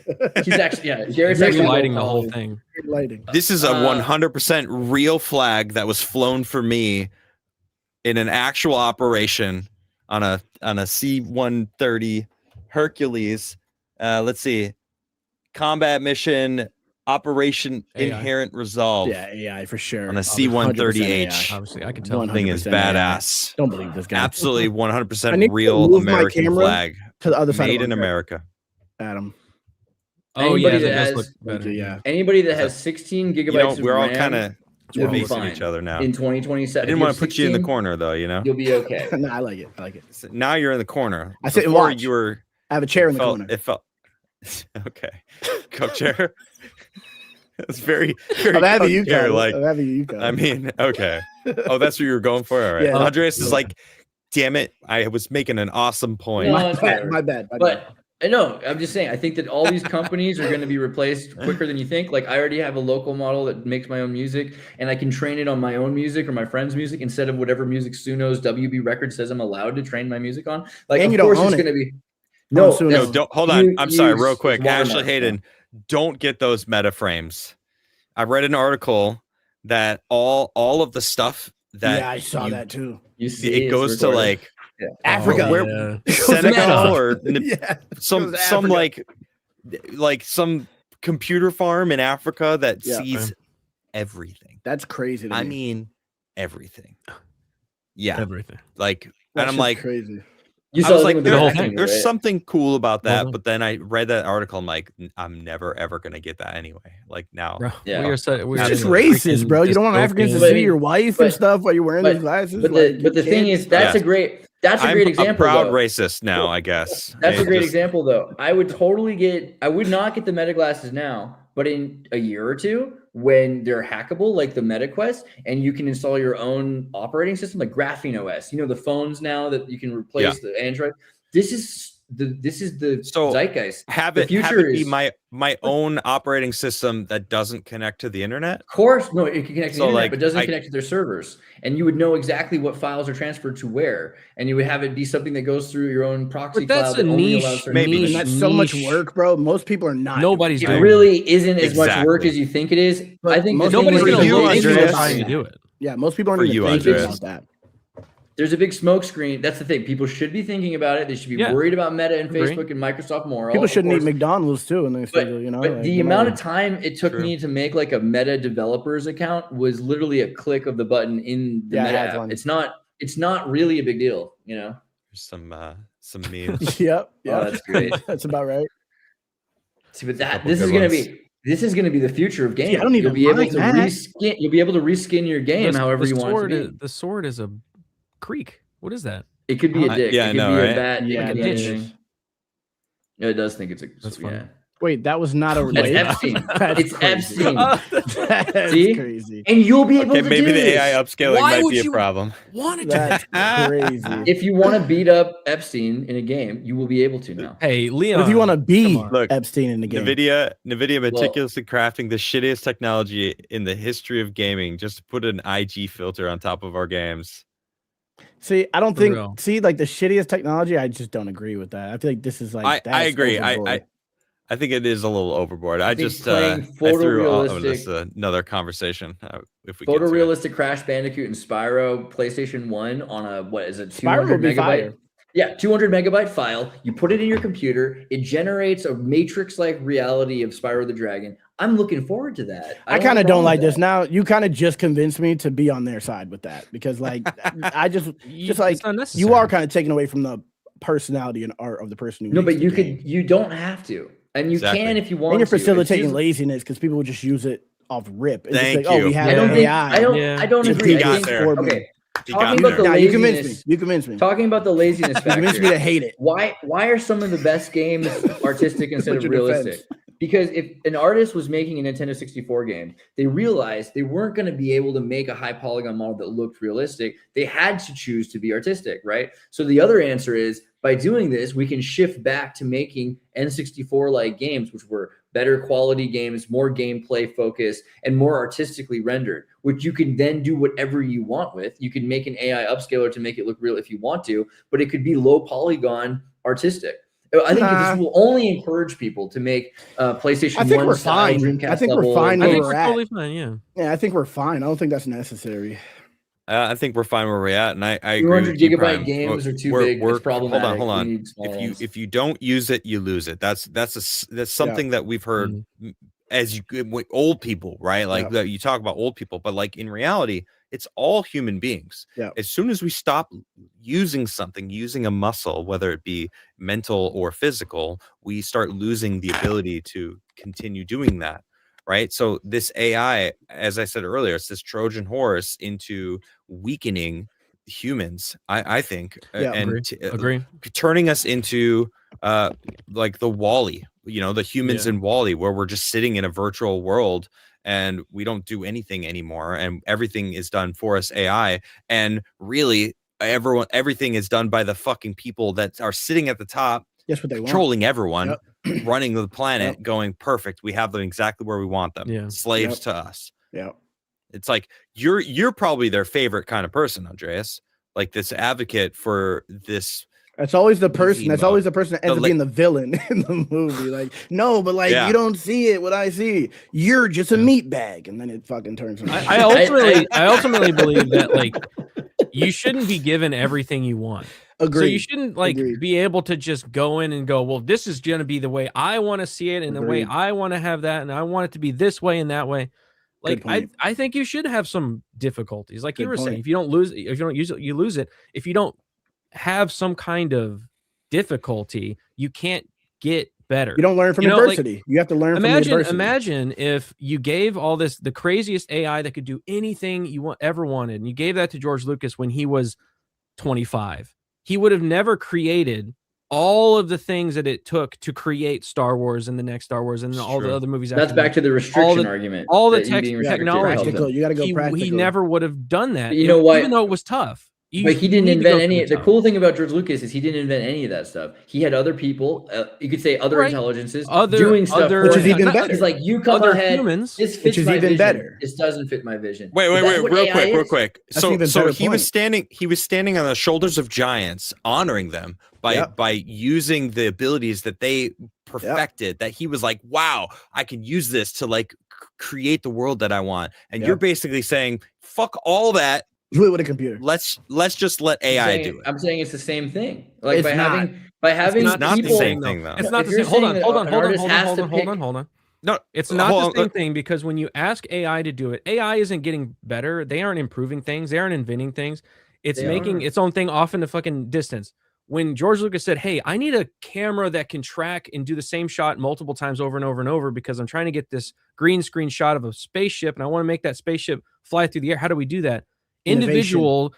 AI. He's actually Garrett's You're actually lighting the whole thing. Lighting. This is a Uh, 100% real flag that was flown for me in an actual operation on a C-130 Hercules. Let's see, combat mission operation AI. inherent resolve. Yeah, AI for sure. On a 100% C-130H. AI. Obviously, I can tell. 100% Thing is AI. badass. Don't believe this guy. Absolutely I 100% need to real move my American camera flag to the other side. made of in our America. Adam. Oh yeah, Anybody that that does has- look better. Yeah. Anybody that has 16 gigabytes You know, of we're all RAM kind of will be facing fine. each other now. in I 2027. didn't If want have to put you in the 16, corner though, you know. You'll be okay. No, I like it. I like it. So now you're in the corner. I sit and Before watch. You were. I have a chair in the felt, corner. It felt okay. Coke chair. It's very, very I'm having Coke you chair, go. like. I'm having you go. I mean, okay. Oh, that's what you were going for. All right. Yeah. Andreas is Yeah. like, damn it! I was making an awesome point. No, my, it's bad, whatever. my bad. My bad. But I know, I'm just saying, I think that all these companies are going to be replaced quicker than you think. Like, I already have a local model that makes my own music, and I can train it on my own music or my friend's music instead of whatever music Suno's WB record says I'm allowed to train my music on. Like, And of you don't course, own it's it. going to be. No, No, Suno. No, don't hold on. You I'm sorry, real use quick. watermark Ashley stuff. Hayden, don't get those meta frames. I read an article that all of the stuff that yeah, I saw you- that too. You see, it it's goes to recorded. like Africa. where Yeah. Senegal or yeah. some Goes to Africa. like some computer farm in Africa that Yeah. sees everything. That's crazy. To I me. mean, everything. Yeah, Everything. like, That and I'm shit's like, crazy. You I saw was the like, thing with the the whole vacuum, thing. there's right? something cool about that, Mhm. but then I read that article. I'm like, I'm never ever gonna get that anyway. Like now, Bro, Yeah. we are so, we It's are just in a racist, freaking bro. You don't want Africans to dystopian- see your wife But- and stuff while you're wearing but- those glasses. But the thing is, that's Yeah. a great I'm example. a proud though. racist now, I guess. That's a It great just- example, though. I would not get the Meta glasses now, but in a year or two, when they're hackable, like the Meta Quest, and you can install your own operating system, like Graphene OS. You know, the phones now that you can replace the Android. This is the So, zeitgeist. Have The it future be is- my own operating system that doesn't connect to the internet. Of course, no, it can connect to the So, internet, like, but doesn't I- connect to their servers. And you would know exactly what files are transferred to where, and you would have it be something that goes through your own proxy But that's cloud a that only niche- allows certain maybe. people. and that's so much niche. work, bro. Most people are not. Nobody's It doing really isn't as much work Exactly. as you think it is. But I think most the thing Nobody's For is going to you, look into Andreas. trying to do it. Yeah, most people aren't For even you, thinking Andreas. about that. There's a big smoke screen. That's the thing. People should be thinking about it. They should be worried about Meta and Facebook and Microsoft more. People shouldn't eat McDonald's too, and they still, you know. But like, the amount of time it took me to make like a Meta developers account was literally a click of the button in the Meta app. It's not really a big deal, you know. There's some memes. Yep. Oh, that's great. That's about right. See, but this is gonna be the future of games. I don't even You'll be able to reskin your game however you want it to be. The sword is a creek. What is that? It could be a dick. Yeah, it could no, be right? a bat. Yeah, it could be anything. Yeah, it does think it's a. That's funny. Yeah. Wait, that was not a That's rape? Epstein. That's It's crazy. Epstein. That's See? crazy. And you'll be able Okay, to maybe do the this. AI upscaling Why might would be a you problem. Wanted That's crazy. If you want to beat up Epstein in a game, you will be able to now. Hey, Leon. But if you want to be Look, Epstein in the game, Nvidia meticulously crafting the shittiest technology in the history of gaming just to put an IG filter on top of our games. see, I don't For think real. like the shittiest technology. I just don't agree with that. I feel like this is like I agree. overboard. I think it is a little overboard. I think just playing I threw all of photorealistic- this another conversation. If we get to it. Photorealistic Crash Bandicoot and Spyro PlayStation 1 on a, what is it, Spyro 200 would be megabyte? fire. Yeah, 200 megabyte file. You put it in your computer. It generates a Matrix-like reality of Spyro the Dragon. I'm looking forward to that. I kind of don't like this now. You kind of just convinced me to be on their side with that because, like, I just like It's unnecessary. you are kind of taking away from the personality and art of the person who. No, makes but the game. you don't have to, and you Exactly. can if you want. And you're to. It's facilitating just- laziness because people will just use it off rip. It's Thank just like, you. oh, we have I don't an think. AI. I don't You agree. I got think, there. okay. He Talking got about there. the Nah, you convinced me. laziness. You convinced me. Talking about the laziness You factor. convinced me to hate it. Why are some of the best games artistic instead of What's your realistic? defense? Because if an artist was making a Nintendo 64 game, they realized they weren't going to be able to make a high polygon model that looked realistic. They had to choose to be artistic, right? So the other answer is, by doing this, we can shift back to making N64-like games, which were better quality games, more gameplay focused, and more artistically rendered, which you can then do whatever you want with. You can make an AI upscaler to make it look real if you want to, but it could be low polygon artistic. I think this will only encourage people to make PlayStation 1 I think we're style fine. Dreamcast I think we're level. fine I where think we're we're at. totally fine. Yeah. Yeah, I think we're fine. I don't think that's necessary. I think we're fine where we're at, and I agree 200 with you, gigabyte Prime. games are too We're- big. we're- It's problematic. Hold We on. need smaller ones. If you don't use it, you lose it. That's something that we've heard as old people, right? Like that you talk about old people, but like in reality, it's all human beings. Yeah. As soon as we stop using something, using a muscle, whether it be mental or physical, we start losing the ability to continue doing that. Right. So this AI, as I said earlier, it's this Trojan horse into weakening humans, I think, and Agree. turning us into like the Wall-E, the humans in Wall-E, where we're just sitting in a virtual world and we don't do anything anymore, and everything is done for us AI, and really everything is done by the fucking people that are sitting at the top, That's what they want. controlling everyone, running the planet, going perfect. We have them exactly where we want them. Yeah. Slaves to us. Yeah. It's like you're probably their favorite kind of person, Andreas. Like this advocate for this. That's always the person. That's mode. always the person that ends up being the villain in the movie. Like, no, but like you don't see it. What I see, you're just a meat bag, and then it fucking turns. I ultimately believe that like you shouldn't be given everything you want. Agreed. So you shouldn't like be able to just go in and go, well, this is going to be the way I want to see it, and the way I want to have that, and I want it to be this way and that way. Like I think you should have some difficulties. Like you were saying, if you don't use it, you lose it. If you don't have some kind of difficulty, you can't get better. You don't learn from adversity. Like, you have to learn from adversity. Imagine if you gave all this, the craziest AI that could do anything you ever wanted, and you gave that to George Lucas when he was 25. He would have never created all of the things that it took to create Star Wars and the next Star Wars and all the other movies. That's back to the restriction argument. All the technology. You got to go practical. He never would have done that. But you know what? Even though it was tough. But he didn't invent any. The cool thing about George Lucas is he didn't invent any of that stuff. He had other people, you could say other intelligences, doing stuff, which is even better. He's like, you come ahead. Humans, this fits which is my even vision. better. This doesn't fit my vision. Wait, real quick. So he was standing on the shoulders of giants, honoring them by using the abilities that they perfected. That he was like, wow, I can use this to like create the world that I want. And you're basically saying, fuck all that. Do it with a computer. let's just let AI do it. I'm saying it's the same thing. Like It's by not. having It's not the people, same thing though. It's No, not if the you're same. Hold saying on, hold that on, an hold on, artist hold on, has hold to on, hold pick- on, hold on. No, It's not the hold same on. thing because when you ask AI to do it, AI isn't getting better. They aren't improving things. They aren't inventing things. It's They making are. its own thing off in the fucking distance. When George Lucas said, "Hey, I need a camera that can track and do the same shot multiple times over and over and over because I'm trying to get this green screen shot of a spaceship and I want to make that spaceship fly through the air. How do we do that?" Innovation.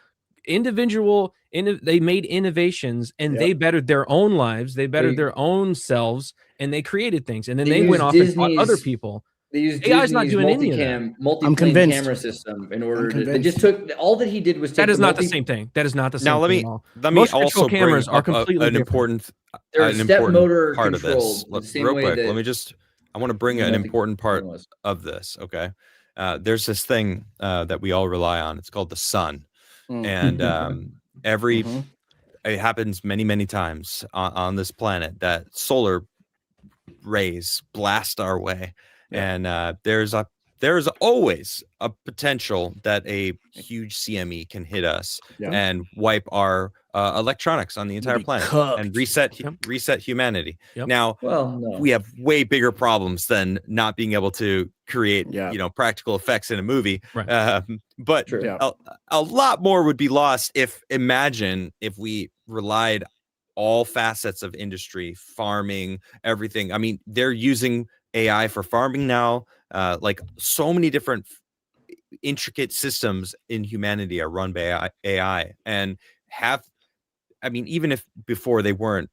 They made innovations and Yep. they bettered their own lives. They bettered They- their own selves and they created things. And then They they went use off and taught other Disney's- people. They use AI is not Disney's doing any of that. multi-plane convinced. camera system in order I'm to. They convinced. just took all that he did was take That is not the multi- same thing. That is not the same Now let thing me at all. let me Motion control also bring cameras are up completely an different. important They're an step important motor part of this. controlled the same Real way quick, that let me just. I want to bring the an multi- important part was. of this. Okay, there's this thing that we all rely on. It's called the sun, and every Mhm. it happens many times on this planet that solar rays blast our way, and there's always a potential that a huge CME can hit us Yeah. and wipe our electronics on the entire be planet cooked. and reset Yep. reset humanity. Yep. Now Well, no. we have way bigger problems than not being able to create Yeah. practical effects in a movie. Right. But True. Yeah. a lot more would be lost if we relied all facets of industry, farming, everything. I mean, they're using AI for farming now. Like so many different intricate systems in humanity are run by AI and even if before they weren't,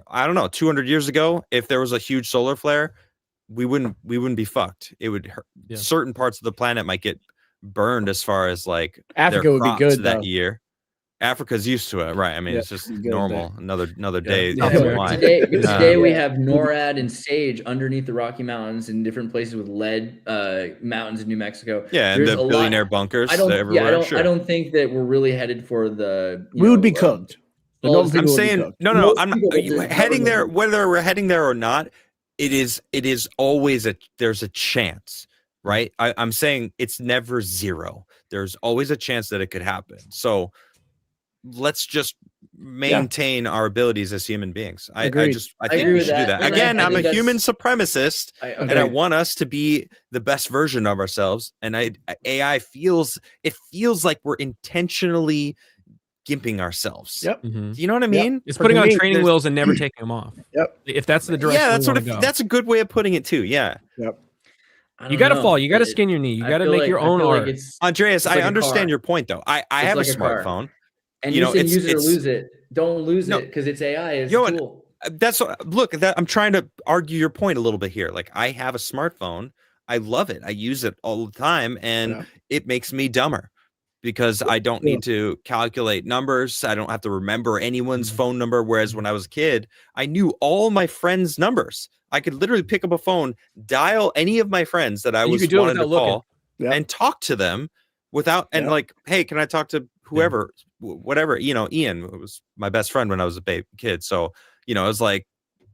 I don't know, 200 years ago, if there was a huge solar flare, we wouldn't be fucked. It would hurt. Yeah. Certain parts of the planet might get burned as far as like Africa their would be crops good, that though. year. Africa's used to it, right? I mean, Yeah, it's just good normal. Another day. Yeah. That's Yeah. why. Today we have NORAD and SAGE underneath the Rocky Mountains in different places with lead mountains in New Mexico. Yeah, and There's the a lot- billionaire bunkers everywhere. I don't think that we're really headed for the. We would be cooked. The well, normal people I'm would be saying cooked. no. Most I'm not people would heading there. never- Whether we're heading there or not, it is always there's a chance, right? I'm saying it's never zero. There's always a chance that it could happen. So let's just maintain our abilities as human beings. I Agreed. think agree we with should do that. that. And Again, I I'm think a human that's- supremacist, and I want us to be the best version of ourselves. And AI feels like we're intentionally gimping ourselves. Yep. Mhm. You know what I mean? It's But putting to on me, training there's- wheels and never taking them off. Yep. If that's the direction, Yeah, that's we wanna go. that's a good way of putting it too. Yeah. Yep. I You don't got to know. fall. You got to skin your knee. You I got to feel make like- your I own feel like art. it's- Andreas, it's like I a understand car. your point though. I It's have like a a car. smartphone. And You you're know, saying it's- use it or it's- lose it. Don't lose No. it because it's AI. It's Yo, a tool. That's I'm trying to argue your point a little bit here. Like I have a smartphone. I love it. I use it all the time and it makes me dumber because I don't need to calculate numbers. I don't have to remember anyone's phone number. Whereas when I was a kid, I knew all my friends' numbers. I could literally pick up a phone, dial any of my friends that I And you was could do it wanted to without call Yep. and talk to them without and like, hey, can I talk to whoever, whatever, Ian was my best friend when I was a kid. So, it was like,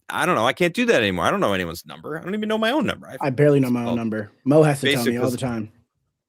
I don't know. I can't do that anymore. I don't know anyone's number. I don't even know my own number. I barely know my own number. Mo has to tell basic me all was- the time.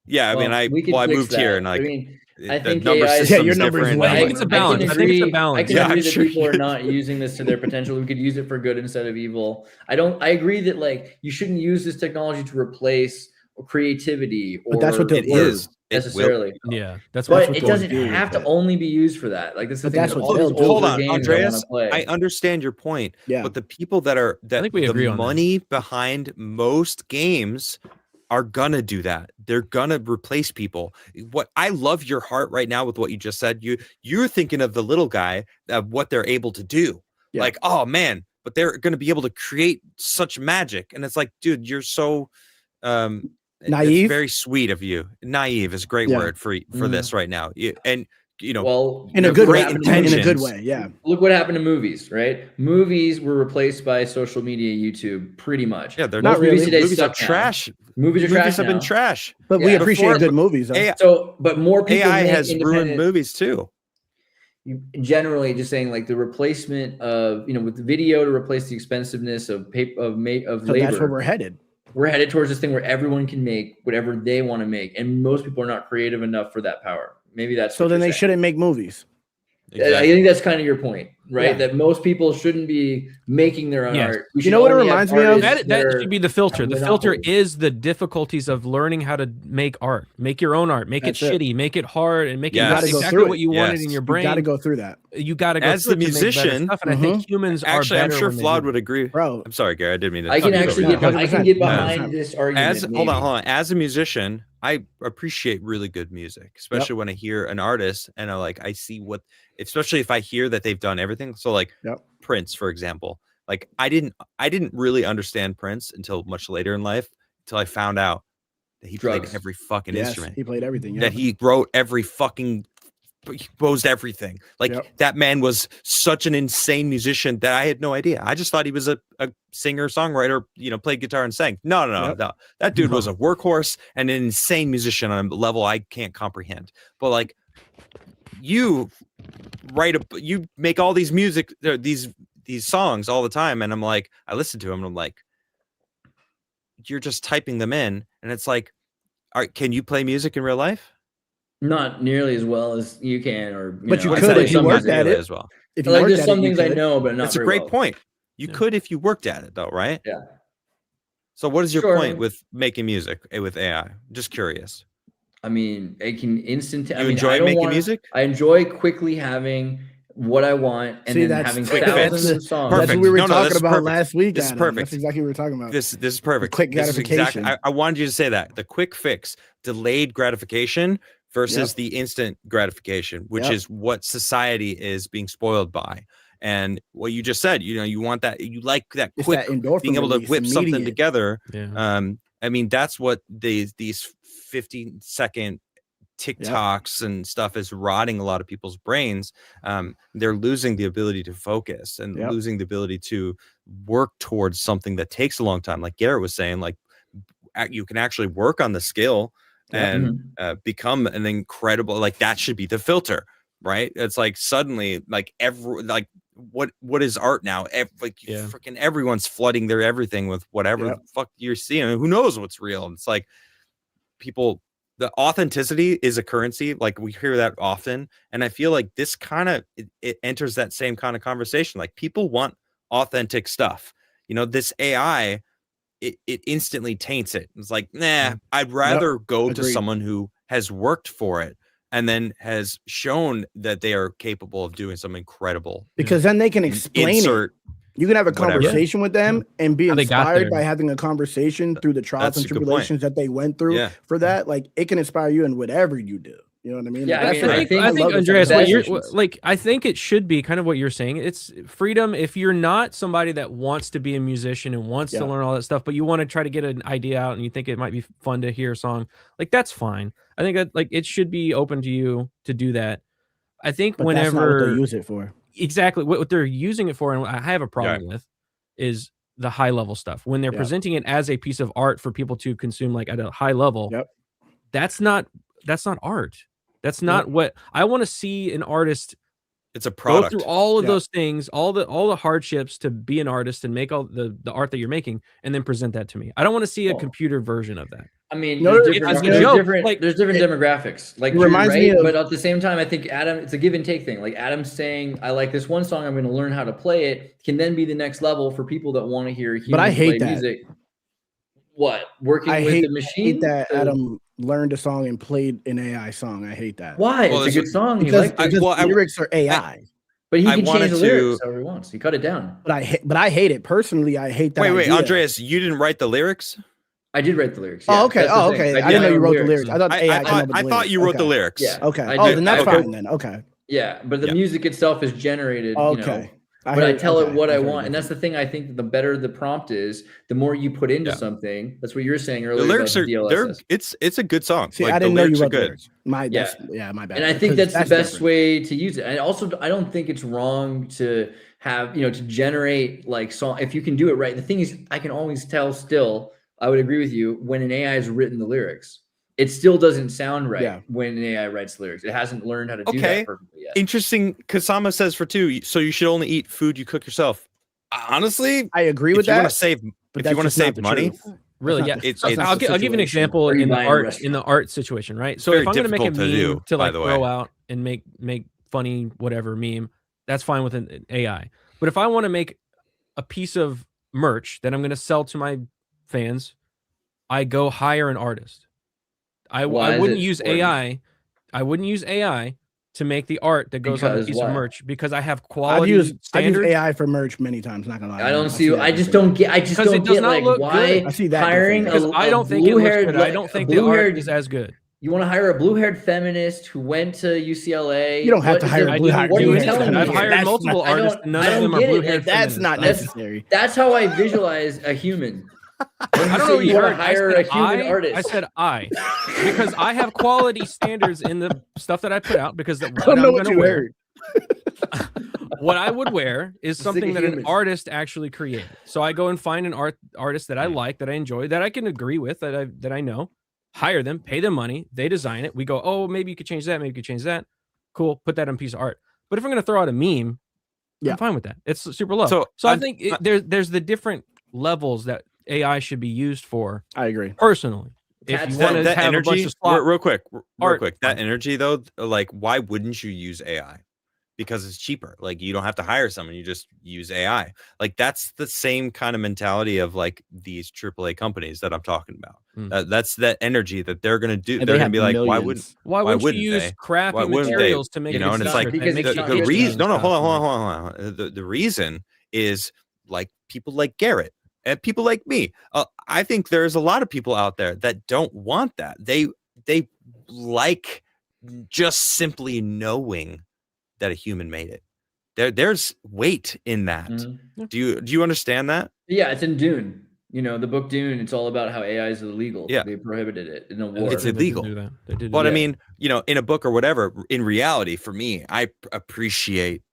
Yeah, I mean, we could I fix moved here that. and like, I mean, I the think number AI is- system's your number's different. way I think it's a balance. I think it's a balance. I can Yeah, agree I'm that sure people are you- not using this to their potential. We could use it for good instead of evil. I agree that like you shouldn't use this technology to replace creativity or But that's what It is. It will- necessarily. Yeah, that's But what it they'll doesn't do with have to it. only be used for that. Like that's the But thing. that's with what all they'll these do. older Hold on, games I Andreas. wanna play. I understand your point. Yeah. But the people that think we agree the on that. money behind most games are gonna do that. They're gonna replace people. What I love your heart right now with what you just said. You're thinking of the little guy of what they're able to do. Yeah. Like, oh man, but they're gonna be able to create such magic. And it's like, dude, you're so Naive? It's very sweet of you. Naive is a great Yeah. word for this right now. Well, In a look good what way. happened to In a movies. good way. Yeah. Look what happened to movies, right? Movies were replaced by social media, YouTube, pretty much. Yeah, they're Not not really. movies. Movies are suck now. trash. Movies are trash have now. been trash. But we Yeah. appreciate Before- good movies. Though. AI, So, but more people AI make has ruined independent- movies too. Generally, just saying like the replacement of with the video to replace the expensiveness of paper of So labor. that's where we're headed. We're headed towards this thing where everyone can make whatever they want to make, and most people are not creative enough for that power. Maybe that's So what then you're they saying. shouldn't make movies. I think that's kind of your point, right? Yeah. That most people shouldn't be making their own Yes. art. We You should know what it only have reminds me of? artists That are- should be the filter. have The filter monopoly. is the difficulties of learning how to make art. Make your own art. Make That's it it. shitty. Make it hard, and make Yes. it You gotta go exactly through what it. you wanted Yes. in your You brain. got to go through that, You got to go As through the it to make better musician, stuff, and I think humans actually, are I'm better sure when they Flawed do would that. agree. bro. I'm sorry, Gary. I didn't mean to. I can talk actually over get, you. I can 100%. get behind this argument. As hold on, maybe. hold on. As a musician, I appreciate really good music, especially when I hear an artist and I see what, especially if I hear that they've done everything. So like Prince, for example, like I didn't really understand Prince until much later in life, until I found out that he played every fucking instrument. He played everything. That he wrote every fucking, he composed everything. Like that man was such an insane musician that I had no idea. I just thought he was a singer, songwriter, played guitar and sang. No. That dude was a workhorse and an insane musician on a level I can't comprehend. But like you make all these music, these songs all the time. And I'm like, I listen to them and I'm like, you're just typing them in. And it's like, can you play music in real life? Not nearly as well as you can, or but you I could play if you some worked music at it as well. If you like, worked there's at some it, you things I could. know, but not. That's a very great well. point. You could if you worked at it, though, right? Yeah. So, what is your Sure. point with making music with AI? Just curious. I mean, it can enjoy making music? I enjoy quickly having what I want and See, then that's having quick thousands fix. of songs. Perfect. That's what we were No, talking this is about perfect. last week. This is Adam. perfect. That's exactly what we were talking about. This is perfect. Quick This is gratification. I wanted you to say that the quick fix, delayed gratification versus the instant gratification, which is what society is being spoiled by. And what you just said, you want that, you like that It's quick, that endorphin being able to release, whip something immediate. together. Yeah. I mean, that's what these 15-second TikToks and stuff is rotting a lot of people's brains. They're losing the ability to focus and losing the ability to work towards something that takes a long time. Like Garrett was saying, like you can actually work on the skill and become an incredible, like that should be the filter, right? It's like suddenly like what is art now? Freaking everyone's flooding their everything with whatever the fuck you're seeing. I mean, who knows what's real? And it's like people, the authenticity is a currency. Like we hear that often. And I feel like this kind of, it enters that same kind of conversation. Like people want authentic stuff. This AI, it instantly taints it. It's like, nah, I'd rather go to someone who has worked for it and then has shown that they are capable of doing some incredible. Because then they can explain it. You can have a conversation with them and be inspired by having a conversation through the trials and tribulations that they went through for that. Like it can inspire you in whatever you do. You know what I mean? Yeah, I think Andreas, I think it should be kind of what you're saying. It's freedom. If you're not somebody that wants to be a musician and wants to learn all that stuff, but you want to try to get an idea out and you think it might be fun to hear a song, like that's fine. I think that like it should be open to you to do that. I think but whenever that's not what they use it for. Exactly what they're using it for, and what I have a problem with is the high level stuff when they're presenting it as a piece of art for people to consume, like at a high level. That's not art. That's not what I want to see an artist. It's a product. Go through all of those things, all the hardships to be an artist and make all the art that you're making, and then present that to me. I don't want to see a computer version of that. I mean, No, there's different demographics. Like you're right, but at the same time, I think Adam, it's a give and take thing. Like Adam's saying, I like this one song, I'm going to learn how to play it. Can then be the next level for people that want to hear humans I hate play that. music. What working with the machine? I hate that Adam learned a song and played an AI song. I hate that. Why? It's a good song. Because the lyrics are AI. But he can change the lyrics however he wants. He cut it down. But I hate it personally. I hate that. Wait, Andreas, you didn't write the lyrics? I did write the lyrics. Yeah, okay. I didn't know you wrote the lyrics. I thought I thought you wrote the lyrics. Yeah. Okay. Then that's fine then. Okay. Yeah, but the music itself is generated. Okay. But I tell it what I want, and that's the thing. I think that the better the prompt is, the more you put into something. That's what you were saying earlier. The lyrics about DLSS. It's a good song. See, I didn't know you wrote the lyrics. My bad. And I think that's the best way to use it. And also, I don't think it's wrong to have to generate like song if you can do it right. The thing is, I can always tell. Still, I would agree with you when an AI has written the lyrics. It still doesn't sound right when an AI writes lyrics. It hasn't learned how to do that perfectly yet. Interesting. Kasama says for 2, so you should only eat food you cook yourself. Honestly, I agree with that. If you want to save money, Really, yeah. It's- So it's I'll the give you an example Or you in the buy in a art restaurant. situation, right? It's So very if I'm going to make a difficult to meme do, to by like the throw way. out and make funny whatever meme, that's fine with an AI. But if I want to make a piece of merch that I'm going to sell to my fans, I go hire an artist. I Why is wouldn't it use important? AI. I wouldn't use AI to make the art that goes on the Because piece why? of merch because I have I've quality used standards. AI for merch many times. Not gonna lie. I don't see see. that I just differently. don't get. I just Because it don't does get not like look why good. I see that hiring Because a I don't think it looks blue-haired, good. I like, don't a think the art blue-haired- is as good. You want to hire a blue-haired feminist who went to UCLA? You don't have to hire a I blue-haired didn't What are do you anything. telling me? I've hired That's multiple not- artists, and none I of don't them are get it. blue-haired Like, That's feminists. not necessary. That's how I visualize a human. When I don't say know what you wanna heard. I hire said a human I. artist. I said I, because I have quality standards in the stuff that I put out. Because I what don't know I'm what going to you wear, heard. what I would wear is Sick something of that an humans. artist actually created. So I go and find an artist that I like, that I enjoy, that I can agree with, that I know. Hire them, pay them money, they design it. We go, oh, maybe you could change that, maybe you could change that. Cool, put that on a piece of art. But if I'm going to throw out a meme, Yeah. I'm fine with that. It's super low. So So I think there's the different levels that AI should be used for. I agree. Personally, if That's you that- want to have a bunch of slop, real quick, art, that fine. energy though, like why wouldn't you use AI? Because it's cheaper. Like you don't have to hire someone, you just use AI. Like that's the same kind of mentality of like these AAA companies that I'm talking about. That's that energy that they're gonna do. And they're they gonna have be like, millions. why wouldn't wouldn't you use they? crappy Why wouldn't they? materials to make You know, a and it's t-shirt like that because makes it's you not the good itchy reason. and No, stuff? hold on. The reason is like people like Garrett and people like me. I think there's a lot of people out there that don't want that. They like just simply knowing that a human made it. There's weight in that. Mhm. Do you understand that? Yeah, it's in Dune. You know, the book Dune. It's all about how AI is illegal. Yeah. They prohibited it in the Yeah, war. It's they did illegal. do that. They did do But that. I mean, you know, in a book or whatever, in reality, for me, I appreciate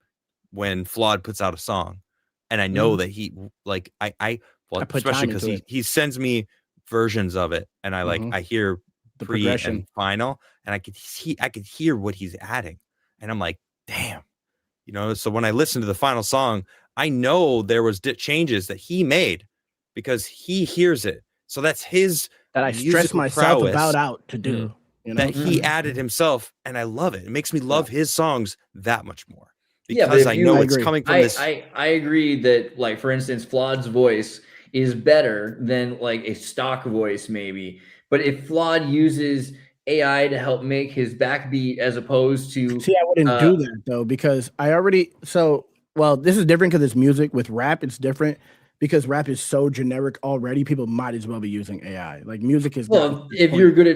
when Flawed puts out a song, and I know that he like I put especially time because into he sends me versions of it, and I like I hear The pre progression. and final, and I could hear what he's adding, and I'm like, damn, you know. So when I listen to the final song, I know there was changes that he made because he hears it. So that's his That I stress musical myself prowess about out to do. You know? that he added himself, and I love it. It makes me love his songs that much more Yeah, but because if I you- know I it's agree. coming from I, this. I agree that, like, for instance, Flawed's voice is better than like a stock voice, maybe. But if Flawed uses AI to help make his backbeat as opposed to See, I wouldn't do that though, because I already this is different because it's music. With rap, it's different because rap is so generic already. People might as well be using AI. Like music is if you're good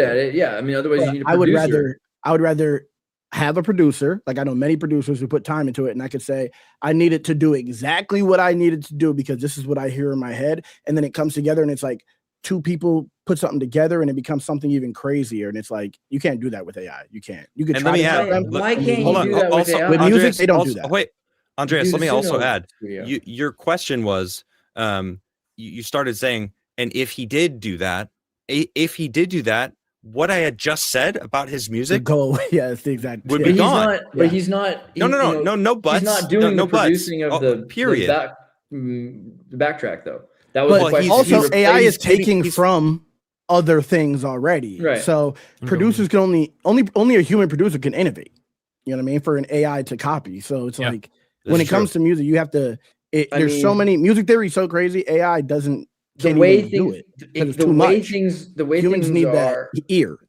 at it, yeah. I mean, otherwise you need a producer. I would rather have a producer. Like I know many producers who put time into it, and I could say I need it to do exactly what I needed to do because this is what I hear in my head, and then it comes together, and it's like two people put something together, and it becomes something even crazier. And it's like you can't do that with AI. You can't. You can And try let me to add, help them. Why can't hold you on. do that with Also, AI? With music, Andreas, they don't do also, that. Wait, Andreas, Do let the me also Suno add. studio. Your question was, you started saying, and if he did do that, what I had just said about his To music go away. Yeah, it's the exact. would But be he's gone. not. But he's not. No buts. He's not doing no the buts. producing of the period. the backtrack though. That was But the question. also, He AI is replaced- taking from other things already. Right. So producers can only a human producer can innovate. You know what I mean? For an AI to copy. So it's like when it comes to music, you have to. There's so many music theory is so crazy. AI doesn't. The way do things, it. It's the too way much. things, the way Humans things need are, that ear.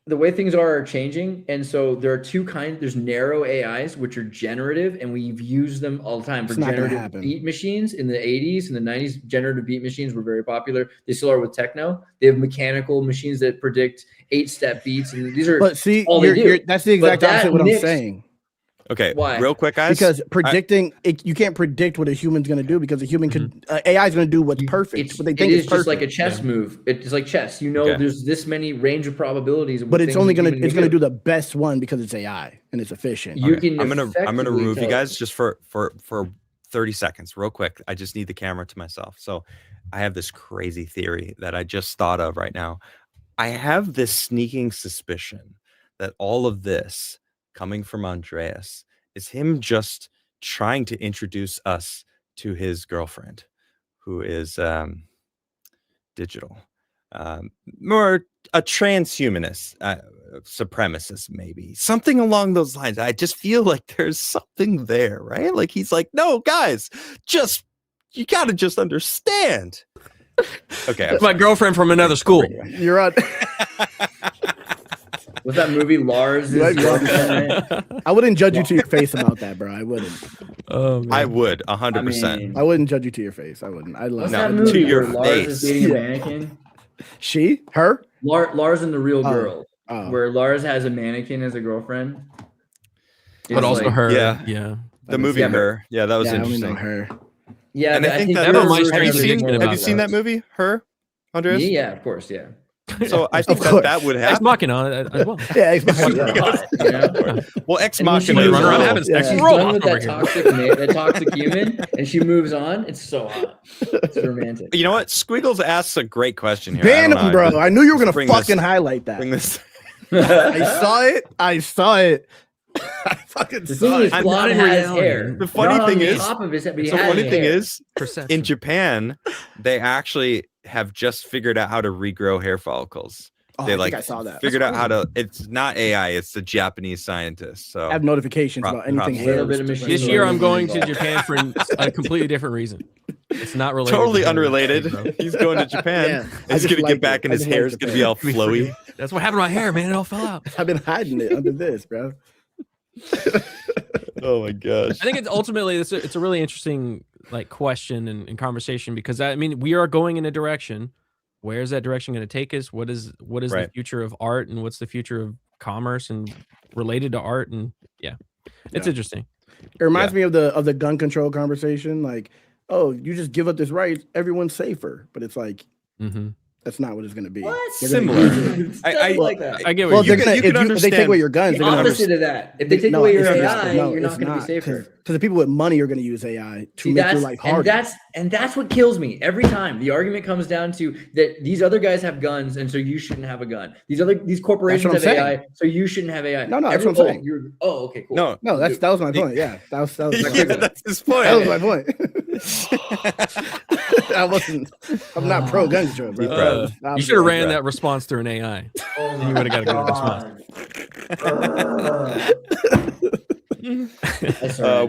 the way things are changing, and so there are two kinds. There's narrow AIs, which are generative, and we've used them all the time for It's not gonna generative happen. beat machines. In the 80s and the 90s, generative beat machines were very popular. They still are with techno. They have mechanical machines that predict 8-step beats, and these are But see, all they do. that's the exact But that opposite of what I'm mix- saying. Okay, Why? real quick, guys. Because predicting you can't predict what a human's going to do because a human could AI is going to do what's perfect. What they think it is is just like a perfect. chess move. It's like chess. You know, Okay. there's this many range of probabilities, of But what it's things only a gonna human it's can gonna do the best one because it's AI and it's efficient. You can. I'm gonna effectively remove you tell- guys just for 30 seconds, real quick. I just need the camera to myself. So I have this crazy theory that I just thought of right now. I have this sneaking suspicion that all of this coming from Andreas is him just trying to introduce us to his girlfriend, who is digital. More a transhumanist, supremacist, maybe something along those lines. I just feel like there's something there, right? Like he's like, no, guys, you gotta just understand. Okay, my girlfriend from another school. You're on. Was that movie Lars? I wouldn't judge you to your face about that, bro. I wouldn't. Oh, man. I would 100%. I wouldn't judge you to your face. I wouldn't. I love What's No, that movie to your where Lars face. is dating a mannequin? She, her. Lars and the Real Girl, Oh. where Lars has a mannequin as a girlfriend. But It's also like- her. Yeah. Yeah. The movie Yeah, but- Her, yeah, that was Yeah, I only interesting. know her. Yeah, And but I think that Never that's- mind, have you Stranger seen Things have you about seen that movie, Her, Andreas? Yeah, of course, yeah. So I think course. that would Ex happen. Machina as well. Yeah, You know? Well, Ex And when she Machina. moves is on, around real. having sex Yeah. with She's done robots with over that here. that toxic human, and she moves on. It's so hot. It's romantic. You know what? Squiggles asks a great question here. Ban him, bro. I knew you were gonna Bring fucking this- highlight that. Bring this. I saw it. I fucking The saw thing is, it. Claude in has reality. hair. The funny Not on thing the is- top of his head, but he The has funny thing hair. is, Perception. in Japan, they actually have just figured out how to regrow hair follicles. Oh, They I like think I saw that. figured out how to. It's not AI. It's the Japanese scientists. So I have notifications Prop- about anything props. hair. Little bit of machine This year I'm learning going to involved. Japan for a completely different reason. It's not related. totally to hair. unrelated. He's going to Japan. Yeah, I He's just gonna like get back, it. and I his just hair like is the gonna be all We flowy. That's what happened to my hair, man. It all fell out. I've been hiding it under this, bro. Oh my gosh. I think it's ultimately it's a really interesting like question and conversation because I mean we are going in a direction. Where is that direction going to take us? What is the Right. future of art and what's the future of commerce and related to art? And it's interesting. It reminds me of the gun control conversation. Like, oh, you just give up this right, everyone's safer. But it's like Mm-hmm. that's not what it's going to be. What? They're gonna Similar. use it. I like that. I get Well, what you they're can- gonna you can if they take understand away your guns. The They're gonna opposite of that. If they take No, away your it's AI, no, you're not it's going to be safer. Because the people with money are going to use AI to See, make your life harder. and that's what kills me every time. The argument comes down to that these other guys have guns, and so you shouldn't have a gun. These corporations That's have what I'm AI, so you shouldn't have AI. No, that's what I'm saying. Okay, cool. No, No, that was my point. Yeah, that was my yeah, point. that's his point. That was my point. I'm not pro gun control, bro. You should have ran that response through an AI. Oh You would have got a good response.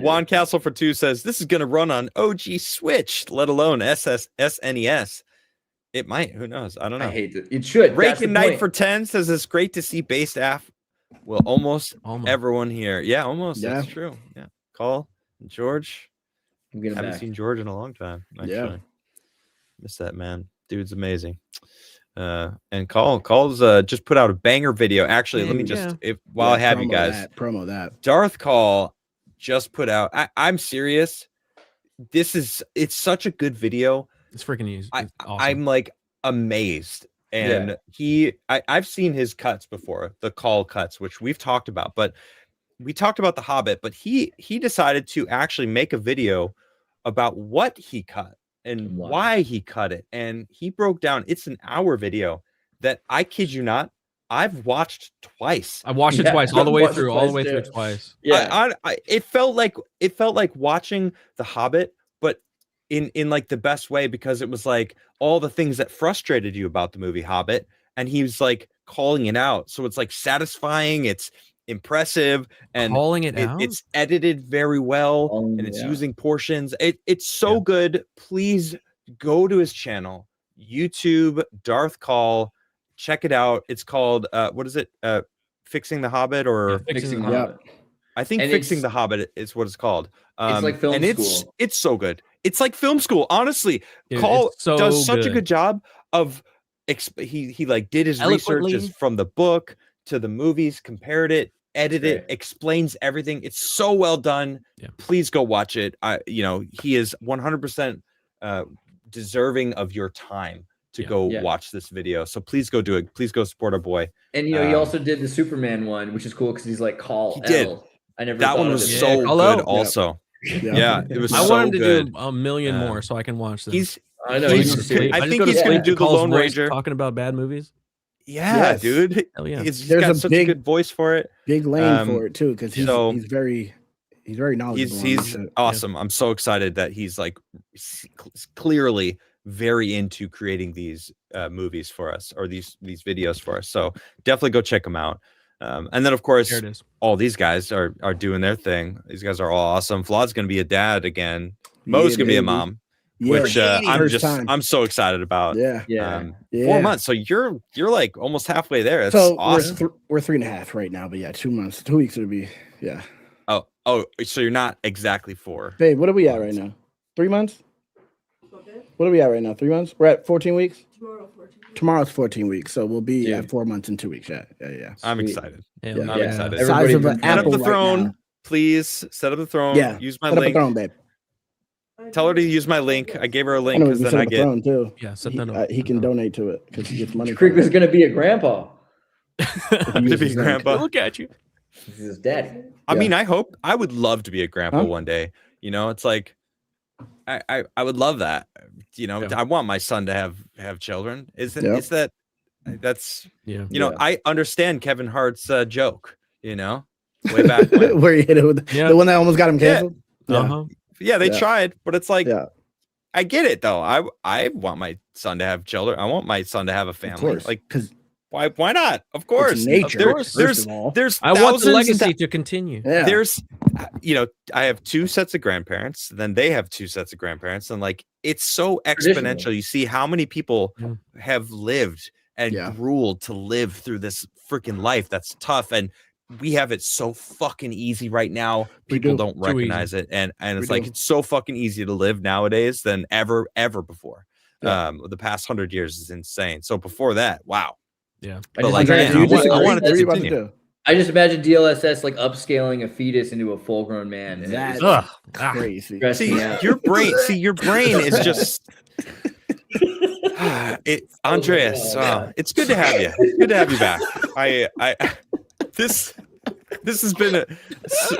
Juan Castle for 2 says this is going to run on OG Switch, let alone SNES. It might. Who knows? I don't know. I hate it. It should. That's the Rake Knight point. for 10 says it's great to see based AF. Well, almost everyone here. Yeah, almost. Yeah. That's true. Yeah. Call George. I'm getting Haven't back. seen George in a long time. Actually. Yeah. Miss that man. Dude's amazing. And Call's just put out a banger video. Actually, let me just while I have you guys promo that. Darth Call just put out. I'm serious. It's such a good video. It's freaking easy. It's awesome. I'm like amazed. And I've seen his cuts before, the Call cuts, which we've talked about, but we talked about The Hobbit, but he decided to actually make a video about what he cut and why he cut it. And he broke down, it's an hour video that I kid you not, I've watched twice. I watched it twice, all the way through, twice. Yeah. It felt like watching The Hobbit, but in like the best way, because it was like all the things that frustrated you about the movie Hobbit, and he was like calling it out. So it's like satisfying, it's impressive, and calling it out. It's edited very well, and it's using portions. It's so good. Please go to his channel, YouTube, Darth Call. Check it out. It's called what is it? Fixing the Hobbit, or Fixing the Hobbit. I think And Fixing the Hobbit is what it's called. It's like film school. It's so good. It's like film school. Honestly, Dude, Call it's so does such a good. good job of he like did his Eloquently. research from the book to the movies, compared it, edited it, explains everything. It's so well done. Yeah. Please go watch it. He is 100% deserving of your time to go watch this video. So please go do it. Please go support our boy. And he also did the Superman one, which is cool because he's like Call. He did. I never. That thought one of was it. so Call good. out. Also, Yeah. it was. I so want him to good. do a million more so I can watch this. I know. he's- He's serious. I just think go to he's gonna sleep do to the Call's Lone voice Ranger. talking about bad movies. Yeah, Yes. dude. Hell yeah. He's There's got a such big- a good voice for it. Big lane for it too, because he's very knowledgeable. He's awesome. I'm so excited that he's like clearly very into creating these movies for us, or these videos for us. So definitely go check them out. And then of course, There it is. all these guys are doing their thing. These guys are all awesome. Flaud's going to be a dad again. Mo's going to be a mom, which I'm so excited about. Yeah. 4 months. So you're like almost halfway there. That's so awesome. we're 3.5 right now, but yeah, 2 months, 2 weeks it'll be. Yeah. Oh, so you're not exactly 4. Babe, what are we at right now? 3 months? What are we at right now? 3 months? We're at 14 weeks? Tomorrow's 14 weeks. So we'll be at 4 months and 2 weeks. Yeah. I'm excited. Yeah. I'm excited. Size of an Set up apple the throne, right please. Set up the throne. Yeah. Use my set link. Up a throne, babe. Tell her to use my link. I gave her a link I know, because then I get. throne too. Yeah, set that up. He can donate to it because he gets money. Creek was going to be a grandpa. to be grandpa. Look at you. This is his daddy. I mean, I would love to be a grandpa one day. You know, it's like I would love that. You know, I want my son to have children. That's you know, I understand Kevin Hart's joke, you know, way back when. Where he hit it with the one that almost got him canceled. Yeah, they tried, but it's like I get it though. I want my son to have children. I want my son to have a family. Like, because why not? Of course, nature. There's I want the legacy to continue. Yeah. There's, you know, I have 2 sets of grandparents. Then they have 2 sets of grandparents, and like it's so exponential. You see how many people have lived and ruled to live through this freaking life that's tough, and we have it so fucking easy right now. People don't recognize it, and it's like it's so fucking easy to live nowadays than ever before. The past 100 years is insane. So before that, wow. Yeah, but like, I want it to continue. I just imagine DLSS like upscaling a fetus into a full-grown man. And that's crazy. See your brain is just. Andreas, it's good to have you. It's good to have you back. This has been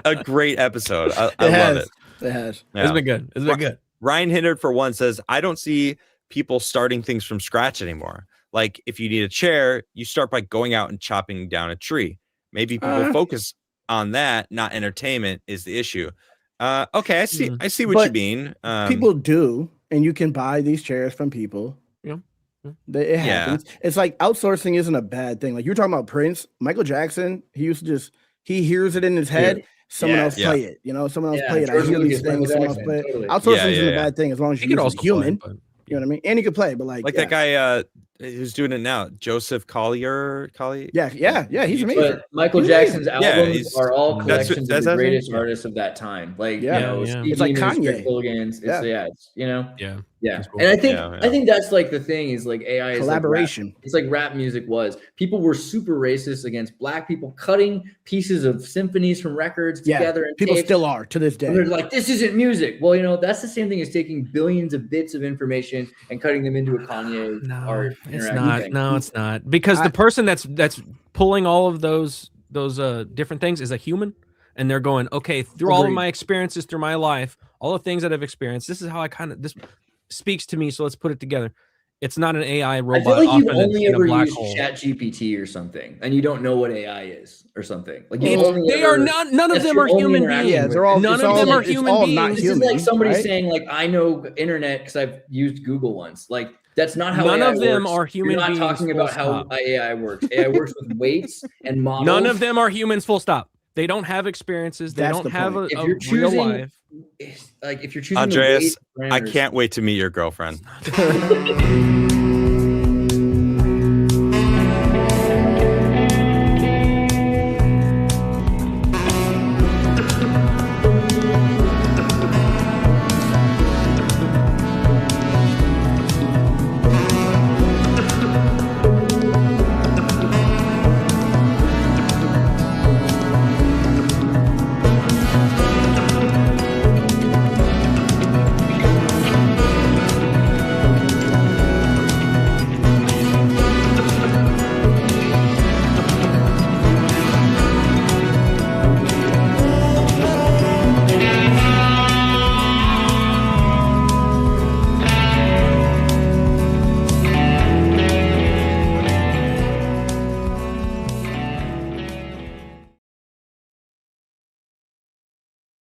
a great episode. I love it. It has. Yeah. It's been good. It's been good. Ryan Hindard for one says, I don't see people starting things from scratch anymore. Like if you need a chair, you start by going out and chopping down a tree. Maybe people focus on that, not entertainment is the issue. Okay, I see what you mean. People do, and you can buy these chairs from people. It happens. It's like outsourcing isn't a bad thing. Like you're talking about Prince, Michael Jackson. He used to he hears it in his head. Someone else play it. You know, someone else play it. I hear these things. Someone else play it. Totally. Outsourcing isn't a bad thing as long as you're human. Play, you know what I mean? And he could play, but like that guy who's doing it now, Joseph Collier. Yeah, he's amazing. But Michael Jackson's albums are all collections of the greatest artists of that time. Like you know, it's like Kanye. It's you know, cool. And I think that's like the thing is like AI is collaboration. Like it's like rap music was. People were super racist against black people, cutting pieces of symphonies from records together. And people still are to this day. And they're like, this isn't music. Well, you know, that's the same thing as taking billions of bits of information and cutting them into a Kanye art. It's not. Thing. No, it's not. Because the person that's pulling all of those different things is a human, and they're going, okay, through all of my experiences through my life, all the things that I've experienced, this is how this speaks to me. So let's put it together. It's not an AI robot. I feel like you've only ever used ChatGPT or something, and you don't know what AI is or something. Like none of them are human beings. Yeah, they're all none of them are human beings. This is like somebody saying like I know internet because I've used Google once. Like that's not how none AI of them works. are human You're not beings. Talking about how AI works. AI works with weights and models. None of them are humans. Full stop. They don't have experiences. They don't have a real life. Like if you're choosing Andreas, I can't wait to meet your girlfriend.